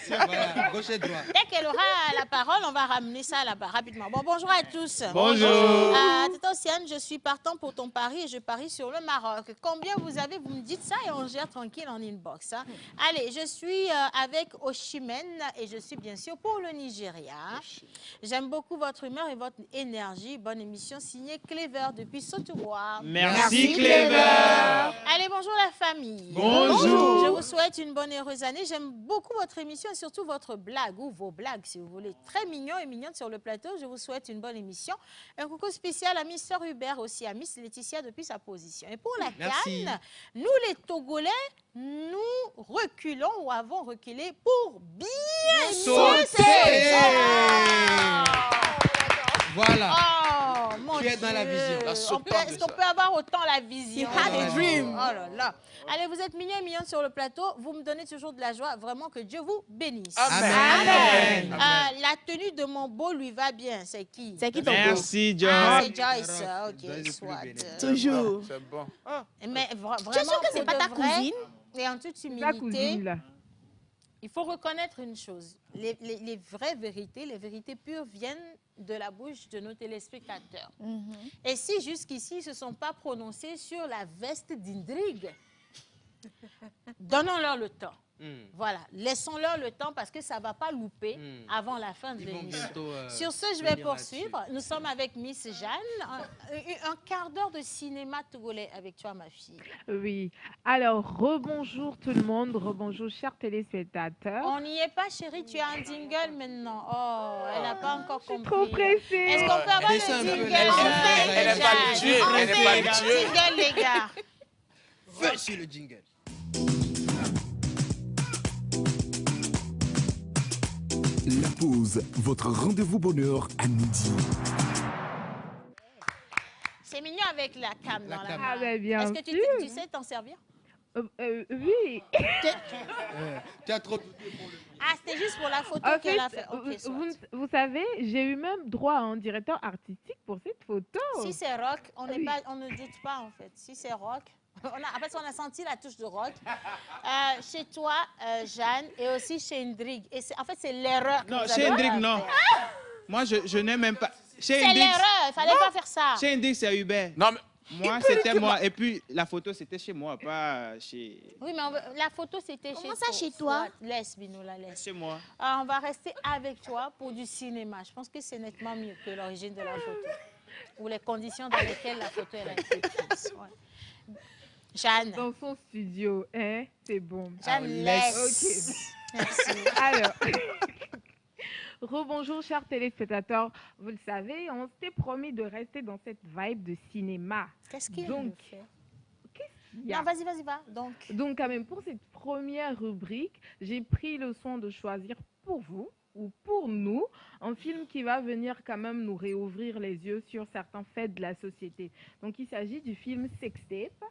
Speaker 4: Voilà, gauche et droite.
Speaker 2: Dès qu'elle aura la parole, on va ramener ça là-bas rapidement. Bon, bonjour à tous.
Speaker 6: Bonjour.
Speaker 2: Tata Océane, je suis partant pour ton pari et je parie sur le Maroc. Combien vous avez? Vous me dites ça et on gère tranquille en inbox. Hein. Allez, je suis avec Oshimen et je suis bien sûr pour le Nigeria. J'aime beaucoup votre humeur et votre énergie. Bonne émission signée Clever depuis Sotoua.
Speaker 6: Merci Clever.
Speaker 2: Allez, bonjour la famille.
Speaker 6: Bonjour.
Speaker 2: Je vous souhaite une bonne et heureuse année. J'aime beaucoup votre émission et surtout votre blague ou vos blagues si vous voulez. Très mignon et mignonne sur le plateau. Je vous souhaite une bonne émission. Un coucou spécial à Mr. Hubert aussi, à Miss Laetitia depuis sa position. Et pour la CAN, nous les Togolais, nous reculons ou avons reculé pour bien sauter.
Speaker 4: Voilà.
Speaker 2: Oh, mon
Speaker 4: tu es dans la vision.
Speaker 2: Est-ce qu'on peut avoir autant la vision?
Speaker 8: You had a dream.
Speaker 2: Oh là là. Allez, vous êtes mignons et mignonnes sur le plateau. Vous me donnez toujours de la joie. Vraiment que Dieu vous bénisse.
Speaker 4: Amen.
Speaker 2: La tenue de mon beau lui va bien. C'est qui?
Speaker 8: C'est qui ton beau?
Speaker 6: Merci Joyce.
Speaker 2: C'est Joyce. Ok, soit.
Speaker 8: Toujours.
Speaker 7: C'est bon.
Speaker 2: Mais vraiment,
Speaker 8: Tu es sûr que c'est pas ta cousine?
Speaker 2: Et en toute
Speaker 5: Ta
Speaker 2: humilité,
Speaker 5: cousine, là.
Speaker 2: il faut reconnaître une chose. Les vraies vérités, les vérités pures viennent de la bouche de nos téléspectateurs. Et si jusqu'ici, ils ne se sont pas prononcés sur la veste d'Indrigue, donnons-leur le temps. Voilà, laissons-leur le temps parce que ça ne va pas louper avant la fin de l'émission. Sur ce, je vais poursuivre. Nous sommes avec Miss Jeanne. Un quart d'heure de cinéma togolais avec toi, ma fille.
Speaker 5: Oui. Alors, rebonjour tout le monde. Rebonjour, chers téléspectateurs.
Speaker 2: On n'y est pas, chérie. Tu as un jingle maintenant. Oh, elle n'a pas encore compris.
Speaker 5: Trop pressée.
Speaker 2: Est-ce qu'on peut avoir le jingle?
Speaker 7: Elle n'est pas habituée. Elle n'est pas habituée.
Speaker 2: Jingle, les gars.
Speaker 4: Voici le jingle.
Speaker 1: La pause, votre rendez-vous bonheur à midi.
Speaker 2: C'est mignon avec la cam dans la main.
Speaker 5: Ah, ben, bien
Speaker 2: Est-ce que
Speaker 5: sûr.
Speaker 2: tu sais t'en servir?
Speaker 5: Oui.
Speaker 4: Tu as trop douté pour le...
Speaker 2: Ah, c'était juste pour la photo
Speaker 5: En
Speaker 2: qu'elle
Speaker 5: fait,
Speaker 2: a fait. Ok, soit.
Speaker 5: vous savez, j'ai eu même droit à un directeur artistique pour cette photo.
Speaker 2: Si c'est rock, on
Speaker 5: Oui.
Speaker 2: on ne doute pas en fait. Si c'est rock, après on a senti la touche de rock. Chez toi, Jeanne, et aussi chez Indrig. Et en fait, c'est l'erreur que
Speaker 6: Non,
Speaker 2: vous
Speaker 6: chez
Speaker 2: avez
Speaker 6: Hendrik,
Speaker 2: fait.
Speaker 6: non. Moi, je n'ai même pas.
Speaker 2: C'est l'erreur, il fallait pas faire ça.
Speaker 6: Chez Hendrik, c'est Hubert.
Speaker 7: Non, mais...
Speaker 6: Moi, c'était moi. Et puis, la photo, c'était chez moi, pas chez...
Speaker 2: Oui, mais la photo, c'était chez toi.
Speaker 8: Comment ça, chez toi?
Speaker 2: Laisse, Binoula, laisse.
Speaker 6: Chez moi.
Speaker 2: On va rester avec toi pour du cinéma. Je pense que c'est nettement mieux que l'origine de la photo. Ou les conditions dans lesquelles la photo elle a été prise. Ouais. Jeanne.
Speaker 5: Dans son studio, hein? C'est bon.
Speaker 2: Jeanne, laisse.
Speaker 5: Ok.
Speaker 2: Merci.
Speaker 5: Alors, rebonjour, chers téléspectateurs. Vous le savez, on s'était promis de rester dans cette vibe de cinéma.
Speaker 2: Qu'est-ce qu'il fait?
Speaker 5: Non,
Speaker 2: vas-y, va.
Speaker 5: Donc, quand même, pour cette première rubrique, j'ai pris le soin de choisir pour vous ou pour nous un film qui va venir quand même nous réouvrir les yeux sur certains faits de la société. Donc, il s'agit du film Sextape,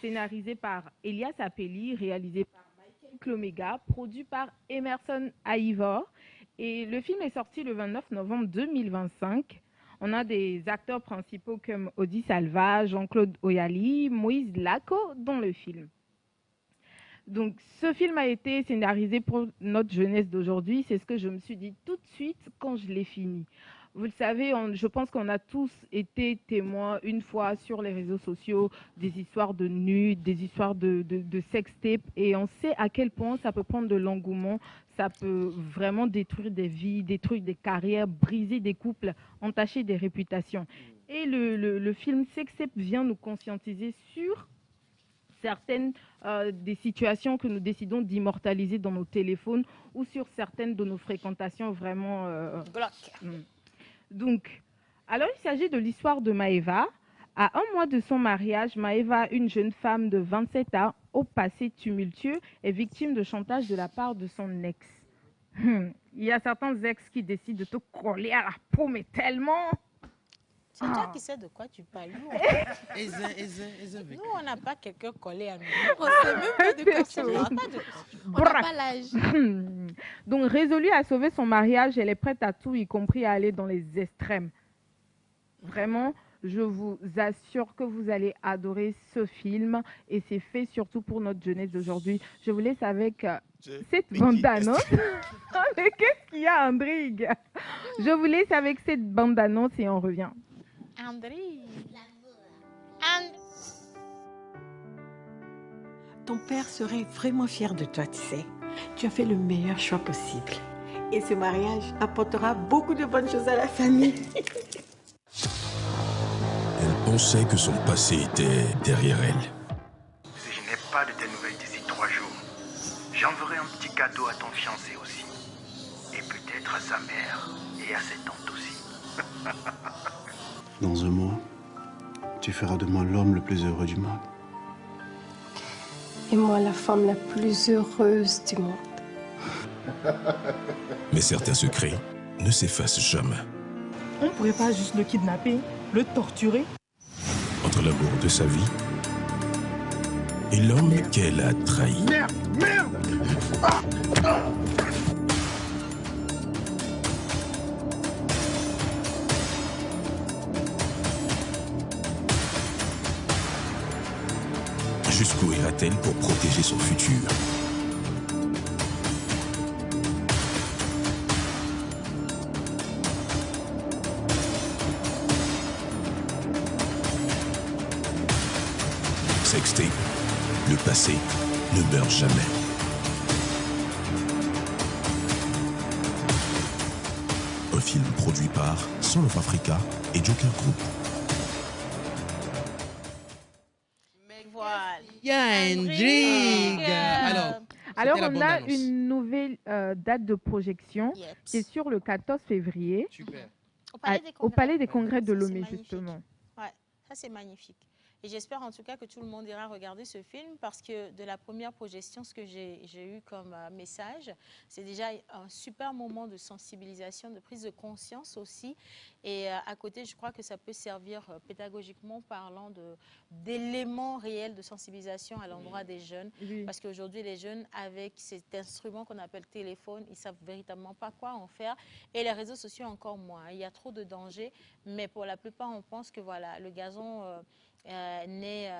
Speaker 5: scénarisé par Elias Apeli, réalisé par Michael Clomega, produit par Emerson Ivor. Et le film est sorti le 29 novembre 2025. On a des acteurs principaux comme Audi Salva, Jean-Claude Oyali, Moïse Laco dans le film. Donc, ce film a été scénarisé pour notre jeunesse d'aujourd'hui. C'est ce que je me suis dit tout de suite quand je l'ai fini. Vous le savez, je pense qu'on a tous été témoins une fois sur les réseaux sociaux des histoires de nudes, des histoires de sextape. Et on sait à quel point ça peut prendre de l'engouement. Ça peut vraiment détruire des vies, détruire des carrières, briser des couples, entacher des réputations. Et le film Sextape vient nous conscientiser sur certaines des situations que nous décidons d'immortaliser dans nos téléphones ou sur certaines de nos fréquentations vraiment... Donc, alors il s'agit de l'histoire de Maëva. À 1 mois de son mariage, Maëva, une jeune femme de 27 ans, au passé tumultueux, est victime de chantage de la part de son ex. Il y a certains ex qui décident de te coller à la peau, mais tellement...
Speaker 2: C'est toi qui sais de quoi tu parles. Nous, on n'a pas quelqu'un collé à nous. On sait même pas de quoi tu parles. On n'a pas l'âge.
Speaker 5: Donc, résolue à sauver son mariage, elle est prête à tout, y compris à aller dans les extrêmes. Vraiment, je vous assure que vous allez adorer ce film et c'est fait surtout pour notre jeunesse d'aujourd'hui. Je vous laisse avec cette bande-annonce. Mais qu'est-ce qu'il y a, Andrig? Je vous laisse avec cette bande-annonce et on revient.
Speaker 2: André.
Speaker 13: Ton père serait vraiment fier de toi, tu sais. Tu as fait le meilleur choix possible. Et ce mariage apportera beaucoup de bonnes choses à la famille.
Speaker 14: Elle pensait que son passé était derrière elle.
Speaker 15: Si je n'ai pas de tes nouvelles d'ici 3 jours, j'enverrai un petit cadeau à ton fiancé aussi. Et peut-être à sa mère et à ses tantes aussi.
Speaker 16: Dans un mois, tu feras de moi l'homme le plus heureux du monde.
Speaker 17: Et moi, la femme la plus heureuse du monde.
Speaker 14: Mais certains secrets ne s'effacent jamais.
Speaker 18: On ne pourrait pas juste le kidnapper, le torturer?
Speaker 14: Entre l'amour de sa vie et l'homme qu'elle a trahi.
Speaker 18: Merde!
Speaker 14: Jusqu'où ira-t-elle pour protéger son futur? Sextape, le passé ne meurt jamais. Un film produit par Son of Africa et Joker Group.
Speaker 5: Alors, on a une nouvelle date de projection qui est sur le 14 février
Speaker 2: Super.
Speaker 5: Au Palais des Congrès de Lomé, justement.
Speaker 2: Ouais, ça c'est magnifique. Et j'espère en tout cas que tout le monde ira regarder ce film parce que de la première projection, ce que j'ai eu comme message, c'est déjà un super moment de sensibilisation, de prise de conscience aussi. Et à côté, je crois que ça peut servir pédagogiquement parlant d'éléments réels de sensibilisation à l'endroit des jeunes. Parce qu'aujourd'hui, les jeunes, avec cet instrument qu'on appelle téléphone, ils savent véritablement pas quoi en faire. Et les réseaux sociaux encore moins. Il y a trop de dangers. Mais pour la plupart, on pense que voilà, le gazon n'est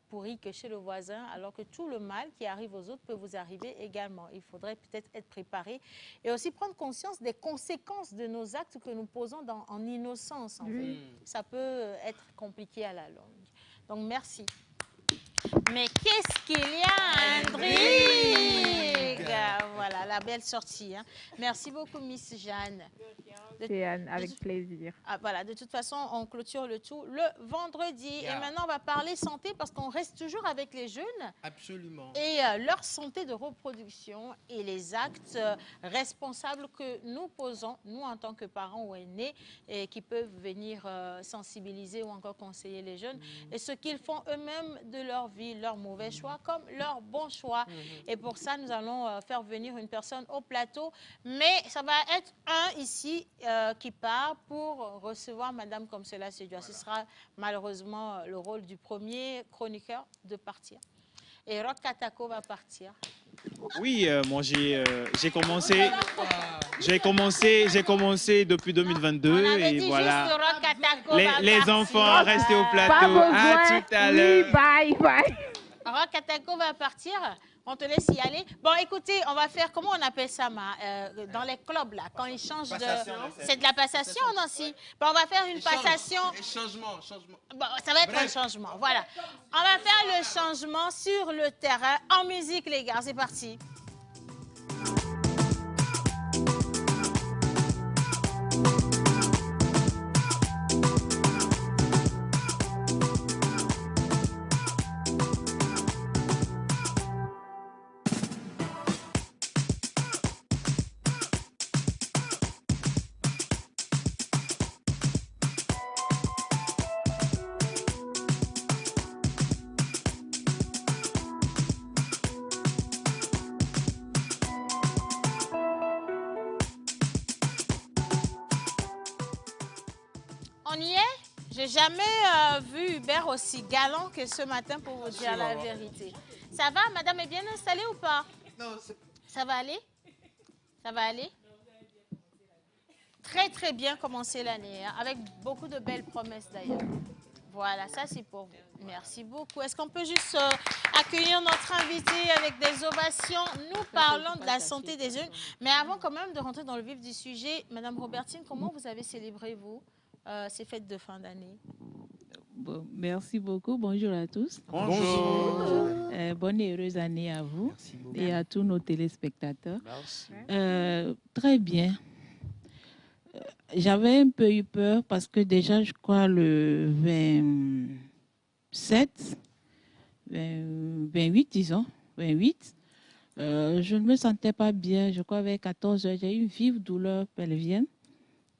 Speaker 2: pourri que chez le voisin, alors que tout le mal qui arrive aux autres peut vous arriver également. Il faudrait peut-être être préparé et aussi prendre conscience des conséquences de nos actes que nous posons en innocence. En fait. Ça peut être compliqué à la longue. Donc, merci. Mais qu'est-ce qu'il y a, Andrigue? Voilà, la belle sortie. Hein. Merci beaucoup, Miss Jeanne.
Speaker 5: Avec plaisir.
Speaker 2: Voilà, de toute façon, on clôture le tout le vendredi. Et maintenant, on va parler santé parce qu'on reste toujours avec les jeunes.
Speaker 4: Absolument.
Speaker 2: Et leur santé de reproduction et les actes responsables que nous posons, nous en tant que parents ou aînés, et qui peuvent venir sensibiliser ou encore conseiller les jeunes. Et ce qu'ils font eux-mêmes de leur vie, leurs mauvais choix comme leurs bons choix. Et pour ça, nous allons faire venir une personne au plateau. Mais ça va être un ici qui part pour recevoir Madame comme cela se doit. Ce sera malheureusement le rôle du premier chroniqueur de partir. Et Roch Katako va partir.
Speaker 6: Oui, moi j'ai commencé depuis 2022 et voilà. Les enfants restés au plateau. À tout à l'heure.
Speaker 5: Oui, bye, bye.
Speaker 2: Roch Katako va partir. On te laisse y aller. Bon, écoutez, on va faire, comment on appelle ça, dans les clubs, là, quand ils changent de... C'est de la passation, non, si? Bon, on va faire une passation...
Speaker 4: Changement.
Speaker 2: Bon, ça va être un changement, voilà. On va faire le changement sur le terrain, en musique, les gars. C'est parti. On y est? J'ai jamais vu Hubert aussi galant que ce matin pour vous dire la vérité. Ça va? Madame est bien installée ou pas?
Speaker 4: Non,
Speaker 2: ça va aller? Ça va aller? Très, très bien commencé l'année, hein, avec beaucoup de belles promesses d'ailleurs. Voilà, ça c'est pour vous. Merci beaucoup. Est-ce qu'on peut juste accueillir notre invité avec des ovations? Nous parlons de la santé des jeunes. Mais avant quand même de rentrer dans le vif du sujet, Madame Robertine, comment vous avez célébré, vous, ces fêtes de fin d'année?
Speaker 19: Bon, merci beaucoup. Bonjour à tous.
Speaker 2: Bonjour.
Speaker 19: Bonne et heureuse année à vous et à tous nos téléspectateurs.
Speaker 7: Merci.
Speaker 19: Très bien. J'avais un peu eu peur parce que déjà, je crois, le 28, disons, 28, je ne me sentais pas bien. Je crois vers 14 heures, j'ai eu une vive douleur pelvienne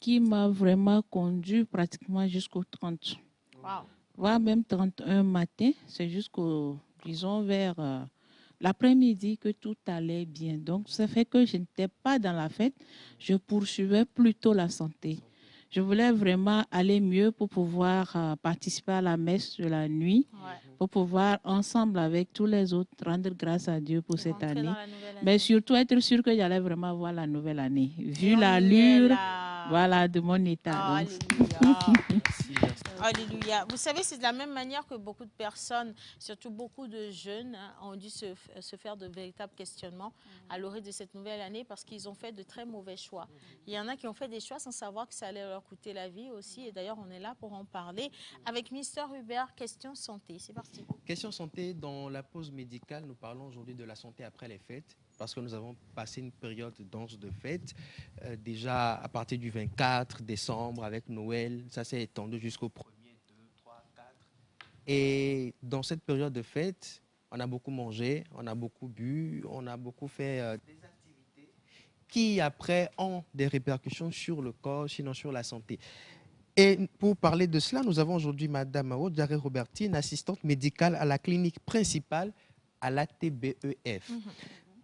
Speaker 19: qui m'a vraiment conduit pratiquement jusqu'au 30.
Speaker 2: Wow.
Speaker 19: Voire même 31 matin. C'est jusqu'au, disons, vers l'après-midi que tout allait bien. Donc, ça fait que je n'étais pas dans la fête. Je poursuivais plutôt la santé. Je voulais vraiment aller mieux pour pouvoir participer à la messe de la nuit, pour pouvoir, ensemble avec tous les autres, rendre grâce à Dieu pour cette année. Mais surtout être sûr que j'allais vraiment voir la nouvelle année. Vu l'allure, voilà, de mon état.
Speaker 2: Alléluia. Vous savez, c'est de la même manière que beaucoup de personnes, surtout beaucoup de jeunes, ont dû se faire de véritables questionnements à l'orée de cette nouvelle année parce qu'ils ont fait de très mauvais choix. Il y en a qui ont fait des choix sans savoir que ça allait leur coûter la vie aussi. Et d'ailleurs, on est là pour en parler avec Mister Hubert, question santé. C'est parti.
Speaker 4: Question santé, dans la pause médicale, nous parlons aujourd'hui de la santé après les fêtes parce que nous avons passé une période dense de fêtes. Déjà à partir du 24 décembre avec Noël, ça s'est étendu jusqu'au 1er, 2, 3, 4. Et dans cette période de fêtes, on a beaucoup mangé, on a beaucoup bu, on a beaucoup fait des activités qui après ont des répercussions sur le corps, sinon sur la santé. Et pour parler de cela, nous avons aujourd'hui Madame Odjaré Robertine, assistante médicale à la clinique principale à l'ATBEF.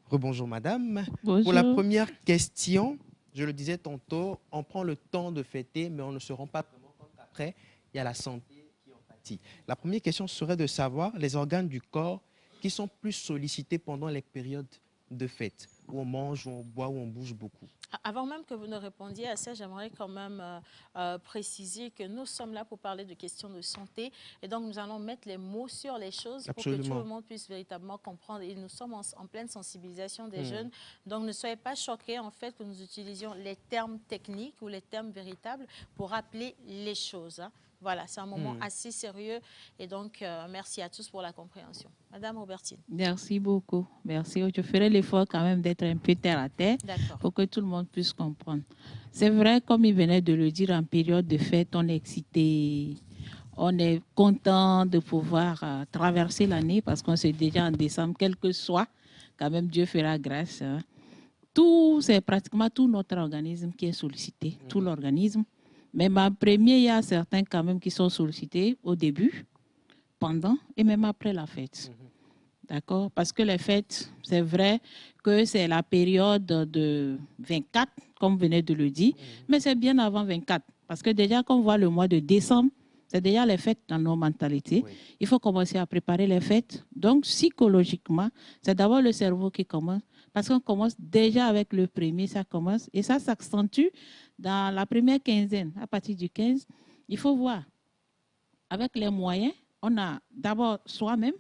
Speaker 4: Rebonjour Madame.
Speaker 19: Bonjour.
Speaker 4: Pour la première question, je le disais tantôt, on prend le temps de fêter, mais on ne se rend pas vraiment compte qu'après, il y a la santé qui en pâtit. La première question serait de savoir les organes du corps qui sont plus sollicités pendant les périodes de fête, où on mange, où on boit, où on bouge beaucoup.
Speaker 2: Avant même que vous ne répondiez à ça, j'aimerais quand même préciser que nous sommes là pour parler de questions de santé. Et donc, nous allons mettre les mots sur les choses pour que tout le monde puisse véritablement comprendre. Et nous sommes en pleine sensibilisation des jeunes. Donc, ne soyez pas choqués, en fait, que nous utilisions les termes techniques ou les termes véritables pour rappeler les choses. Hein. Voilà, c'est un moment assez sérieux. Et donc, merci à tous pour la compréhension. Madame Robertine.
Speaker 19: Merci beaucoup. Merci. Je ferai l'effort quand même d'être un peu terre à terre pour que tout le monde puisse comprendre. C'est vrai, comme il venait de le dire, en période de fête, on est excité, on est content de pouvoir traverser l'année parce qu'on sait déjà en décembre, quel que soit, quand même Dieu fera grâce. Hein. C'est pratiquement tout notre organisme qui est sollicité, tout l'organisme. Même en premier, il y a certains quand même qui sont sollicités au début, pendant et même après la fête. D'accord? Parce que les fêtes, c'est vrai que c'est la période de 24, comme vous venez de le dire, mais c'est bien avant 24. Parce que déjà, quand on voit le mois de décembre, c'est déjà les fêtes dans nos mentalités. Il faut commencer à préparer les fêtes. Donc, psychologiquement, c'est d'abord le cerveau qui commence. Parce qu'on commence déjà avec le premier, ça commence. Et ça s'accentue dans la première quinzaine. À partir du 15, il faut voir. Avec les moyens, on a d'abord soi-même,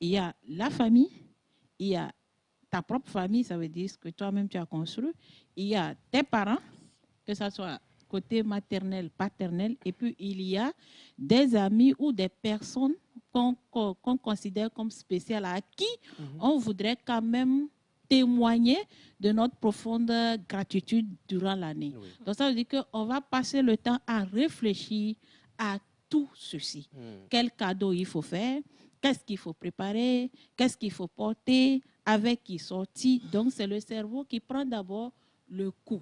Speaker 19: il y a la famille, il y a ta propre famille, ça veut dire ce que toi-même tu as construit. Il y a tes parents, que ce soit côté maternel, paternel, et puis il y a des amis ou des personnes qu'on considère comme spéciales, à qui on voudrait quand même témoigner de notre profonde gratitude durant l'année. Donc ça veut dire qu'on va passer le temps à réfléchir à tout ceci. Quel cadeau il faut faire, qu'est-ce qu'il faut préparer, qu'est-ce qu'il faut porter, avec qui sortir. Donc c'est le cerveau qui prend d'abord le coup.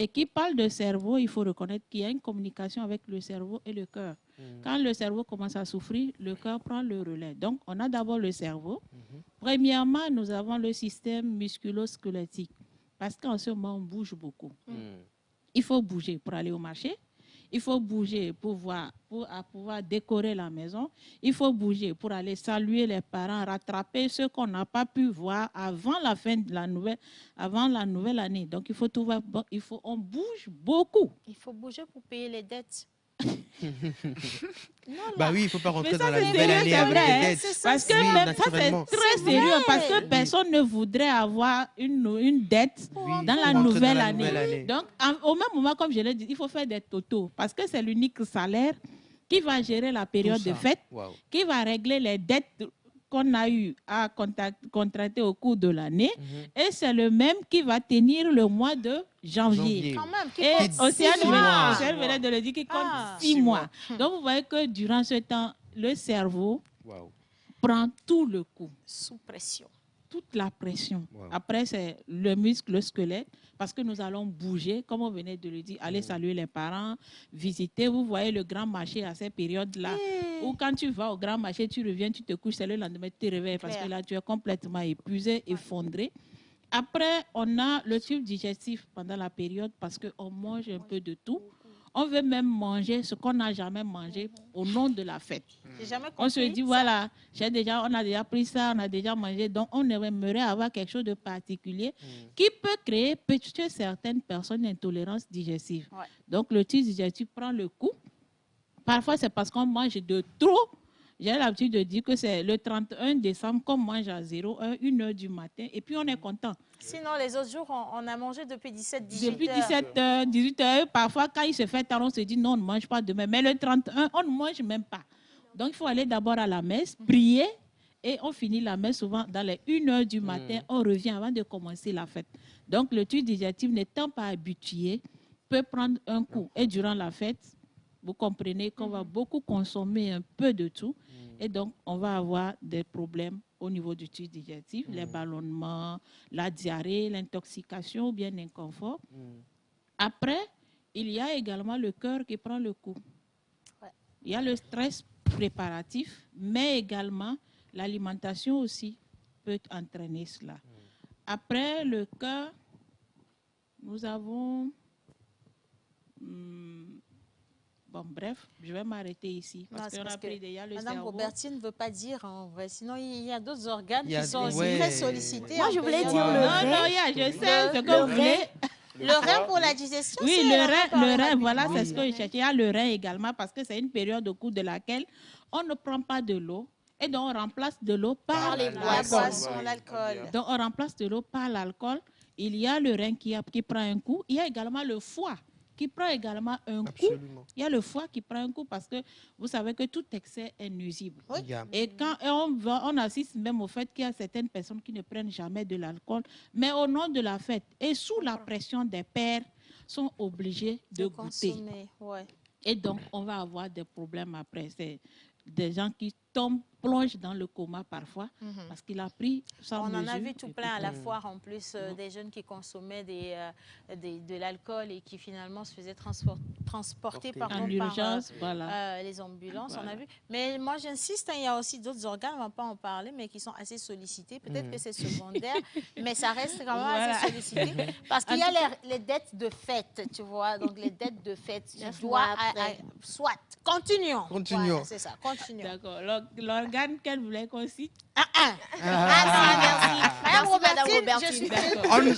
Speaker 19: Et qui parle de cerveau, il faut reconnaître qu'il y a une communication avec le cerveau et le cœur. Quand le cerveau commence à souffrir, le cœur prend le relais. Donc, on a d'abord le cerveau. Premièrement, nous avons le système musculo-squelettique. Parce qu'en ce moment, on bouge beaucoup. Il faut bouger pour aller au marché. Il faut bouger pour pouvoir décorer la maison. Il faut bouger pour aller saluer les parents, rattraper ce qu'on n'a pas pu voir avant la fin de la nouvelle année. Donc, il faut tout voir. On bouge beaucoup.
Speaker 2: Il faut bouger pour payer les dettes.
Speaker 4: Bah oui, il ne faut pas rentrer dans la
Speaker 19: c'est
Speaker 4: nouvelle année avec des dettes.
Speaker 19: Parce que même ça, c'est très sérieux. Parce que personne ne voudrait avoir une dette dans la nouvelle année. Donc, au même moment, comme je l'ai dit, il faut faire des totaux. Parce que c'est l'unique salaire qui va gérer la période de fête, qui va régler les dettes qu'on a eu à contracter au cours de l'année. Et c'est le même qui va tenir le mois de janvier.
Speaker 2: Quand même, qui
Speaker 19: et
Speaker 2: compte 6 mois.
Speaker 19: Océane venait de le dire, qui compte 6 mois. Donc, vous voyez que durant ce temps, le cerveau prend tout le coup.
Speaker 2: Sous pression.
Speaker 19: Toute la pression. Après, c'est le muscle, le squelette, parce que nous allons bouger, comme on venait de le dire, aller saluer les parents, visiter. Vous voyez le grand marché à ces périodes-là, où quand tu vas au grand marché, tu reviens, tu te couches, c'est le lendemain, tu te réveilles, parce que là, tu es complètement épuisé, effondré. Après, on a le tube digestif pendant la période, parce qu'on mange un peu de tout. On veut même manger ce qu'on n'a jamais mangé au nom de la fête. On se dit, voilà, on a déjà pris ça, on a déjà mangé, donc on aimerait avoir quelque chose de particulier qui peut créer chez certaines personnes une intolérance digestive. Donc le tube digestif prend le coup. Parfois, c'est parce qu'on mange de trop. J'ai l'habitude de dire que c'est le 31 décembre qu'on mange à 01, 1h du matin, et puis on est content.
Speaker 2: Sinon, les autres jours, on a mangé depuis 17-18 heures.
Speaker 19: Depuis 17h, 18h, parfois, quand il se fait tard, on se dit non, on ne mange pas demain. Mais le 31, on ne mange même pas. Donc, il faut aller d'abord à la messe, prier, et on finit la messe souvent dans les 1h du matin. On revient avant de commencer la fête. Donc, le tube digestif n'étant pas habitué, peut prendre un coup. Et durant la fête, vous comprenez qu'on va beaucoup consommer un peu de tout. Et donc, on va avoir des problèmes au niveau du tube digestif, les ballonnements, la diarrhée, l'intoxication ou bien l'inconfort. Après, il y a également le cœur qui prend le coup. Il y a le stress préparatif, mais également l'alimentation aussi peut entraîner cela. Après le cœur, nous avons... bon, bref, je vais m'arrêter ici. Parce qu'on a pris déjà le
Speaker 2: Madame
Speaker 19: cerveau.
Speaker 2: Robertine ne veut pas dire en vrai. Sinon, il y a d'autres organes
Speaker 4: Il y a
Speaker 2: qui sont aussi
Speaker 4: ouais.
Speaker 2: très sollicités.
Speaker 8: Moi, je voulais dire le
Speaker 19: Non,
Speaker 8: rein.
Speaker 19: non, je sais ce que vous voulez.
Speaker 2: Le rein pour la digestion,
Speaker 19: Oui,
Speaker 2: c'est
Speaker 19: le rein, voilà,
Speaker 2: rapidement.
Speaker 19: c'est ce que je cherchais. Il y a le rein également parce que c'est une période au cours de laquelle on ne prend pas de l'eau et donc on remplace de l'eau par
Speaker 2: La boisson, l'alcool.
Speaker 19: Donc on remplace de l'eau par l'alcool. Il y a le rein qui prend un coup. Il y a également le foie qui prend également un coup. Il y a le foie qui prend un coup parce que vous savez que tout excès est nuisible.
Speaker 2: Oui.
Speaker 19: Et quand on assiste même au fait qu'il y a certaines personnes qui ne prennent jamais de l'alcool, mais au nom de la fête et sous la pression des pères, sont obligés de goûter.
Speaker 2: Ouais.
Speaker 19: Et donc, on va avoir des problèmes après. C'est des gens qui tombent, plongent dans le coma parfois parce qu'il a pris sans
Speaker 2: On en a
Speaker 19: mesure.
Speaker 2: vu tout plein à la foire en plus, des jeunes qui consommaient de l'alcool et qui finalement se faisaient transporter par
Speaker 19: l'urgence, voilà.
Speaker 2: les ambulances,
Speaker 19: Voilà.
Speaker 2: on a vu. Mais moi j'insiste, il y a aussi d'autres organes, on ne va pas en parler, mais qui sont assez sollicités. Peut-être que c'est secondaire, mais ça reste quand même assez sollicité. Parce qu'il y a les dettes de fête, tu vois. Donc les dettes de fête, tu dois... soit, continuons. Voilà, c'est ça, continuons.
Speaker 19: D'accord. L'organe qu'elle voulait qu'on cite.
Speaker 2: Merci. Madame Robertine, je suis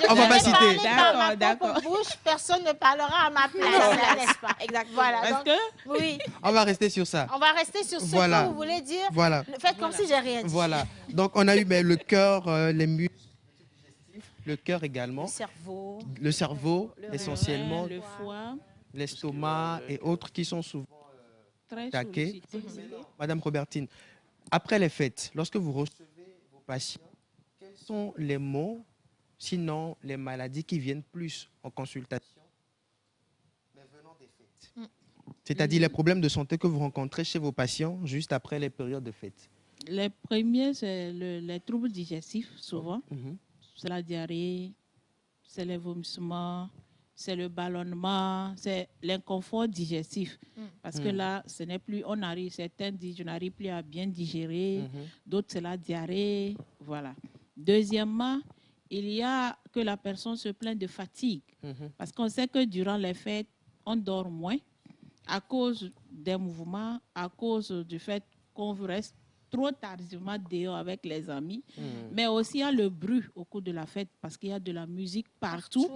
Speaker 4: on va pas citer.
Speaker 2: D'accord. Bouche, personne ne parlera à ma place, n'est-ce pas? Exactement. Voilà.
Speaker 19: Parce
Speaker 2: Donc,
Speaker 19: que
Speaker 2: oui.
Speaker 4: On va rester sur ça.
Speaker 2: On va rester sur ce que vous voulez dire.
Speaker 4: Voilà.
Speaker 2: Faites comme si j'ai rien dit.
Speaker 4: Voilà. Donc, on a eu le cœur, les muscles, le cœur également. Le cerveau, essentiellement.
Speaker 19: Le foie.
Speaker 4: L'estomac et autres qui sont souvent attaqués.
Speaker 19: sollicités.
Speaker 4: Madame Robertine, après les fêtes, lorsque vous recevez vos patients, quels sont les maux, sinon les maladies qui viennent plus en consultation, mais venant des fêtes? C'est-à-dire les problèmes de santé que vous rencontrez chez vos patients juste après les périodes de fêtes.
Speaker 19: Les premiers, c'est les troubles digestifs, souvent. C'est la diarrhée, c'est les vomissements, c'est le ballonnement, c'est l'inconfort digestif. Parce que là, ce n'est plus, certains disent, je n'arrive plus à bien digérer, d'autres, c'est la diarrhée, voilà. Deuxièmement, il y a que la personne se plaint de fatigue. Parce qu'on sait que durant les fêtes, on dort moins à cause des mouvements, à cause du fait qu'on reste trop tardivement dehors avec les amis, mais aussi il y a le bruit au cours de la fête parce qu'il y a de la musique partout,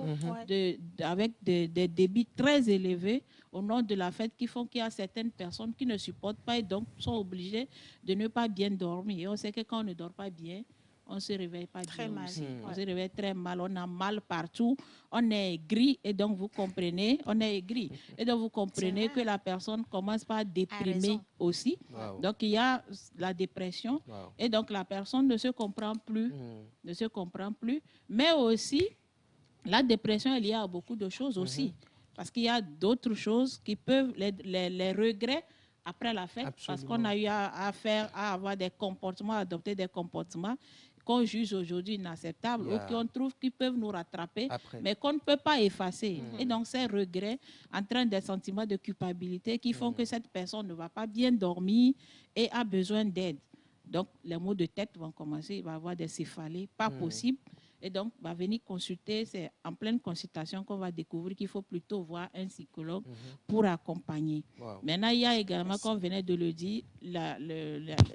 Speaker 19: avec des débits très élevés au nom de la fête qui font qu'il y a certaines personnes qui ne supportent pas et donc sont obligées de ne pas bien dormir. Et on sait que quand on ne dort pas bien, on ne se réveille pas
Speaker 2: très
Speaker 19: bien
Speaker 2: mal.
Speaker 19: aussi. On se réveille très mal, on a mal partout, on est aigri et donc vous comprenez, on est aigri. Et donc vous comprenez que la personne commence par déprimer aussi.
Speaker 4: Wow.
Speaker 19: Donc il y a la dépression et donc la personne ne se comprend plus, mais aussi la dépression est liée à beaucoup de choses aussi. Parce qu'il y a d'autres choses qui peuvent, les regrets après la fête, parce qu'on a eu à avoir des comportements, à adopter des comportements qu'on juge aujourd'hui inacceptables ou qu'on trouve qu'ils peuvent nous rattraper, mais qu'on ne peut pas effacer. Et donc, ces regrets entraînent des sentiments de culpabilité qui font que cette personne ne va pas bien dormir et a besoin d'aide. Donc, les maux de tête vont commencer, il va y avoir des céphalées, pas possible. Et donc, va venir consulter, c'est en pleine consultation qu'on va découvrir qu'il faut plutôt voir un psychologue pour accompagner. Maintenant, il y a également, comme venait de le dire,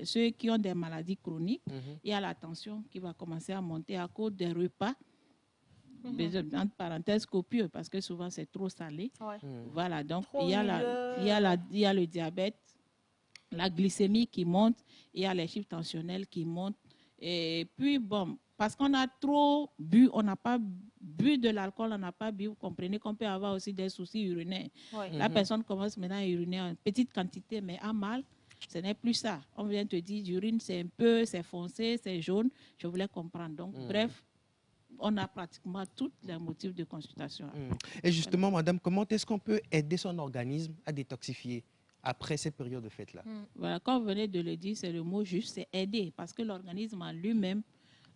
Speaker 19: ceux qui ont des maladies chroniques, il y a la tension qui va commencer à monter à cause des repas, entre parenthèses copieux, parce que souvent c'est trop salé. Voilà, donc il y a le diabète, la glycémie qui monte, il y a les chiffres tensionnels qui montent. Et puis, bon, parce qu'on a trop bu, on n'a pas bu de l'alcool, on n'a pas bu, vous comprenez qu'on peut avoir aussi des soucis urinaires. La personne commence maintenant à uriner en petite quantité, mais à mal, ce n'est plus ça. On vient te dire, l'urine, c'est un peu, c'est foncé, c'est jaune. Je voulais comprendre. Donc, bref, on a pratiquement tous les motifs de consultation.
Speaker 4: Et justement, madame, comment est-ce qu'on peut aider son organisme à détoxifier après ces périodes de fête-là?
Speaker 19: Voilà, comme vous venez de le dire, c'est le mot juste, c'est aider, parce que l'organisme en lui-même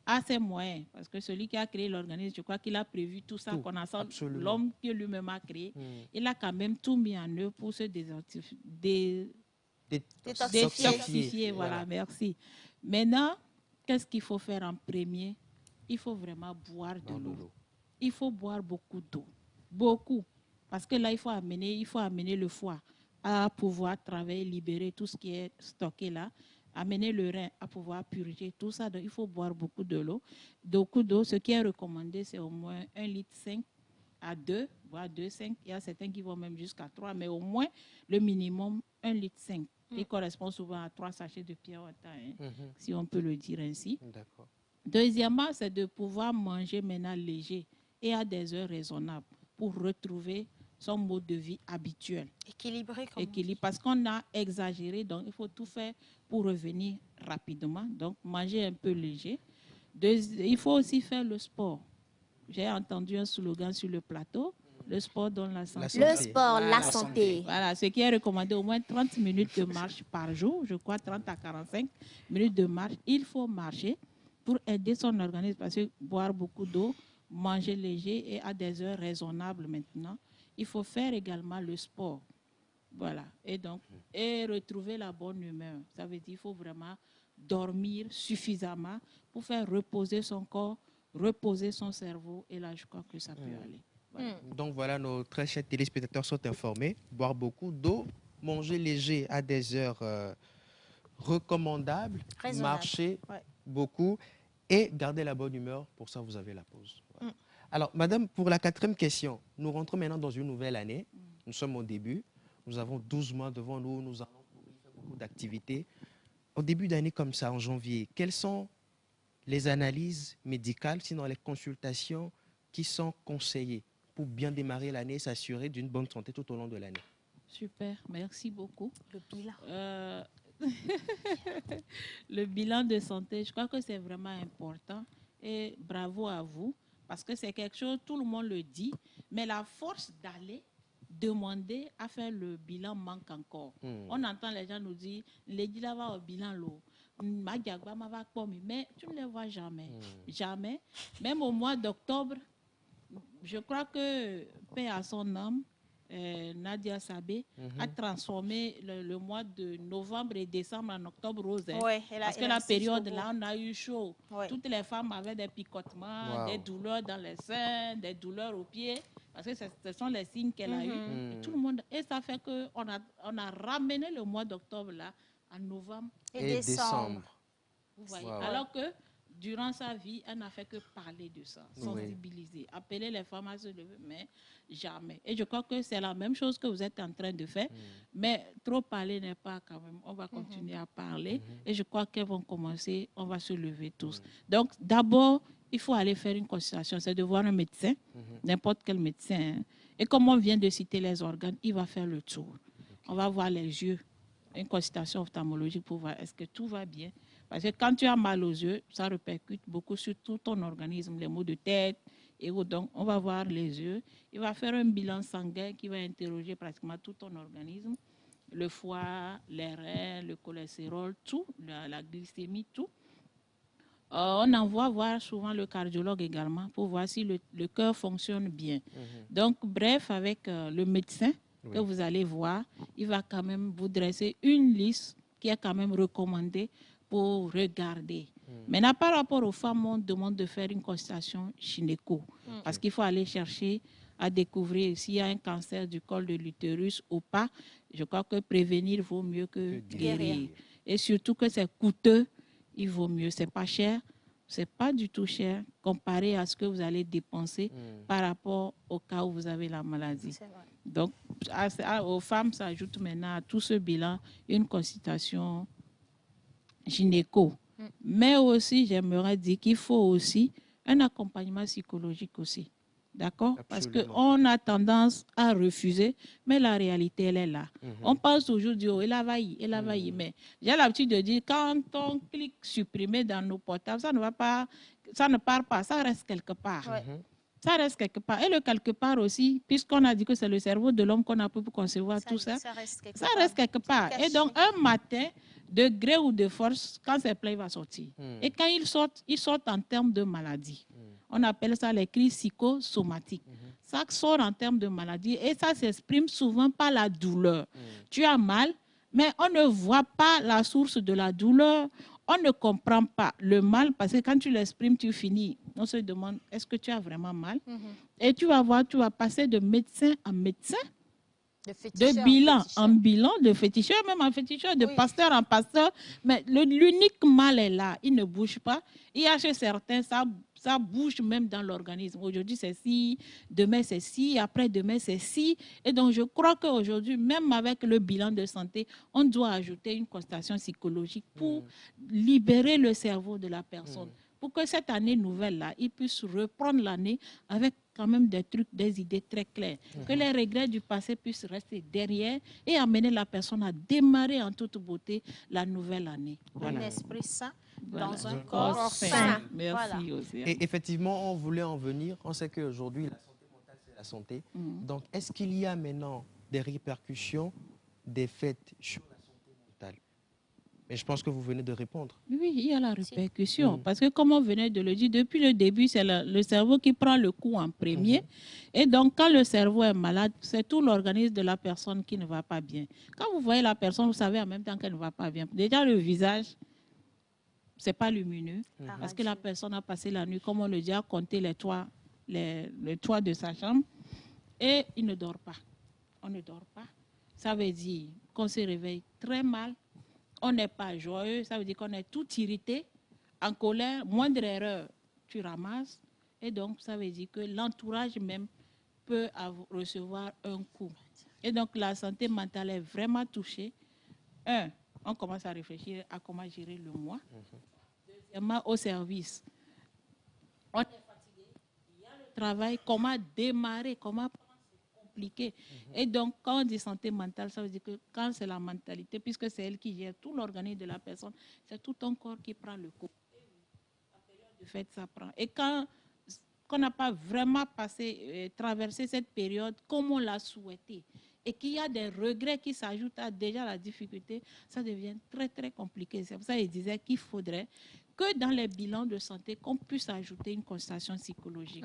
Speaker 19: a ses moyens. Parce que celui qui a créé l'organisme, je crois qu'il a prévu tout ça, connaissant l'homme que lui-même a créé. Il a quand même tout mis en œuvre pour se détoxifier. Voilà, merci. Maintenant, qu'est-ce qu'il faut faire en premier? Il faut vraiment boire de l'eau. Il faut boire beaucoup d'eau. Beaucoup. Parce que là, il faut amener le foie à pouvoir travailler, libérer tout ce qui est stocké là. Amener le rein à pouvoir purger tout ça. Donc, il faut boire beaucoup de l'eau. Beaucoup d'eau, ce qui est recommandé, c'est au moins 1,5 litre à 2, voire 2,5. Il y a certains qui vont même jusqu'à 3, mais au moins le minimum 1,5 litre. Il correspond souvent à 3 sachets de pierre si on peut le dire ainsi. Deuxièmement, c'est de pouvoir manger maintenant léger et à des heures raisonnables pour retrouver son mode de vie habituel.
Speaker 2: Équilibré.
Speaker 19: Parce qu'on a exagéré, donc il faut tout faire pour revenir rapidement. Donc, manger un peu léger. Il faut aussi faire le sport. J'ai entendu un slogan sur le plateau. Le sport donne la santé.
Speaker 8: Le sport, la santé.
Speaker 19: Voilà, ce qui est recommandé, au moins 30 minutes de marche par jour. Je crois 30 à 45 minutes de marche. Il faut marcher pour aider son organisme, parce que boire beaucoup d'eau, manger léger et à des heures raisonnables maintenant. Il faut faire également le sport. Voilà. Et donc, retrouver la bonne humeur. Ça veut dire qu'il faut vraiment dormir suffisamment pour faire reposer son corps, reposer son cerveau. Et là, je crois que ça peut aller. Voilà.
Speaker 4: Donc voilà, nos très chers téléspectateurs sont informés. Boire beaucoup d'eau, manger léger à des heures recommandables, marcher beaucoup et garder la bonne humeur. Pour ça, vous avez la pause. Voilà. Alors, madame, pour la 4e question, nous rentrons maintenant dans une nouvelle année. Nous sommes au début. Nous avons 12 mois devant nous. Nous allons faire beaucoup d'activités. Au début d'année comme ça, en janvier, quelles sont les analyses médicales, sinon les consultations qui sont conseillées pour bien démarrer l'année et s'assurer d'une bonne santé tout au long de l'année?
Speaker 19: Super, merci beaucoup.
Speaker 2: Le bilan.
Speaker 19: Le bilan de santé, je crois que c'est vraiment important. Et bravo à vous. Parce que c'est quelque chose, tout le monde le dit, mais la force d'aller demander à faire le bilan manque encore. On entend les gens nous dire, les gens vont au bilan, mais tu ne les vois jamais. Jamais. Même au mois d'octobre, je crois que, paix à son âme, Nadia Sabé a transformé le mois de novembre et décembre en octobre rose. Parce que la période là, on a eu chaud. Toutes les femmes avaient des picotements, des douleurs dans les seins, des douleurs aux pieds. Parce que ce sont les signes qu'elle a eu. Tout le monde, et ça fait qu'on a ramené le mois d'octobre là en novembre
Speaker 2: et décembre.
Speaker 19: Vous voyez. Alors que durant sa vie, elle n'a fait que parler de ça, sensibiliser, appeler les femmes à se lever, mais jamais. Et je crois que c'est la même chose que vous êtes en train de faire, mais trop parler n'est pas quand même. On va continuer à parler et je crois qu'elles vont commencer, on va se lever tous. Donc, d'abord, il faut aller faire une consultation, c'est de voir un médecin, n'importe quel médecin. Et comme on vient de citer les organes, il va faire le tour. On va voir les yeux, une consultation ophtalmologique pour voir est-ce que tout va bien. Parce que quand tu as mal aux yeux, ça répercute beaucoup sur tout ton organisme, les maux de tête. Et donc, on va voir les yeux. Il va faire un bilan sanguin qui va interroger pratiquement tout ton organisme. Le foie, les reins, le cholestérol, tout, la glycémie, tout. On envoie voir souvent le cardiologue également pour voir si le cœur fonctionne bien. Donc, bref, avec le médecin que vous allez voir, il va quand même vous dresser une liste qui est quand même recommandée pour regarder. Maintenant, par rapport aux femmes, on demande de faire une consultation gynéco. Parce qu'il faut aller chercher à découvrir s'il y a un cancer du col de l'utérus ou pas. Je crois que prévenir vaut mieux que guérir. Et surtout que c'est coûteux, il vaut mieux. C'est pas cher, c'est pas du tout cher comparé à ce que vous allez dépenser par rapport au cas où vous avez la maladie. Donc, aux femmes, ça ajoute maintenant à tout ce bilan une consultation gynéco. Mais aussi, j'aimerais dire qu'il faut aussi un accompagnement psychologique aussi. D'accord? Parce qu'on a tendance à refuser, mais la réalité, elle est là. On pense toujours du haut, elle a vailli. Mais j'ai l'habitude de dire, quand on clique supprimer dans nos portables, ça ne part pas, ça reste quelque part. Ça reste quelque part. Et le quelque part aussi, puisqu'on a dit que c'est le cerveau de l'homme qu'on a pu concevoir tout ça, ça reste quelque part. Et donc, un matin, de gré ou de force, quand c'est plein, il va sortir. Et quand il sort en termes de maladie. On appelle ça les crises psychosomatiques. Ça sort en termes de maladie et ça s'exprime souvent par la douleur. Tu as mal, mais on ne voit pas la source de la douleur. On ne comprend pas le mal parce que quand tu l'exprimes, tu finis. On se demande, est-ce que tu as vraiment mal? Et tu vas voir, tu vas passer de médecin en médecin, de bilan en bilan, de féticheur même en féticheur, de pasteur en pasteur. Mais l'unique mal est là, il ne bouge pas. Il y a chez certains, ça bouge même dans l'organisme. Aujourd'hui, c'est ci, demain, c'est ci, après-demain, c'est ci. Et donc, je crois qu'aujourd'hui, même avec le bilan de santé, on doit ajouter une constatation psychologique pour libérer le cerveau de la personne. Pour que cette année nouvelle-là, il puisse reprendre l'année avec quand même des trucs, des idées très claires. Que les regrets du passé puissent rester derrière et amener la personne à démarrer en toute beauté la nouvelle année.
Speaker 2: Un esprit sain dans un
Speaker 19: corps
Speaker 2: corps
Speaker 19: sain.
Speaker 2: sain.
Speaker 19: Merci aussi.
Speaker 4: Et effectivement, on voulait en venir. On sait qu'aujourd'hui, la santé mentale, c'est la santé. Donc, est-ce qu'il y a maintenant des répercussions des faits sur la santé mentale? Mais je pense que vous venez de répondre.
Speaker 19: Oui, il y a la répercussion. Parce que comme on venait de le dire, depuis le début, c'est le cerveau qui prend le coup en premier. Et donc, quand le cerveau est malade, c'est tout l'organisme de la personne qui ne va pas bien. Quand vous voyez la personne, vous savez en même temps qu'elle ne va pas bien. Déjà, le visage, ce n'est pas lumineux. Parce que la personne a passé la nuit, comme on le dit, à compter les toits de sa chambre. Et il ne dort pas. On ne dort pas. Ça veut dire qu'on se réveille très mal. On n'est pas joyeux, ça veut dire qu'on est tout irrité, en colère, moindre erreur, tu ramasses. Et donc, ça veut dire que l'entourage même peut recevoir un coup. Et donc, la santé mentale est vraiment touchée. On commence à réfléchir à comment gérer le moi. Deuxièmement, au service. On est fatigué, il y a le travail, comment démarrer, comment compliqué. Et donc, quand on dit santé mentale, ça veut dire que quand c'est la mentalité, puisque c'est elle qui gère tout l'organisme de la personne, c'est tout ton corps qui prend le coup. La période de fête, ça prend. Et quand on n'a pas vraiment traversé cette période comme on l'a souhaité, et qu'il y a des regrets qui s'ajoutent à déjà la difficulté, ça devient très, très compliqué. C'est pour ça qu'il disait qu'il faudrait que dans les bilans de santé, qu'on puisse ajouter une constatation psychologique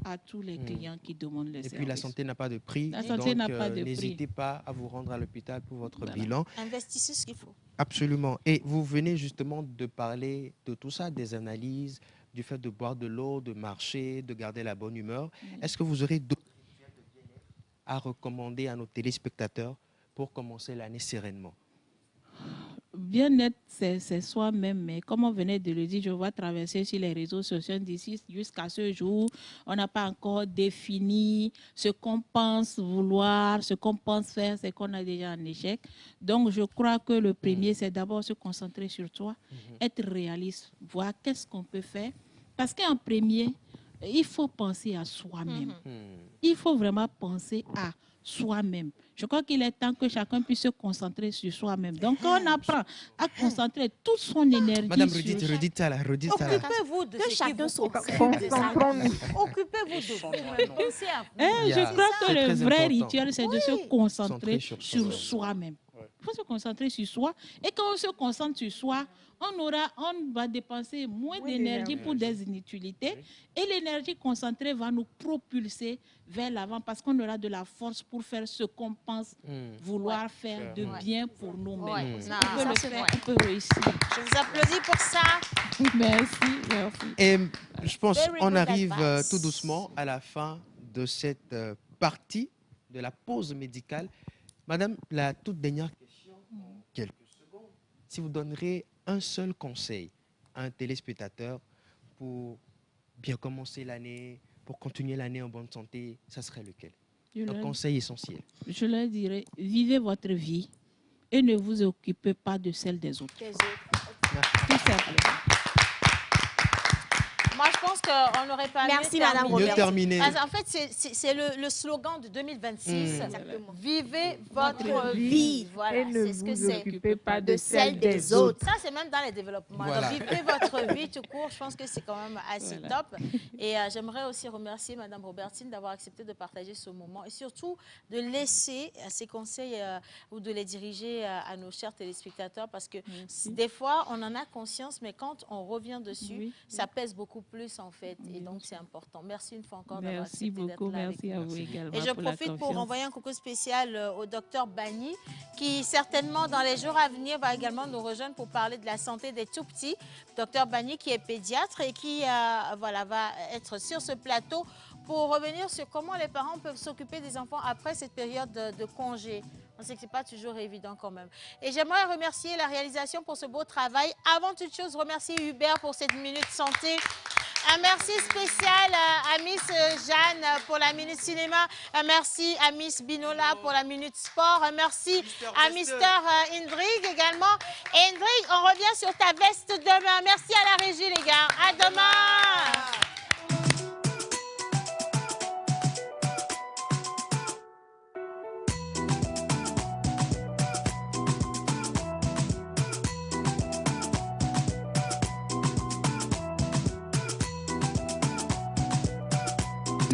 Speaker 19: à tous les clients qui demandent les services.
Speaker 4: Et puis la santé n'a pas de prix,
Speaker 19: la santé n'a pas de prix.
Speaker 4: N'hésitez pas à vous rendre à l'hôpital pour votre bilan.
Speaker 2: Investissez ce qu'il faut.
Speaker 4: Absolument. Et vous venez justement de parler de tout ça, des analyses, du fait de boire de l'eau, de marcher, de garder la bonne humeur. Est-ce que vous aurez d'autres rituels de bien-être à recommander à nos téléspectateurs pour commencer l'année sereinement?
Speaker 19: Bien-être, c'est soi-même, mais comme on venait de le dire, je vois traverser sur les réseaux sociaux d'ici jusqu'à ce jour, on n'a pas encore défini ce qu'on pense vouloir, ce qu'on pense faire, c'est qu'on a déjà un échec. Donc, je crois que le premier, c'est d'abord se concentrer sur toi, être réaliste, voir qu'est-ce qu'on peut faire. Parce qu'en premier, il faut penser à soi-même. Il faut vraiment penser à soi-même. Je crois qu'il est temps que chacun puisse se concentrer sur soi-même. Donc, on apprend à concentrer toute son énergie
Speaker 4: Madame,
Speaker 19: sur...
Speaker 4: redite ça là.
Speaker 2: Occupez-vous de ce qui vous Occupez-vous de vous. Pensez à vous.
Speaker 19: Je crois que le vrai rituel, c'est de se concentrer sur soi-même. Il faut se concentrer sur soi. Et quand on se concentre sur soi, on va dépenser moins d'énergie pour des inutilités. Et l'énergie concentrée va nous propulser vers l'avant parce qu'on aura de la force pour faire ce qu'on pense vouloir faire de bien pour nous-mêmes. On peut le faire, on peut réussir.
Speaker 2: Je vous applaudis pour ça.
Speaker 19: Merci.
Speaker 4: Et je pense qu'on arrive tout doucement à la fin de cette partie de la pause médicale. Madame, la toute dernière question, quelques secondes. Si vous donnerez un seul conseil à un téléspectateur pour bien commencer l'année, pour continuer l'année en bonne santé, ça serait lequel? Un conseil essentiel.
Speaker 19: Je leur dirais, vivez votre vie et ne vous occupez pas de celle des autres. Tout simplement.
Speaker 2: Moi, je pense qu'on n'aurait pas
Speaker 8: Merci,
Speaker 2: mieux
Speaker 8: Madame
Speaker 2: terminé.
Speaker 8: Robert.
Speaker 4: terminé.
Speaker 2: En fait, c'est le slogan de 2026.
Speaker 8: Exactement.
Speaker 2: Vivez votre
Speaker 8: vie.
Speaker 2: vie. Voilà,
Speaker 5: Et ne
Speaker 2: c'est ce que
Speaker 5: vous
Speaker 2: c'est.
Speaker 5: occupez pas
Speaker 8: de celle des autres.
Speaker 2: Ça, c'est même dans les développements.
Speaker 4: Voilà.
Speaker 2: Donc, vivez votre vie tout court. Je pense que c'est quand même assez top. Et j'aimerais aussi remercier Madame Robertine d'avoir accepté de partager ce moment et surtout de laisser ces conseils ou de les diriger à nos chers téléspectateurs parce que des fois, on en a conscience, mais quand on revient dessus, ça pèse beaucoup plus en fait. Et donc, c'est important. Merci une fois encore d'avoir accepté
Speaker 19: Merci beaucoup,
Speaker 2: d'être là avec
Speaker 19: merci à
Speaker 2: nous.
Speaker 19: vous également.
Speaker 2: Et je
Speaker 19: pour la
Speaker 2: profite pour
Speaker 19: confiance.
Speaker 2: envoyer un coucou spécial au docteur Bani, qui certainement dans les jours à venir va également nous rejoindre pour parler de la santé des tout-petits. Docteur Bani qui est pédiatre et qui voilà, va être sur ce plateau pour revenir sur comment les parents peuvent s'occuper des enfants après cette période de congé. On sait que ce n'est pas toujours évident quand même. Et j'aimerais remercier la réalisation pour ce beau travail. Avant toute chose, remercier Hubert pour cette minute santé. Un merci spécial à Miss Jeanne pour la minute cinéma. Un merci à Miss Binola pour la minute sport. Un merci à Mister Indrig également. Et Indrig, on revient sur ta veste demain. Merci à la régie, les gars. À demain.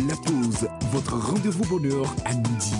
Speaker 1: La pause, votre rendez-vous bonheur à midi.